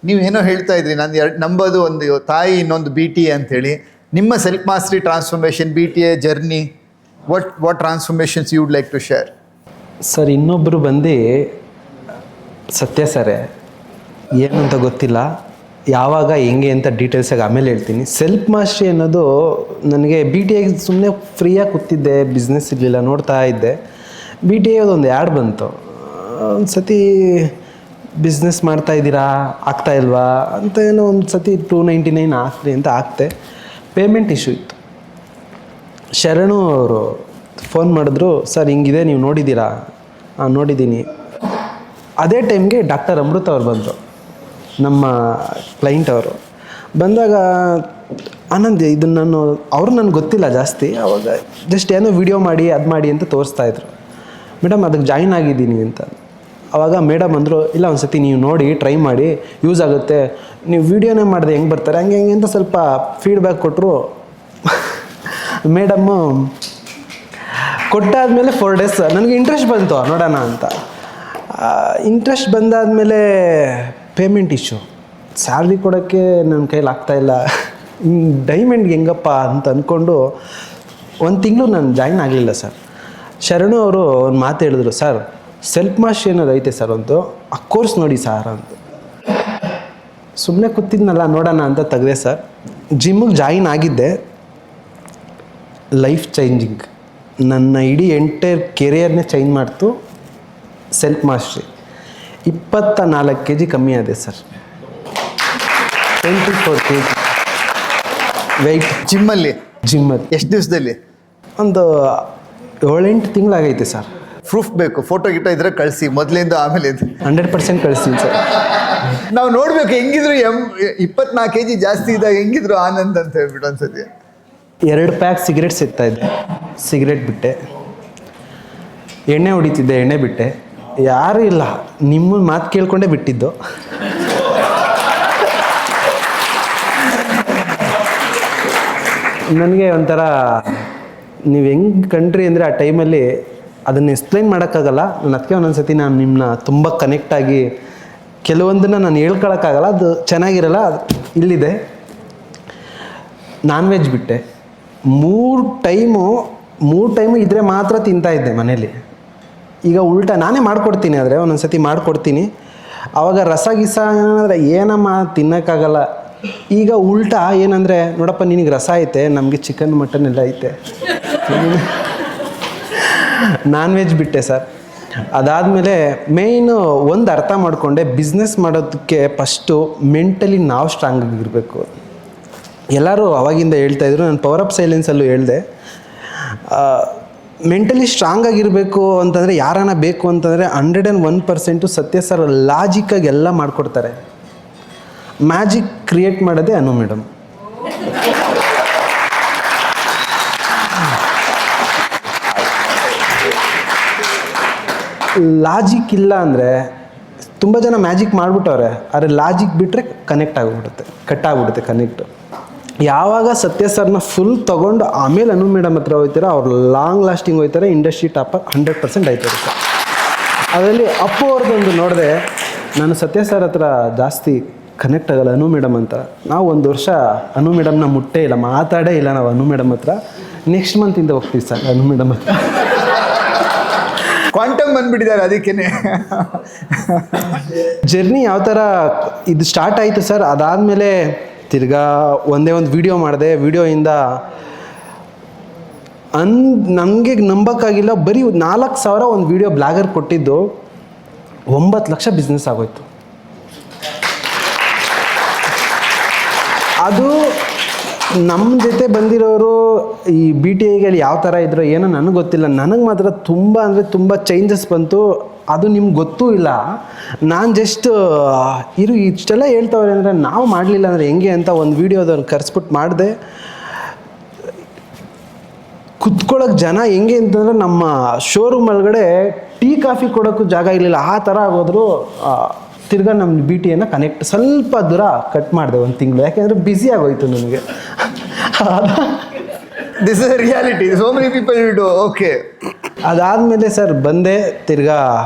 ನೀವು ಏನೋ ಹೇಳ್ತಾ ಇದ್ರಿ, ನಾನು ನಂಬೋದು ಒಂದು ತಾಯಿ, ಇನ್ನೊಂದು BTA ಅಂತೇಳಿ. ನಿಮ್ಮ self mastery transformation, BTA journey, what transformations you would like to share? Sir, ಇನ್ನೊಬ್ಬರು ಬಂದು ಸತ್ಯ ಸರೇ, ಏನು ಅಂತ ಗೊತ್ತಿಲ್ಲ, ಯಾವಾಗ ಹೆಂಗೆ ಅಂತ ಡೀಟೇಲ್ಸಾಗಿ ಆಮೇಲೆ ಹೇಳ್ತೀನಿ. ಸೆಲ್ಫ್ ಮಾಸ್ಟ್ರಿ ಅನ್ನೋದು ನನಗೆ BTA ಸುಮ್ಮನೆ ಫ್ರೀಯಾಗಿ ಕೂತಿದ್ದೆ, ಬಿಸ್ನೆಸ್ ಇರಲಿಲ್ಲ, ನೋಡ್ತಾ ಇದ್ದೆ. BTA ಒಂದು ಆ್ಯಡ್ ಬಂತು. ಒಂದು ಸತಿ ಬಿಸ್ನೆಸ್ ಮಾಡ್ತಾಯಿದ್ದೀರಾ, ಆಗ್ತಾ ಇಲ್ವಾ ಅಂತ ಏನೋ ಒಂದು ಸತಿ 299 ಹಾಕ್ರಿ ಅಂತ ಹಾಕ್ತೆ. ಪೇಮೆಂಟ್ ಇಶ್ಯೂ ಇತ್ತು. ಶರಣು ಅವರು ಫೋನ್ ಮಾಡಿದ್ರು, ಸರ್ ಹಿಂಗಿದೆ ನೀವು ನೋಡಿದ್ದೀರಾ? ಹಾಂ ನೋಡಿದ್ದೀನಿ. ಅದೇ ಟೈಮ್ಗೆ ಡಾಕ್ಟರ್ ಅಮೃತ ಅವ್ರು ಬಂದರು, ನಮ್ಮ ಕ್ಲೈಂಟ್ ಅವರು. ಬಂದಾಗ ಆನಂದ್ ಇದನ್ನು ನನಗೆ ಗೊತ್ತಿಲ್ಲ ಜಾಸ್ತಿ, ಅವಾಗ ಜಸ್ಟ್ ಏನೋ ವಿಡಿಯೋ ಮಾಡಿ ಅದು ಮಾಡಿ ಅಂತ ತೋರಿಸ್ತಾಯಿದ್ರು. ಮೇಡಮ್ ಅದಕ್ಕೆ ಜಾಯಿನ್ ಆಗಿದ್ದೀನಿ ಅಂತ. ಆವಾಗ ಮೇಡಮ್ ಅಂದರು, ಇಲ್ಲ ಒಂದು ಸತಿ ನೀವು ನೋಡಿ ಟ್ರೈ ಮಾಡಿ, ಯೂಸ್ ಆಗುತ್ತೆ, ನೀವು ವೀಡಿಯೋನೇ ಮಾಡಿದೆ ಹೆಂಗೆ ಬರ್ತಾರೆ ಹಂಗೆ ಹೆಂಗೆ ಅಂತ ಸ್ವಲ್ಪ ಫೀಡ್ಬ್ಯಾಕ್ ಕೊಟ್ಟರು. ಮೇಡಮ್ಮು ಕೊಟ್ಟಾದಮೇಲೆ 4 ಡೇಸ್ ನನಗೆ ಇಂಟ್ರೆಸ್ಟ್ ಬಂತು ನೋಡೋಣ ಅಂತ. ಇಂಟ್ರೆಸ್ಟ್ ಬಂದಾದಮೇಲೆ ಪೇಮೆಂಟ್ ಇಶ್ಯೂ, ಸ್ಯಾಲ್ರಿ ಕೊಡೋಕ್ಕೆ ನನ್ನ ಕೈಲಿ ಆಗ್ತಾಯಿಲ್ಲ, ಡೈಮಂಡ್ಗೆ ಹೆಂಗಪ್ಪ ಅಂತ ಅಂದ್ಕೊಂಡು 1 ತಿಂಗಳು ನಾನು ಜಾಯಿನ್ ಆಗಲಿಲ್ಲ ಸರ್. ಶರಣು ಅವರು ಒಂದು ಮಾತು ಹೇಳಿದ್ರು, ಸರ್ ಸೆಲ್ಫ್ ಮಾಸ್ಟ್ರಿ ಅನ್ನೋದು ಐತೆ ಸರ್ ಒಂದು, ಆ ಕೋರ್ಸ್ ನೋಡಿ ಸರ್ ಅಂತ. ಸುಮ್ಮನೆ ಕೂತಿದ್ನಲ್ಲ ನೋಡೋಣ ಅಂತ ತೆಗೆದೆ ಸರ್. ಜಿಮ್ಮಿಗೆ ಜಾಯಿನ್ ಆಗಿದ್ದೆ. ಲೈಫ್ ಚೇಂಜಿಂಗ್, ನನ್ನ ಇಡೀ ಎಂಟೈರ್ ಕೆರಿಯರ್ನೇ ಚೇಂಜ್ ಮಾಡ್ತು ಸೆಲ್ಫ್ ಮಾಸ್ಟ್ರಿ. 24 kg ಕಮ್ಮಿ ಆದೆ ಸರ್. 24 kg ವೆಯ್ಟ್ ಜಿಮ್ಮಲ್ಲಿ ಜಿಮ್ಮಲ್ಲಿ. ಎಷ್ಟು ದಿವಸದಲ್ಲಿ? ಒಂದು 7-8 ತಿಂಗಳಾಗೈತೆ ಸರ್. ಪ್ರೂಫ್ ಬೇಕು, ಫೋಟೋ ಗಿಟೋ ಇದ್ರೆ ಕಳಿಸಿ, ಮೊದಲಿಂದ ಆಮೇಲೆ 100% ಕಳಿಸ್ತೀನಿ ಸರ್. ನಾವು ನೋಡ್ಬೇಕು ಹೆಂಗಿದ್ರು 24 kg ಜಾಸ್ತಿ ಇದ್ದಾಗ ಹೆಂಗಿದ್ರು ಆನಂದ್ ಅಂತ ಹೇಳ್ಬಿಟ್ಟು ಅನ್ಸತಿ. 2 ಪ್ಯಾಕ್ ಸಿಗರೇಟ್ ಸಿಗ್ತಾಯಿದ್ದೆ, ಸಿಗರೇಟ್ ಬಿಟ್ಟೆ. ಎಣ್ಣೆ ಹೊಡಿತಿದ್ದೆ, ಎಣ್ಣೆ ಬಿಟ್ಟೆ. ಯಾರೂ ಇಲ್ಲ, ನಿಮ್ಮ ಮಾತು ಕೇಳ್ಕೊಂಡೇ ಬಿಟ್ಟಿದ್ದು. ನನಗೆ ಒಂಥರ ನೀವು ಹೆಂಗೆ ಕಂಡ್ರಿ ಅಂದರೆ ಆ ಟೈಮಲ್ಲಿ ಅದನ್ನು ಎಕ್ಸ್ಪ್ಲೈನ್ ಮಾಡೋಕ್ಕಾಗಲ್ಲ. ನಾನು ಅದಕ್ಕೆ ಒಂದೊಂದು ಸತಿ ನಾನು ನಿಮ್ಮನ್ನ ತುಂಬ ಕನೆಕ್ಟಾಗಿ ಕೆಲವೊಂದನ್ನು ನಾನು ಹೇಳ್ಕೊಳಕ್ಕಾಗಲ್ಲ, ಅದು ಚೆನ್ನಾಗಿರಲ್ಲ. ಅದು ಇಲ್ಲಿದೆ. ನಾನ್ ವೆಜ್ ಬಿಟ್ಟೆ. 3 ಟೈಮು ಇದ್ದರೆ ಮಾತ್ರ ತಿಂತಾಯಿದ್ದೆ ಮನೇಲಿ. ಈಗ ಉಲ್ಟಾ ನಾನೇ ಮಾಡ್ಕೊಡ್ತೀನಿ, ಆದರೆ ಒಂದೊಂದು ಸತಿ ಮಾಡ್ಕೊಡ್ತೀನಿ. ಆವಾಗ ರಸ ಗಿಸ ಏನಾದರೆ ಏನಮ್ಮ ತಿನ್ನೋಕ್ಕಾಗಲ್ಲ. ಈಗ ಉಲ್ಟಾ ಏನಂದರೆ, ನೋಡಪ್ಪ ನಿನಗೆ ರಸ ಐತೆ, ನಮಗೆ ಚಿಕನ್ ಮಟನ್ ಎಲ್ಲ ಐತೆ. ನಾನ್ ವೆಜ್ ಬಿಟ್ಟೆ ಸರ್. ಅದಾದಮೇಲೆ ಮೇಯ್ನು ಒಂದು ಅರ್ಥ ಮಾಡಿಕೊಂಡೆ, ಬಿಸ್ನೆಸ್ ಮಾಡೋದಕ್ಕೆ ಫಸ್ಟು ಮೆಂಟಲಿ ನಾವು ಸ್ಟ್ರಾಂಗ್ ಆಗಿರಬೇಕು. ಎಲ್ಲರೂ ಅವಾಗಿಂದ ಹೇಳ್ತಾಯಿದ್ರು, ನಾನು ಪವರ್ ಆಫ್ ಸೈಲೆನ್ಸಲ್ಲೂ ಹೇಳಿದೆ, ಮೆಂಟಲಿ ಸ್ಟ್ರಾಂಗ್ ಆಗಿರಬೇಕು ಅಂತಂದರೆ ಯಾರನ್ನ ಬೇಕು ಅಂತಂದರೆ 101% ಸತ್ಯ ಸರ್ ಲಾಜಿಕ್ಕಾಗಿ ಎಲ್ಲ ಮಾಡಿಕೊಡ್ತಾರೆ. ಮ್ಯಾಜಿಕ್ ಕ್ರಿಯೇಟ್ ಮಾಡೋದೇ ಅನು ಮೇಡಮ್. ಲಾಜಿಕ್ ಇಲ್ಲ ಅಂದರೆ ತುಂಬ ಜನ ಮ್ಯಾಜಿಕ್ ಮಾಡಿಬಿಟ್ಟವ್ರೆ, ಆದರೆ ಲಾಜಿಕ್ ಬಿಟ್ಟರೆ ಕನೆಕ್ಟ್ ಆಗಿಬಿಡುತ್ತೆ ಕನೆಕ್ಟು. ಯಾವಾಗ ಸತ್ಯ ಸರ್ನ ಫುಲ್ ತೊಗೊಂಡು ಆಮೇಲೆ ಅನು ಮೇಡಮ್ ಹತ್ರ ಹೋಗ್ತಾರೆ, ಅವ್ರು ಲಾಂಗ್ ಲಾಸ್ಟಿಂಗ್ ಹೋಗ್ತಾರೆ, ಇಂಡಸ್ಟ್ರಿ ಟಾಪರ್ 100% ಆಯ್ತಾರೆ ಸರ್. ಅದರಲ್ಲಿ ಅಪ್ಪು ಅವ್ರದ್ದೊಂದು ನೋಡಿದೆ, ನಾನು ಸತ್ಯ ಸರ್ ಹತ್ರ ಜಾಸ್ತಿ ಕನೆಕ್ಟ್ ಆಗಲ್ಲ ಅನು ಮೇಡಮ್ ಅಂತ. ನಾವು 1 ವರ್ಷ ಅನು ಮೇಡಮ್ನ ಮುಟ್ಟೇ ಇಲ್ಲ, ಮಾತಾಡೇ ಇಲ್ಲ ನಾವು ಅನು ಮೇಡಮ್ ಹತ್ರ. ನೆಕ್ಸ್ಟ್ ಮಂತಿಂದ ಹೋಗ್ತೀವಿ ಸರ್ ಅನು ಮೇಡಮ್ ಹತ್ರ. ಕ್ವಾಂಟಮ್ ಬಂದ್ಬಿಟ್ಟಿದ್ದಾರೆ ಅದಕ್ಕೇನೆ. ಜರ್ನಿ ಯಾವ ಥರ ಇದು ಸ್ಟಾರ್ಟ್ ಆಯಿತು ಸರ್. ಅದಾದಮೇಲೆ ತಿರ್ಗಾ ಒಂದೇ ಒಂದು ವಿಡಿಯೋ ಮಾಡಿದೆ. ವಿಡಿಯೋಯಿಂದ ನನಗೆ ನಂಬಕ್ಕಾಗಿಲ್ಲ, ಬರೀ 4,000 ಒಂದು ವಿಡಿಯೋ ಬ್ಲಾಗರ್ ಕೊಟ್ಟಿದ್ದು 9 ಲಕ್ಷ ಬಿಸ್ನೆಸ್ ಆಗೋಯ್ತು. ಅದು ನಮ್ಮ ಜೊತೆ ಬಂದಿರೋರು ಈ BTIಗಳಲ್ಲಿ ಯಾವ ಥರ ಇದ್ರೋ ಏನೋ ನನಗೆ ಗೊತ್ತಿಲ್ಲ, ನನಗೆ ಮಾತ್ರ ತುಂಬ ಅಂದರೆ ತುಂಬ ಚೇಂಜಸ್ ಬಂತು. ಅದು ನಿಮ್ಗೆ ಗೊತ್ತೂ ಇಲ್ಲ. ನಾನು ಜಸ್ಟ್ ಇಷ್ಟೆಲ್ಲ ಹೇಳ್ತವ್ರೆ ಅಂದರೆ ನಾವು ಮಾಡಲಿಲ್ಲ ಅಂದರೆ ಹೆಂಗೆ ಅಂತ ಒಂದು ವೀಡಿಯೋದನ್ನು ಕರೆಸ್ಬಿಟ್ಟು ಮಾಡಿದೆ. ಕುತ್ಕೊಳ್ಳೋಕೆ ಜನ ಹೆಂಗೆ ಅಂತಂದರೆ, ನಮ್ಮ ಶೋರೂಮ್ ಒಳಗಡೆ ಟೀ ಕಾಫಿ ಕೊಡೋಕ್ಕೂ ಜಾಗ ಇರಲಿಲ್ಲ, ಆ ಥರ ಆಗೋದ್ರು. ತಿರ್ಗಾ ನಮ್ಮ BTIನ ಕನೆಕ್ಟ್ ಸ್ವಲ್ಪ ದೂರ ಕಟ್ ಮಾಡಿದೆ 1 ತಿಂಗಳು, ಯಾಕೆಂದರೆ ಬ್ಯುಸಿ ಆಗೋಯ್ತು ನನಗೆ. This is reality, so many people will do. Okay, ಅದಾದಮೇಲೆ ಸರ್ ಬಂದೆ, ತಿರ್ಗಾ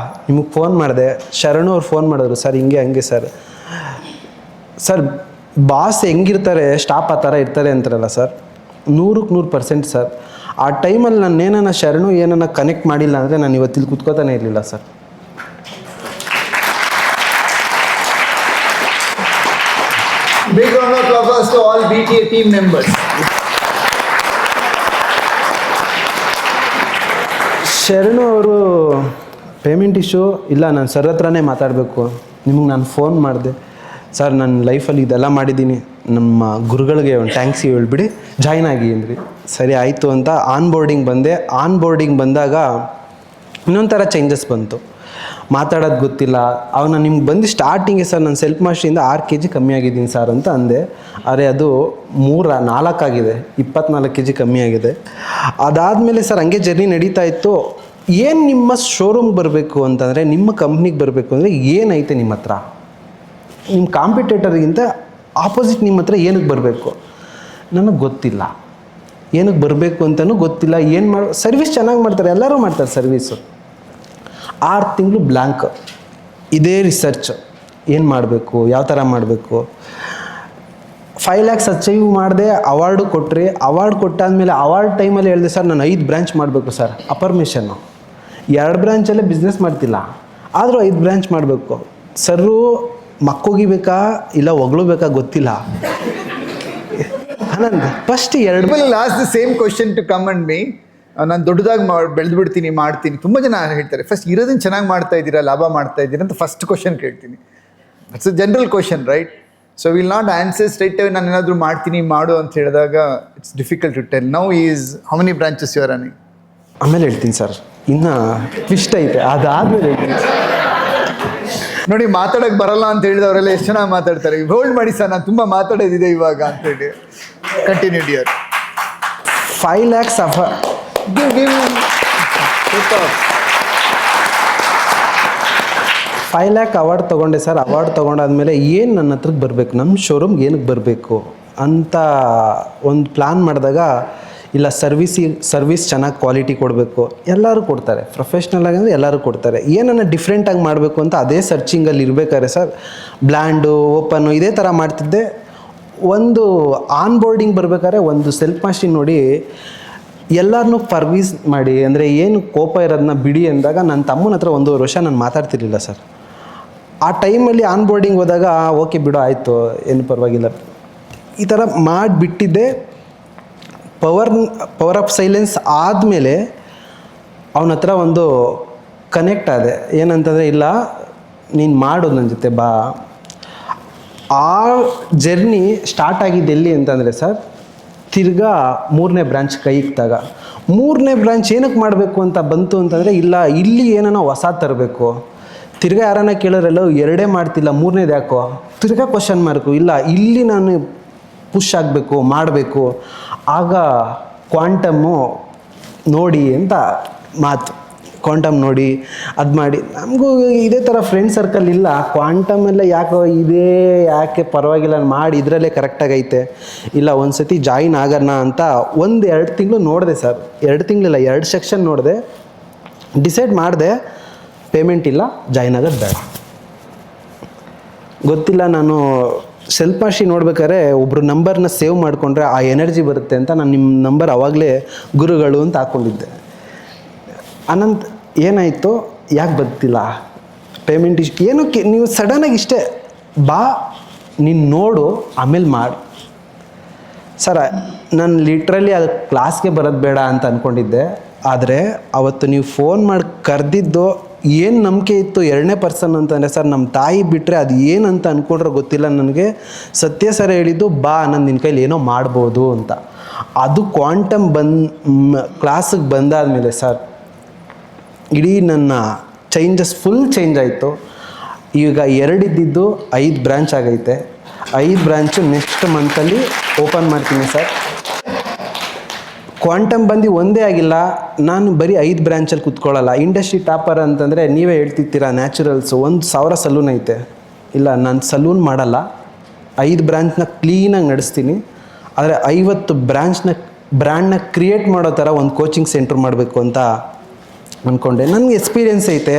ನಿಮಗೆ ಫೋನ್ ಮಾಡಿದೆ. ಶರಣು ಅವ್ರು ಫೋನ್ ಮಾಡಿದ್ರು, ಸರ್ ಹಿಂಗೆ ಹಂಗೆ ಸರ್ ಬಾಸ್ ಹೆಂಗಿರ್ತಾರೆ ಸ್ಟಾಫ್ ಆ ಥರ ಇರ್ತಾರೆ ಅಂತಾರಲ್ಲ ಸರ್, 100ಕ್ಕೆ 100% ಸರ್. ಆ ಟೈಮಲ್ಲಿ ನಾನು ಏನನ್ನ ಶರಣು ಏನನ್ನ ಕನೆಕ್ಟ್ ಮಾಡಿಲ್ಲ ಅಂದರೆ ನಾನು ಇವತ್ತಿಲ್ಲಿ ಕುತ್ಕೋತಾನೆ ಇರಲಿಲ್ಲ sir. Big round of applause to all BTA team members. ಶರಣು ಅವರು ಪೇಮೆಂಟ್ ಇಶ್ಯೂ ಇಲ್ಲ, ನಾನು ಸರ್ ಹತ್ರನೇ ಮಾತಾಡಬೇಕು, ನಿಮಗೆ ನಾನು ಫೋನ್ ಮಾಡಿದೆ, ಸರ್ ನನ್ನ ಲೈಫಲ್ಲಿ ಇದೆಲ್ಲ ಮಾಡಿದ್ದೀನಿ, ನಮ್ಮ ಗುರುಗಳಿಗೆ ಒಂದು ಥ್ಯಾಂಕ್ಸ್ ಹೇಳ್ಬಿಡಿ ಜಾಯ್ನ್ ಆಗಿ ಅಂದ್ರಿ. ಸರಿ ಆಯಿತು ಅಂತ ಆನ್ ಬೋರ್ಡಿಂಗ್ ಬಂದೆ. ಆನ್ ಬೋರ್ಡಿಂಗ್ ಬಂದಾಗ ಇನ್ನೊಂಥರ ಚೇಂಜಸ್ ಬಂತು. ಮಾತಾಡೋದು ಗೊತ್ತಿಲ್ಲ. ಅವನ ನಿಮ್ಗೆ ಬಂದು ಸ್ಟಾರ್ಟಿಂಗೆ ಸರ್ ನಾನು ಸೆಲ್ಫ್ ಮಾಸ್ಟ್ರಿಯಿಂದ 6 kg ಕಮ್ಮಿ ಆಗಿದ್ದೀನಿ ಸರ್ ಅಂತ ಅಂದೆ. ಅರೆ ಅದು 4 ಆಗಿದೆ, 24 kg ಕಮ್ಮಿ ಆಗಿದೆ. ಅದಾದಮೇಲೆ ಸರ್ ಹಂಗೆ ಜರ್ನಿ ನಡೀತಾ ಇತ್ತು. ಏನು ನಿಮ್ಮ ಶೋರೂಮ್ಗೆ ಬರಬೇಕು ಅಂತಂದರೆ, ನಿಮ್ಮ ಕಂಪ್ನಿಗೆ ಬರಬೇಕು ಅಂದರೆ ಏನೈತೆ ನಿಮ್ಮ ಹತ್ರ, ನಿಮ್ಮ ಕಾಂಪಿಟೇಟರ್ಗಿಂತ ಆಪೋಸಿಟ್ ನಿಮ್ಮ ಹತ್ರ ಏನಕ್ಕೆ ಬರಬೇಕು ನನಗೆ ಗೊತ್ತಿಲ್ಲ. ಏನಕ್ಕೆ ಬರಬೇಕು ಅಂತಲೂ ಗೊತ್ತಿಲ್ಲ. ಏನು ಸರ್ವಿಸ್ ಚೆನ್ನಾಗಿ ಮಾಡ್ತಾರೆ, ಎಲ್ಲರೂ ಮಾಡ್ತಾರೆ ಸರ್ವೀಸು. 6 ತಿಂಗಳು ಬ್ಲ್ಯಾಂಕ್, ಇದೇ ರಿಸರ್ಚ್ ಏನು ಮಾಡಬೇಕು, ಯಾವ ಥರ ಮಾಡಬೇಕು. 5 lakhs ಅಚೀವ್ ಮಾಡಿದೆ. ಅವಾರ್ಡು ಕೊಟ್ಟರೆ, ಅವಾರ್ಡ್ ಕೊಟ್ಟಾದಮೇಲೆ ಅವಾರ್ಡ್ ಟೈಮಲ್ಲಿ ಹೇಳಿದೆ ಸರ್ ನಾನು 5 ಬ್ರ್ಯಾಂಚ್ ಮಾಡಬೇಕು ಸರ್. ಅಪರ್ಮಿಷನ್ನು 2 ಬ್ರ್ಯಾಂಚಲ್ಲೇ ಬಿಸ್ನೆಸ್ ಮಾಡ್ತಿಲ್ಲ, ಆದರೂ 5 ಬ್ರ್ಯಾಂಚ್ ಮಾಡಬೇಕು. ಸರ್ರು ಮಕ್ಕೋಗಿಬೇಕಾ ಇಲ್ಲ ಹೊಗಳ್ಬೇಕಾ ಗೊತ್ತಿಲ್ಲ. Anand first 2 People ask the same question to come and me. ನಾನು ದೊಡ್ಡದಾಗಿ ಬೆಳೆದು ಬಿಡ್ತೀನಿ, ಮಾಡ್ತೀನಿ. ತುಂಬ ಜನ ಹೇಳ್ತಾರೆ ಫಸ್ಟ್ ಇರೋದನ್ನು ಚೆನ್ನಾಗಿ ಮಾಡ್ತಾ ಇದ್ದೀರಾ, ಲಾಭ ಮಾಡ್ತಾ ಇದ್ದೀರಾ ಅಂತ ಫಸ್ಟ್ ಕ್ವಶನ್ ಕೇಳ್ತೀನಿ. It's a general question, right? So will not answer straight away ನಾನು ಏನಾದರೂ ಮಾಡ್ತೀನಿ ಮಾಡು ಅಂತ ಹೇಳಿದಾಗ it's difficult to tell. Now is how many branches you are running? ಆಮೇಲೆ ಹೇಳ್ತೀನಿ ಸರ್, ಇನ್ನು ಟ್ವಿಸ್ಟ್ ಐತೆ, ಅದಾದಮೇಲೆ ಹೇಳ್ತೀನಿ. ನೋಡಿ, ಮಾತಾಡೋಕ್ಕೆ ಬರಲ್ಲ ಅಂತ ಹೇಳಿದವರೆಲ್ಲ ಎಷ್ಟು ಚೆನ್ನಾಗಿ ಮಾತಾಡ್ತಾರೆ. ಹೋಲ್ಡ್ ಮಾಡಿ ಸರ್, ನಾನು ತುಂಬ ಮಾತಾಡೋದಿದೆ ಇವಾಗ ಅಂತೇಳಿ. Continue dear. 5 lakhs give 5 lakh award ತೊಗೊಂಡೆ ಸರ್. ಅವಾರ್ಡ್ ತೊಗೊಂಡಾದ್ಮೇಲೆ ಏನು ನನ್ನ ಹತ್ರಕ್ಕೆ ಬರಬೇಕು, ನಮ್ಮ ಶೋರೂಮ್ಗೆ ಏನಕ್ಕೆ ಬರಬೇಕು ಅಂತ ಒಂದು ಪ್ಲ್ಯಾನ್ ಮಾಡಿದಾಗ, ಇಲ್ಲ ಸರ್ವಿಸ್ ಚೆನ್ನಾಗಿ ಕ್ವಾಲಿಟಿ ಕೊಡಬೇಕು. ಎಲ್ಲರೂ ಕೊಡ್ತಾರೆ, ಪ್ರೊಫೆಷ್ನಲ್ ಆಗಿ ಅಂದರೆ ಎಲ್ಲರೂ ಕೊಡ್ತಾರೆ. ಏನನ್ನ ಡಿಫ್ರೆಂಟಾಗಿ ಮಾಡಬೇಕು ಅಂತ ಅದೇ ಸರ್ಚಿಂಗಲ್ಲಿ ಇರಬೇಕಾದ್ರೆ ಸರ್, ಬ್ಲ್ಯಾಂಡು ಓಪನ್ನು ಇದೇ ಥರ ಮಾಡ್ತಿದ್ದೆ. ಒಂದು ಆನ್ ಬೋರ್ಡಿಂಗ್ ಬರಬೇಕಾದ್ರೆ ಒಂದು ಸೆಲ್ಫ್ ಮಾಸ್ಟ್ರಿ ನೋಡಿ ಎಲ್ಲರನ್ನೂ ಪರ್ವೀಸ್ ಮಾಡಿ, ಅಂದರೆ ಏನು ಕೋಪ ಇರೋದನ್ನ ಬಿಡಿ ಅಂದಾಗ ನನ್ನ ತಮ್ಮನ ಹತ್ರ 1.5 ವರ್ಷ ನಾನು ಮಾತಾಡ್ತಿರ್ಲಿಲ್ಲ ಸರ್. ಆ ಟೈಮಲ್ಲಿ ಆನ್ ಬೋರ್ಡಿಂಗ್ ಹೋದಾಗ ಓಕೆ ಬಿಡು ಆಯಿತು ಏನು ಪರವಾಗಿಲ್ಲ ಈ ಥರ ಮಾಡಿಬಿಟ್ಟಿದ್ದೆ. ಪವರ್ ಆಫ್ ಸೈಲೆನ್ಸ್ ಆದಮೇಲೆ ಅವನ ಹತ್ರ ಒಂದು ಕನೆಕ್ಟ್ ಆದೆ. ಏನಂತಂದರೆ, ಇಲ್ಲ ನೀನು ಮಾಡು ನನ್ನ ಜೊತೆ ಬಾ. ಆ ಜರ್ನಿ ಸ್ಟಾರ್ಟ್ ಆಗಿದ್ದು ಎಲ್ಲಿ ಅಂತಂದರೆ ಸರ್, ತಿರ್ಗಾ 3ನೇ ಬ್ರಾಂಚ್ ಕೈ ಇಕ್ತಾಗ. 3ನೇ ಬ್ರಾಂಚ್ ಏನಕ್ಕೆ ಮಾಡಬೇಕು ಅಂತ ಬಂತು ಅಂತಂದರೆ, ಇಲ್ಲ ಇಲ್ಲಿ ಏನೋ ಹೊಸ ತರಬೇಕು. ತಿರ್ಗಾ ಯಾರನ್ನ ಕೇಳೋರೆಲ್ಲ 2 ಮಾಡ್ತಿಲ್ಲ 3ನೇದು ಯಾಕೋ, ತಿರ್ಗಾ ಕ್ವಶನ್ ಮಾರ್ಕು. ಇಲ್ಲ ಇಲ್ಲಿ ನಾನು ಪುಷ್ ಆಗಬೇಕು, ಮಾಡಬೇಕು. ಆಗ ಕ್ವಾಂಟಮ್ಮು ನೋಡಿ ಅಂತ ಮಾತು. ಕ್ವಾಂಟಮ್ ನೋಡಿ ಅದು ಮಾಡಿ. ನಮಗೂ ಇದೇ ಥರ ಫ್ರೆಂಡ್ ಸರ್ಕಲ್ ಇಲ್ಲ. ಕ್ವಾಂಟಮ್ ಎಲ್ಲ ಯಾಕೆ ಪರವಾಗಿಲ್ಲ ಮಾಡಿ ಇದರಲ್ಲೇ ಕರೆಕ್ಟಾಗೈತೆ. ಇಲ್ಲ ಒಂದು ಸತಿ ಜಾಯಿನ್ ಆಗೋಣ ಅಂತ 1-2 ತಿಂಗಳು ನೋಡಿದೆ ಸರ್. 2 ತಿಂಗಳಿಲ್ಲ, 2 ಸೆಕ್ಷನ್ ನೋಡಿದೆ. ಡಿಸೈಡ್ ಮಾಡಿದೆ, ಪೇಮೆಂಟ್ ಇಲ್ಲ, ಜಾಯಿನ್ ಆಗೋದು ಬೇಡ. ಗೊತ್ತಿಲ್ಲ, ನಾನು ಸೆಲ್ಫ್ ಮಾಸ್ಟ್ರಿ ನೋಡ್ಬೇಕಾದ್ರೆ ಒಬ್ಬರು ನಂಬರ್ನ ಸೇವ್ ಮಾಡಿಕೊಂಡ್ರೆ ಆ ಎನರ್ಜಿ ಬರುತ್ತೆ ಅಂತ ನಾನು ನಿಮ್ಮ ನಂಬರ್ ಆವಾಗಲೇ ಗುರುಗಳು ಅಂತ ಹಾಕ್ಕೊಂಡಿದ್ದೆ. ಅನಂತ್ ಏನಾಯಿತು, ಯಾಕೆ ಬರ್ತಿಲ್ಲ, ಪೇಮೆಂಟ್ ಏನಕ್ಕೆ ನೀವು ಸಡನ್ನಾಗಿ ಇಷ್ಟೇ ಬಾ, ನೀನು ನೋಡು ಆಮೇಲೆ ಮಾಡು. ಸರ್ ನಾನು ಲಿಟ್ರಲಿ ಅದು ಕ್ಲಾಸ್ಗೆ ಬರೋದು ಬೇಡ ಅಂತ ಅಂದ್ಕೊಂಡಿದ್ದೆ. ಆದರೆ ಅವತ್ತು ನೀವು ಫೋನ್ ಮಾಡಿ ಕರೆದಿದ್ದು ಏನು ನಂಬಿಕೆ ಇತ್ತು 2ನೇ ಪರ್ಸನ್ ಅಂತಂದರೆ ಸರ್, ನಮ್ಮ ತಾಯಿ ಬಿಟ್ಟರೆ ಅದು ಏನಂತ ಅಂದ್ಕೊಂಡ್ರೆ ಗೊತ್ತಿಲ್ಲ ನನಗೆ. ಸತ್ಯ ಸರ್ ಹೇಳಿದ್ದು, ಬಾ ನಾನು ನಿನ್ನ ಕೈಲಿ ಏನೋ ಮಾಡ್ಬೋದು ಅಂತ. ಅದು ಕ್ವಾಂಟಮ್ ಕ್ಲಾಸಿಗೆ ಬಂದಾದಮೇಲೆ ಸರ್, ಇಡೀ ನನ್ನ ಫುಲ್ ಚೇಂಜ್ ಆಯಿತು. ಈಗ 2 ಇದ್ದಿದ್ದು 5 ಬ್ರಾಂಚ್ ಆಗೈತೆ. 5 ಬ್ರಾಂಚು ನೆಕ್ಸ್ಟ್ ಮಂತಲ್ಲಿ ಓಪನ್ ಮಾಡ್ತೀನಿ ಸರ್. ಕ್ವಾಂಟಮ್ ಬಂದು ಒಂದೇ ಆಗಿಲ್ಲ, ನಾನು ಬರೀ 5 ಬ್ರಾಂಚಲ್ಲಿ ಕೂತ್ಕೊಳ್ಳಲ್ಲ. ಇಂಡಸ್ಟ್ರಿ ಟಾಪರ್ ಅಂತಂದರೆ ನೀವೇ ಹೇಳ್ತಿರ್ತೀರ, ನ್ಯಾಚುರಲ್ಸು 1,000 ಸಲೂನ್ ಐತೆ. ಇಲ್ಲ, ನಾನು ಸಲೂನ್ ಮಾಡಲ್ಲ, 5 ಬ್ರಾಂಚ್ನ ಕ್ಲೀನಾಗಿ ನಡೆಸ್ತೀನಿ. ಆದರೆ 50 ಬ್ರ್ಯಾಂಡ್ನ ಕ್ರಿಯೇಟ್ ಮಾಡೋ ಥರ ಒಂದು ಕೋಚಿಂಗ್ ಸೆಂಟ್ರ್ ಮಾಡಬೇಕು ಅಂತ ಅಂದ್ಕೊಂಡೆ. ನನಗೆ ಎಕ್ಸ್ಪೀರಿಯೆನ್ಸ್ ಐತೆ,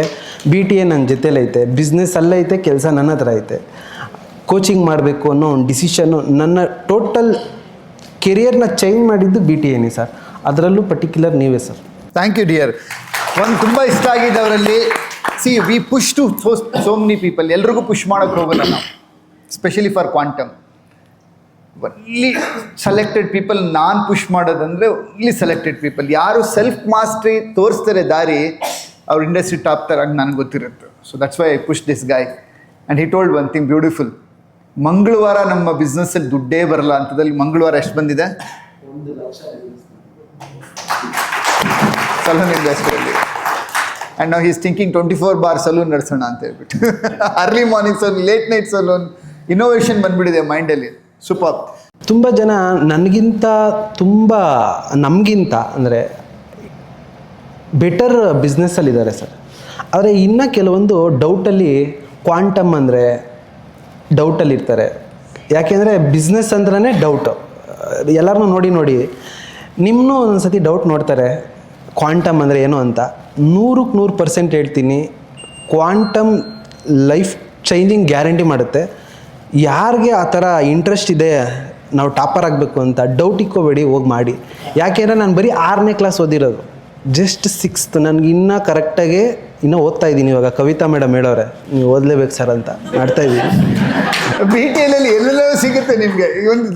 BTA ನನ್ನ ಜೊತೆಲೈತೆ, ಬಿಸ್ನೆಸ್ ಅಲ್ಲೈತೆ, ಕೆಲಸ ನನ್ನ ಹತ್ರ ಐತೆ. ಕೋಚಿಂಗ್ ಮಾಡಬೇಕು ಅನ್ನೋ ಒಂದು ಡಿಸಿಷನ್ನು, ನನ್ನ ಟೋಟಲ್ ಕೆರಿಯರ್ನ ಚೇಂಜ್ ಮಾಡಿದ್ದು BTAನೇ ಸರ್. ಅದರಲ್ಲೂ ಪರ್ಟಿಕ್ಯುಲರ್ ನೀವೇ ಸರ್. Thank you dear. ಒಂದು ತುಂಬ ಇಷ್ಟ ಆಗಿದೆ ಅವರಲ್ಲಿ. See we push to so many people. ಎಲ್ರಿಗೂ ಪುಷ್ ಮಾಡೋಕ್ಕೆ ಹೋಗಲ್ಲ ನಾವು, specially for quantum. Only selected people ನಾನು ಪುಷ್ ಮಾಡೋದಂದರೆ ಒನ್ಲಿ ಸೆಲೆಕ್ಟೆಡ್ ಪೀಪಲ್. ಯಾರು ಸೆಲ್ಫ್ ಮಾಸ್ಟ್ರಿ ತೋರಿಸ್ತಾರೆ ದಾರಿ, ಅವ್ರು ಇಂಡಸ್ಟ್ರಿ ಟಾಪ್ ಥರ ನನಗೆ ಗೊತ್ತಿರುತ್ತೆ. So that's why I push this guy. And he told one thing beautiful. ಮಂಗಳವಾರ ನಮ್ಮ ಬಿಸ್ನೆಸ್ಸಲ್ಲಿ ದುಡ್ಡೇ ಬರಲ್ಲ ಅಂತದಲ್ಲಿ ಮಂಗಳವಾರ ಎಷ್ಟು ಬಂದಿದೆ? ಸಲೂನ್ ಇಂಡಸ್ಟ್ರಿಯಲ್ಲಿ. ಆ್ಯಂಡ್ ನಾವು ಈಸ್ ಥಿಂಕಿಂಗ್ 24 ಬಾರ್ ಸಲೂನ್ ನಡೆಸೋಣ ಅಂತ ಹೇಳ್ಬಿಟ್ಟು. Early morning salon, late night salon, innovation ಬಂದ್ಬಿಟ್ಟಿದೆ ಮೈಂಡಲ್ಲಿ. ಸೂಪರ್. ತುಂಬ ಜನ ನನಗಿಂತ ನಮಗಿಂತ ಅಂದರೆ ಬೆಟರ್ ಬಿಸ್ನೆಸ್ಸಲ್ಲಿದ್ದಾರೆ ಸರ್. ಆದರೆ ಇನ್ನು ಕೆಲವೊಂದು ಡೌಟಲ್ಲಿ ಕ್ವಾಂಟಮ್ ಅಂದರೆ ಡೌಟಲ್ಲಿರ್ತಾರೆ. ಯಾಕೆಂದರೆ ಬಿಸ್ನೆಸ್ ಅಂದ್ರೇ ಡೌಟು. ಎಲ್ಲರನ್ನೂ ನೋಡಿ ನಿಮ್ಮನ್ನೂ ಒಂದೊಂದು ಸತಿ ಡೌಟ್ ನೋಡ್ತಾರೆ ಕ್ವಾಂಟಮ್ ಅಂದರೆ ಏನು ಅಂತ. 100% ಹೇಳ್ತೀನಿ, ಕ್ವಾಂಟಮ್ ಲೈಫ್ ಚೇಂಜಿಂಗ್ ಗ್ಯಾರಂಟಿ ಮಾಡುತ್ತೆ. ಯಾರಿಗೆ ಆ ಥರ ಇಂಟ್ರೆಸ್ಟ್ ಇದೆ ನಾವು ಟಾಪರ್ ಆಗಬೇಕು ಅಂತ ಡೌಟ್ ಇಕ್ಕೋಬೇಡಿ, ಹೋಗಿ ಮಾಡಿ. ಯಾಕೆಂದರೆ ನಾನು ಬರೀ 6ನೇ ಕ್ಲಾಸ್ ಓದಿರೋದು, ಜಸ್ಟ್ 6th. ನನಗೆ ಇನ್ನೂ ಕರೆಕ್ಟಾಗಿ ಇನ್ನೂ ಓದ್ತಾ ಇದ್ದೀನಿ. ಇವಾಗ ಕವಿತಾ ಮೇಡಮ್ ಹೇಳೋರೆ ನೀವು ಓದಲೇಬೇಕು ಸರ್ ಅಂತ ಮಾಡ್ತಾಯಿದ್ದೀನಿ. BTL ಎಲ್ಲೆಲ್ಲೋ ಸಿಗುತ್ತೆ ನಿಮಗೆ. ಒಂದು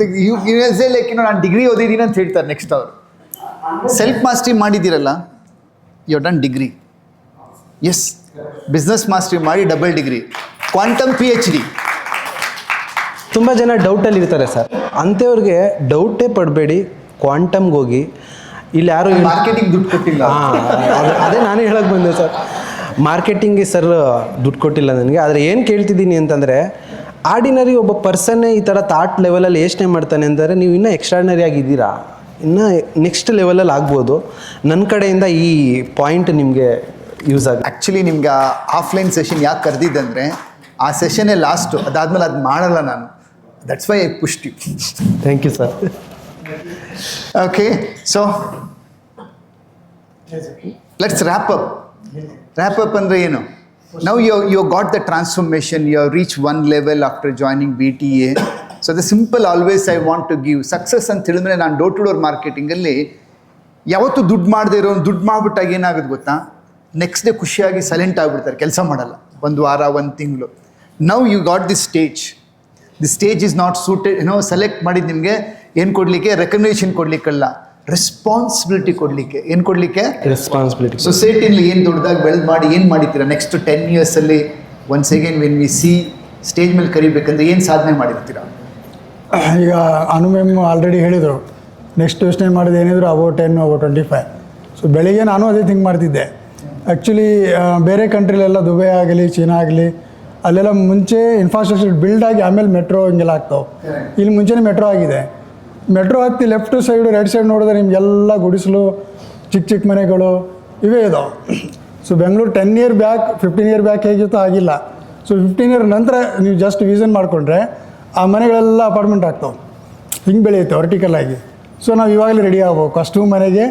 ನಾನು ಡಿಗ್ರಿ ಓದಿದ್ದೀನಿ ಅಂತ ಹೇಳ್ತಾರೆ ನೆಕ್ಸ್ಟ್ ಅವರು. ಸೆಲ್ಫ್ ಮಾಸ್ಟ್ರಿ ಮಾಡಿದ್ದೀರಲ್ಲ, you done degree. Yes, business mastery ಮಾಡಿ ಡಬಲ್ ಡಿಗ್ರಿ, ಕ್ವಾಂಟಮ್ PhD. ತುಂಬ ಜನ ಡೌಟಲ್ಲಿ ಇರ್ತಾರೆ ಸರ್. ಅಂಥವ್ರಿಗೆ ಡೌಟೇ ಪಡಬೇಡಿ, ಕ್ವಾಂಟಮ್ಗೆ ಹೋಗಿ. ಇಲ್ಲಿ ಯಾರು ಮಾರ್ಕೆಟಿಂಗ್ ದುಡ್ಡು ಕೊಟ್ಟಿಲ್ಲ. ಅದೇ ನಾನೇ ಹೇಳಕ್ಕೆ ಬಂದೆ ಸರ್. ಮಾರ್ಕೆಟಿಂಗ್ಗೆ ಸರ್ ದುಡ್ಡು ಕೊಟ್ಟಿಲ್ಲ ನನಗೆ. ಆದರೆ ಏನು ಕೇಳ್ತಿದ್ದೀನಿ ಅಂತಂದರೆ, ಆರ್ಡಿನರಿ ಒಬ್ಬ ಪರ್ಸನ್ನೇ ಈ ಥರ ಥಾಟ್ ಲೆವೆಲಲ್ಲಿ ಯೋಚನೆ ಮಾಡ್ತಾನೆ ಅಂದರೆ ನೀವು ಇನ್ನೂ ಎಕ್ಸ್ಟ್ರಾರ್ಡಿನರಿ ಆಗಿದ್ದೀರಾ, ಇನ್ನೂ ನೆಕ್ಸ್ಟ್ ಲೆವೆಲಲ್ಲಿ ಆಗ್ಬೋದು. ನನ್ನ ಕಡೆಯಿಂದ ಈ ಪಾಯಿಂಟ್ ನಿಮಗೆ ಯೂಸ್ ಆಗುತ್ತೆ. ಆ್ಯಕ್ಚುಲಿ ನಿಮ್ಗೆ ಆಫ್ಲೈನ್ ಸೆಷನ್ ಯಾಕೆ ಕರೆದಿದ್ದಂದರೆ, ಆ ಸೆಷನ್ನೇ ಲಾಸ್ಟು. ಅದಾದಮೇಲೆ ಅದು ಮಾಡಲ್ಲ ನಾನು. That's why I push you. Thank you sir. Okay, so let's wrap up. Wrap up ಅಂದರೆ ಏನು? Now you got the transformation, you reach one level after joining BTA. So the simple always I want to give success ಅಂತ ಹೇಳಿದ್ರೆ, ನಾನು ಡೋರ್ ಟು ಡೋರ್ ಮಾರ್ಕೆಟಿಂಗಲ್ಲಿ ಯಾವತ್ತೂ ದುಡ್ಡು ಮಾಡದೇ ಇರೋ, ದುಡ್ಡು ಮಾಡಿಬಿಟ್ಟಾಗ ಏನಾಗುತ್ತೆ ಗೊತ್ತಾ, ನೆಕ್ಸ್ಟ್ ಡೇ ಖುಷಿಯಾಗಿ ಸೈಲೆಂಟ್ ಆಗಿಬಿಡ್ತಾರೆ, ಕೆಲಸ ಮಾಡಲ್ಲ ಒಂದು ವಾರ, ಒಂದು ತಿಂಗಳು. Now you got the stage. The stage is not suited. Select ಮಾಡಿದ್ದು ನಿಮಗೆ ಏನು ಕೊಡಲಿಕ್ಕೆ? ರೆಕಗ್ನೇಷನ್ ಕೊಡಲಿಕ್ಕಲ್ಲ, ರೆಸ್ಪಾನ್ಸಿಬಿಲಿಟಿ ಕೊಡಲಿಕ್ಕೆ. ಏನು ಕೊಡಲಿಕ್ಕೆ? ರೆಸ್ಪಾನ್ಸಿಬಿಲಿಟಿ. ಸೊಸೈಟಿಲಿ ಏನು ದೊಡ್ಡದಾಗಿ ಬೆಳೆದು ಮಾಡಿ ಏನು ಮಾಡಿರ್ತೀರ ನೆಕ್ಸ್ಟ್ 10 yearsಲ್ಲಿ? Once again when we see stage ಮೇಲೆ ಕರಿಬೇಕಂದ್ರೆ ಏನು ಸಾಧನೆ ಮಾಡಿರ್ತೀರ? ಈಗ ಅನು ಮ್ಯಾಮ್ ಆಲ್ರೆಡಿ ಹೇಳಿದರು, ನೆಕ್ಸ್ಟ್ ಯೋಚನೆ ಮಾಡೋದು ಏನಿದ್ರು ಅಬೌಟ್ 10 ಅಬೌಟ್ 25. ಸೊ ಬೆಳಿಗ್ಗೆ ನಾನು ಅದೇ ಥಿಂಕ್ ಮಾಡ್ತಿದ್ದೆ. ಆ್ಯಕ್ಚುಲಿ ಬೇರೆ ಕಂಟ್ರಿಲೆಲ್ಲ ದುಬೈ ಆಗಲಿ, ಚೀನಾ ಆಗಲಿ, ಅಲ್ಲೆಲ್ಲ ಮುಂಚೆ ಇನ್ಫ್ರಾಸ್ಟ್ರಕ್ಚರ್ ಬಿಲ್ಡ್ ಆಗಿ ಆಮೇಲೆ ಮೆಟ್ರೋ ಹಿಂಗೆಲ್ಲ ಆಗ್ತಾವೆ. ಇಲ್ಲಿ ಮುಂಚೆನೇ ಮೆಟ್ರೋ ಆಗಿದೆ. ಮೆಟ್ರೋ ಹತ್ತಿ ಲೆಫ್ಟ್ ಸೈಡು ರೈಟ್ ಸೈಡ್ ನೋಡಿದ್ರೆ ನಿಮಗೆಲ್ಲ ಗುಡಿಸಲು, ಚಿಕ್ಕ ಚಿಕ್ಕ ಮನೆಗಳು ಇವೇ ಇದಾವೆ. So Bengaluru 10 year back, 15 year back ಹೇಗಿತ್ತು ಆಗಿಲ್ಲ. ಸೊ 15 year ನಂತರ ನೀವು ಜಸ್ಟ್ ವಿಷನ್ ಮಾಡಿಕೊಂಡ್ರೆ ಆ ಮನೆಗಳೆಲ್ಲ ಅಪಾರ್ಟ್ಮೆಂಟ್ ಆಗ್ತಾವೆ, ಹಿಂಗೆ ಬೆಳೆಯುತ್ತೆ ವರ್ಟಿಕಲ್ ಆಗಿ. ಸೊ ನಾವು ಇವಾಗಲೇ ರೆಡಿ ಆಗ್ಬೇಕು ಅಷ್ಟು ಮನೆಗೆ.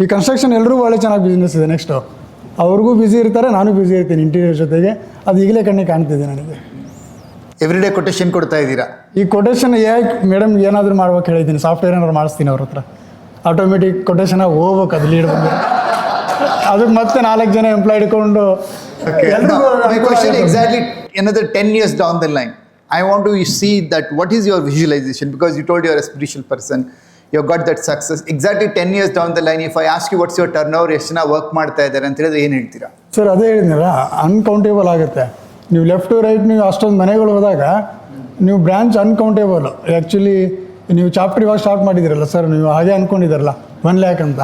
ಈ ಕನ್ಸ್ಟ್ರಕ್ಷನ್ ಎಲ್ಲರೂ ಭಾಳ ಚೆನ್ನಾಗಿ ಬಿಸ್ನೆಸ್ ಇದೆ. ನೆಕ್ಸ್ಟು ಅವ್ರಿಗೂ ಬ್ಯುಸಿ ಇರ್ತಾರೆ, ನಾನು ಬ್ಯುಸಿ ಇರ್ತೀನಿ ಇಂಟೀರಿಯರ್ ಜೊತೆಗೆ. ಅದು ಈಗಲೇ ಕಣ್ಣಿಗೆ ಕಾಣ್ತಿದೆ ನನಗೆ. ಎವ್ರಿ ಡೇ ಕೊಟೇಶನ್ ಕೊಡ್ತಾ ಇದ್ದೀರಾ? ಈ ಕೊಟೇಶನ್ ಯಾಕೆ ಮೇಡಮ್ ಏನಾದರೂ ಮಾಡ್ಬೇಕು ಹೇಳಿದ್ದೀನಿ, ಸಾಫ್ಟ್ವೇರ್ ಏನಾದ್ರು ಮಾಡಿಸ್ತೀನಿ ಅವ್ರ ಹತ್ರ. ಆಟೋಮೆಟಿಕ್ ಕೊಟೇಶನಾಗಿ ಹೋಗ್ಬೇಕು, ಅದು ಲೀಡ್ ಬಂದು ಅದಕ್ಕೆ ಮತ್ತೆ 4 ಜನ ಎಂಪ್ಲಾಯ್ ಇಟ್ಕೊಂಡು. My question exactly, another 10 years down the line, I want to see that what is your visualization, because you told you are a spiritual person, you have got that success. Exactly 10 years down the line, if I ask you what's your turnover, ಎಷ್ಟು ಜನ ವರ್ಕ್ ಮಾಡ್ತಾ ಇದ್ದಾರೆ ಅಂತ ಹೇಳಿದ್ರೆ ಏನು ಹೇಳ್ತೀರಾ? ಸರ್ ಅದೇ ಹೇಳಿದ್ನಲ್ಲ, ಅನ್ಕೌಂಟೇಬಲ್ ಆಗುತ್ತೆ. ನೀವು ಲೆಫ್ಟ್ ಟು ರೈಟ್ ನೀವು ಅಷ್ಟೊಂದು ಮನೆಗಳು ಹೋದಾಗ ನೀವು ಬ್ರ್ಯಾಂಚ್ ಅನ್ಕೌಂಟೇಬಲ್. ಆ್ಯಕ್ಚುಲಿ ನೀವು ಚಾಪ್ಟರ್ ಇವಾಗ ಸ್ಟಾರ್ಟ್ ಮಾಡಿದ್ದೀರಲ್ಲ ಸರ್, ನೀವು ಹಾಗೆ ಅಂದ್ಕೊಂಡಿದ್ದೀರಲ್ಲ 1 lakh ಅಂತ.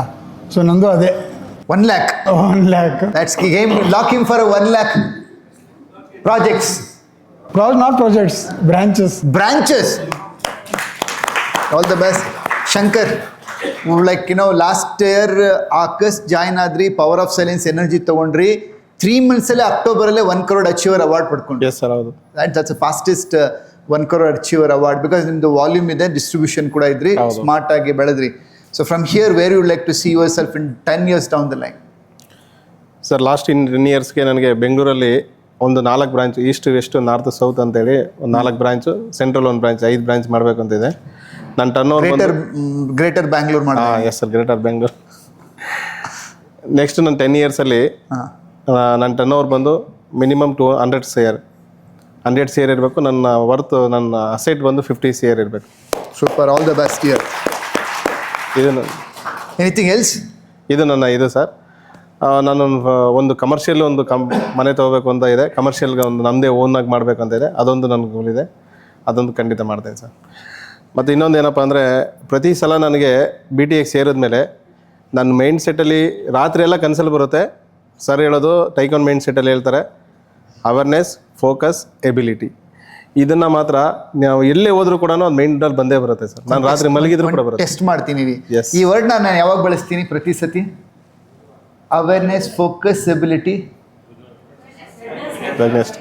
ಸೊ ನಂದು ಅದೇ 1 lakh. 1 lakh. That's game. Lock him for a 1 lakh projects. Not projects, branches. Branches. All the best. Shankar, like last year August join ಆದ್ರಿ, ಪವರ್ ಆಫ್ ಸೈಲೆನ್ಸ್ ಎನರ್ಜಿ ತಗೊಂಡ್ರಿ. 3 months ಅಲ್ಲಿ ಅಕ್ಟೋಬರಲ್ಲೇ 1 crore ಅಚೀವರ್ ಅವಾರ್ಡ್ ಪಡ್ಕೊಂಡ್ರಿ. ಎಸ್ ಸರ್, ಹೌದು. That's fastest 1 crore achiever award, because ನಿಮ್ದು ವಾಲ್ಯೂಮ್ ಇದೆ, ಡಿಸ್ಟ್ರಿಬ್ಯೂಷನ್ ಕೂಡ ಇದ್ರಿ, ಸ್ಮಾರ್ಟ್ ಆಗಿ ಬೆಳೆದ್ರಿ. So from here where you like to see your self in 10 years down the line? Sir last 10 yearsಗೆ ನನಗೆ ಬೆಂಗಳೂರಲ್ಲಿ ಒಂದು 4 branch, east west north south ಅಂತೇಳಿ ಒಂದು 4 ಬ್ರಾಂಚು, ಸೆಂಟ್ರಲ್ 1 ಬ್ರಾಂಚ್, 5 ಬ್ರಾಂಚ್ ಮಾಡಬೇಕು ಅಂತಿದೆ. ನನ್ನ ಟರ್ನ್ ಗ್ರೇಟರ್ ಬ್ಯಾಂಗ್ಳೂರ್ ಮಾಡಿ. Yes sir, greater Bengaluru. Next ನನ್ನ 10 yearsಲ್ಲಿ ನನ್ನ ಟರ್ನ್ ಓವರ್ ಬಂದು ಮಿನಿಮಮ್ 100 CR ಇರಬೇಕು. ನನ್ನ ವರ್ತ್, ನನ್ನ ಅಸೆಟ್ ಬಂದು 50 CR ಇರಬೇಕು. Super, all the best year. ಇದು ಎನಿಥಿಂಗ್ ಎಲ್ಸ್? ಇದು ನನ್ನ ಇದು ಸರ್. ನಾನು ಒಂದು ಕಮರ್ಷಿಯಲ್ ಮನೆ ತೊಗೋಬೇಕು ಅಂತ ಇದೆ. ಕಮರ್ಷಿಯಲ್ಗೆ ಒಂದು ನಮ್ಮದೇ ಓನಾಗಿ ಮಾಡಬೇಕು ಅಂತ ಇದೆ, ಅದೊಂದು ನನ್ನ ಗೋಲ್ ಇದೆ. ಅದೊಂದು ಖಂಡಿತ ಮಾಡ್ತೀನಿ ಸರ್. ಮತ್ತು ಇನ್ನೊಂದು ಏನಪ್ಪ ಅಂದರೆ, ಪ್ರತಿ ಸಲ ನನಗೆ BTX ಸೇರಿದ್ಮೇಲೆ ನನ್ನ ಮೈಂಡ್ ಸೆಟ್ಟಲ್ಲಿ ರಾತ್ರಿ ಎಲ್ಲ ಕನಸಲ್ಲಿ ಬರುತ್ತೆ. ಸರ್ ಹೇಳೋದು ಟೈಕಾನ್ ಮೈಂಡ್ ಸೆಟ್ಟಲ್ಲಿ ಹೇಳ್ತಾರೆ, ಅವೇರ್ನೆಸ್, ಫೋಕಸ್, ಎಬಿಲಿಟಿ. ಇದನ್ನು ಮಾತ್ರ ನಾವು ಎಲ್ಲೇ ಹೋದ್ರೂ ಕೂಡ ಅದು ಮೈಂಡಲ್ಲಿ ಬಂದೇ ಬರುತ್ತೆ ಸರ್. ನಾನು ರಾತ್ರಿ ಮಲಗಿದ್ರು ಕೂಡ ಬರುತ್ತೆ. ಟೆಸ್ಟ್ ಮಾಡ್ತೀನಿ Yes. ಈ ವರ್ಡ್ ನಾನು ಯಾವಾಗ ಬಳಸ್ತೀನಿ ಪ್ರತಿ ಸತಿ? Awareness, focus, ability. ನೆಕ್ಸ್ಟ್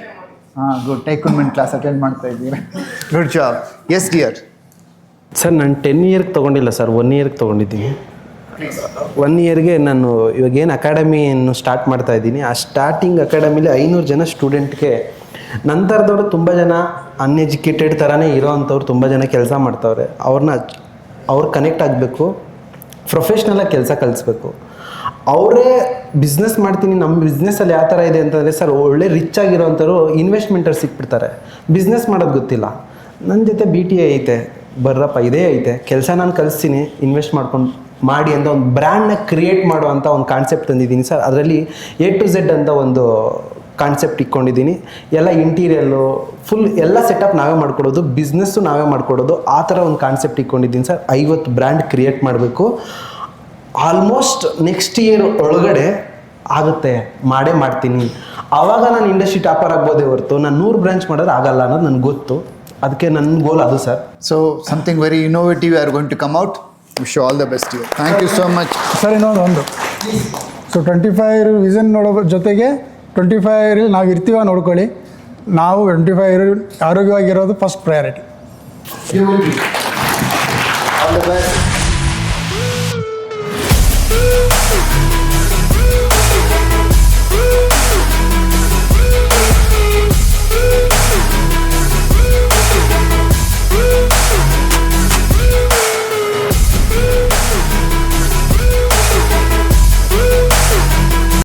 ಹಾಂ, ಗುಡ್. ಟೈಕೂನ್ ಕ್ಲಾಸ್ ಅಟೆಂಡ್ ಮಾಡ್ತಾ ಇದ್ದೀರಾ. Good job. S dear. Sir ನಾನು 10 ಇಯರ್ಗೆ ತೊಗೊಂಡಿಲ್ಲ ಸರ್, 1 ಇಯರ್ಗೆ ತೊಗೊಂಡಿದ್ದೀನಿ. 1 ಇಯರ್ಗೆ ನಾನು ಇವಾಗ ಏನು ಅಕಾಡೆಮಿಯನ್ನು ಸ್ಟಾರ್ಟ್ ಮಾಡ್ತಾ ಇದ್ದೀನಿ, ಆ ಸ್ಟಾರ್ಟಿಂಗ್ ಅಕಾಡೆಮಿಲಿ 500 ಜನ ಸ್ಟೂಡೆಂಟ್ಗೆ ನಂತರದವರು ತುಂಬ ಜನ ಅನ್ಎಜುಕೇಟೆಡ್ ಥರನೇ ಇರೋ ಅಂಥವ್ರು ತುಂಬ ಜನ ಕೆಲಸ ಮಾಡ್ತಾವ್ರೆ. ಅವ್ರು ಕನೆಕ್ಟ್ ಆಗಬೇಕು, ಪ್ರೊಫೆಷ್ನಲಾಗಿ ಕೆಲಸ ಕಲಿಸ್ಬೇಕು. ಅವರೇ ಬಿಸ್ನೆಸ್ ಮಾಡ್ತೀನಿ, ನಮ್ಮ ಬಿಸ್ನೆಸ್ಸಲ್ಲಿ ಯಾವ ಥರ ಇದೆ ಅಂತಂದರೆ ಸರ್, ಒಳ್ಳೆ ರಿಚ್ ಆಗಿರೋವಂಥವ್ರು ಇನ್ವೆಸ್ಟ್ಮೆಂಟಲ್ಲಿ ಸಿಕ್ಬಿಡ್ತಾರೆ. ಬಿಸ್ನೆಸ್ ಮಾಡೋದು ಗೊತ್ತಿಲ್ಲ. ನನ್ನ ಜೊತೆ BTA ಐತೆ, ಬರ್ರಪ್ಪ ಇದೇ ಐತೆ ಕೆಲಸ, ನಾನು ಕಲಿಸ್ತೀನಿ, ಇನ್ವೆಸ್ಟ್ ಮಾಡ್ಕೊಂಡು ಮಾಡಿ ಅಂತ ಒಂದು ಬ್ರ್ಯಾಂಡ್ನ ಕ್ರಿಯೇಟ್ ಮಾಡುವಂಥ ಒಂದು ಕಾನ್ಸೆಪ್ಟ್ ತಂದಿದ್ದೀನಿ ಸರ್. ಅದರಲ್ಲಿ A to Z ಅಂತ ಒಂದು ಕಾನ್ಸೆಪ್ಟ್ ಇಟ್ಕೊಂಡಿದ್ದೀನಿ. ಎಲ್ಲ ಇಂಟೀರಿಯಲ್ಲು ಫುಲ್ ಎಲ್ಲ ಸೆಟಪ್ ನಾವೇ ಮಾಡಿಕೊಡೋದು, ಬಿಸ್ನೆಸ್ಸು ನಾವೇ ಮಾಡಿಕೊಡೋದು, ಆ ಥರ ಒಂದು ಕಾನ್ಸೆಪ್ಟ್ ಇಟ್ಕೊಂಡಿದ್ದೀನಿ ಸರ್. 50 ಬ್ರ್ಯಾಂಡ್ ಕ್ರಿಯೇಟ್ ಮಾಡಬೇಕು. ಆಲ್ಮೋಸ್ಟ್ ನೆಕ್ಸ್ಟ್ ಇಯರ್ ಒಳಗಡೆ ಆಗುತ್ತೆ, ಮಾಡೇ ಮಾಡ್ತೀನಿ. ಆವಾಗ ನಾನು ಇಂಡಸ್ಟ್ರಿ ಟಾಪರ್ ಆಗ್ಬೋದೇ ಹೊರತು ನಾನು 100 ಬ್ರಾಂಚ್ ಮಾಡೋದು ಆಗಲ್ಲ ಅನ್ನೋದು ನನಗೆ ಗೊತ್ತು. ಅದಕ್ಕೆ ನನ್ನ ಗೋಲ್ ಅದು sir. So something very innovative are going to come out. Wish all the best. Thank you so much. Sir ಇನ್ನೊಂದು ಸೊ 25 ವಿಷನ್ ನೋಡೋ ಜೊತೆಗೆ 25 ನಾವು ಇರ್ತೀವ ನೋಡ್ಕೊಳ್ಳಿ. ನಾವು 25 ಆರೋಗ್ಯವಾಗಿರೋದು first priority. All the best.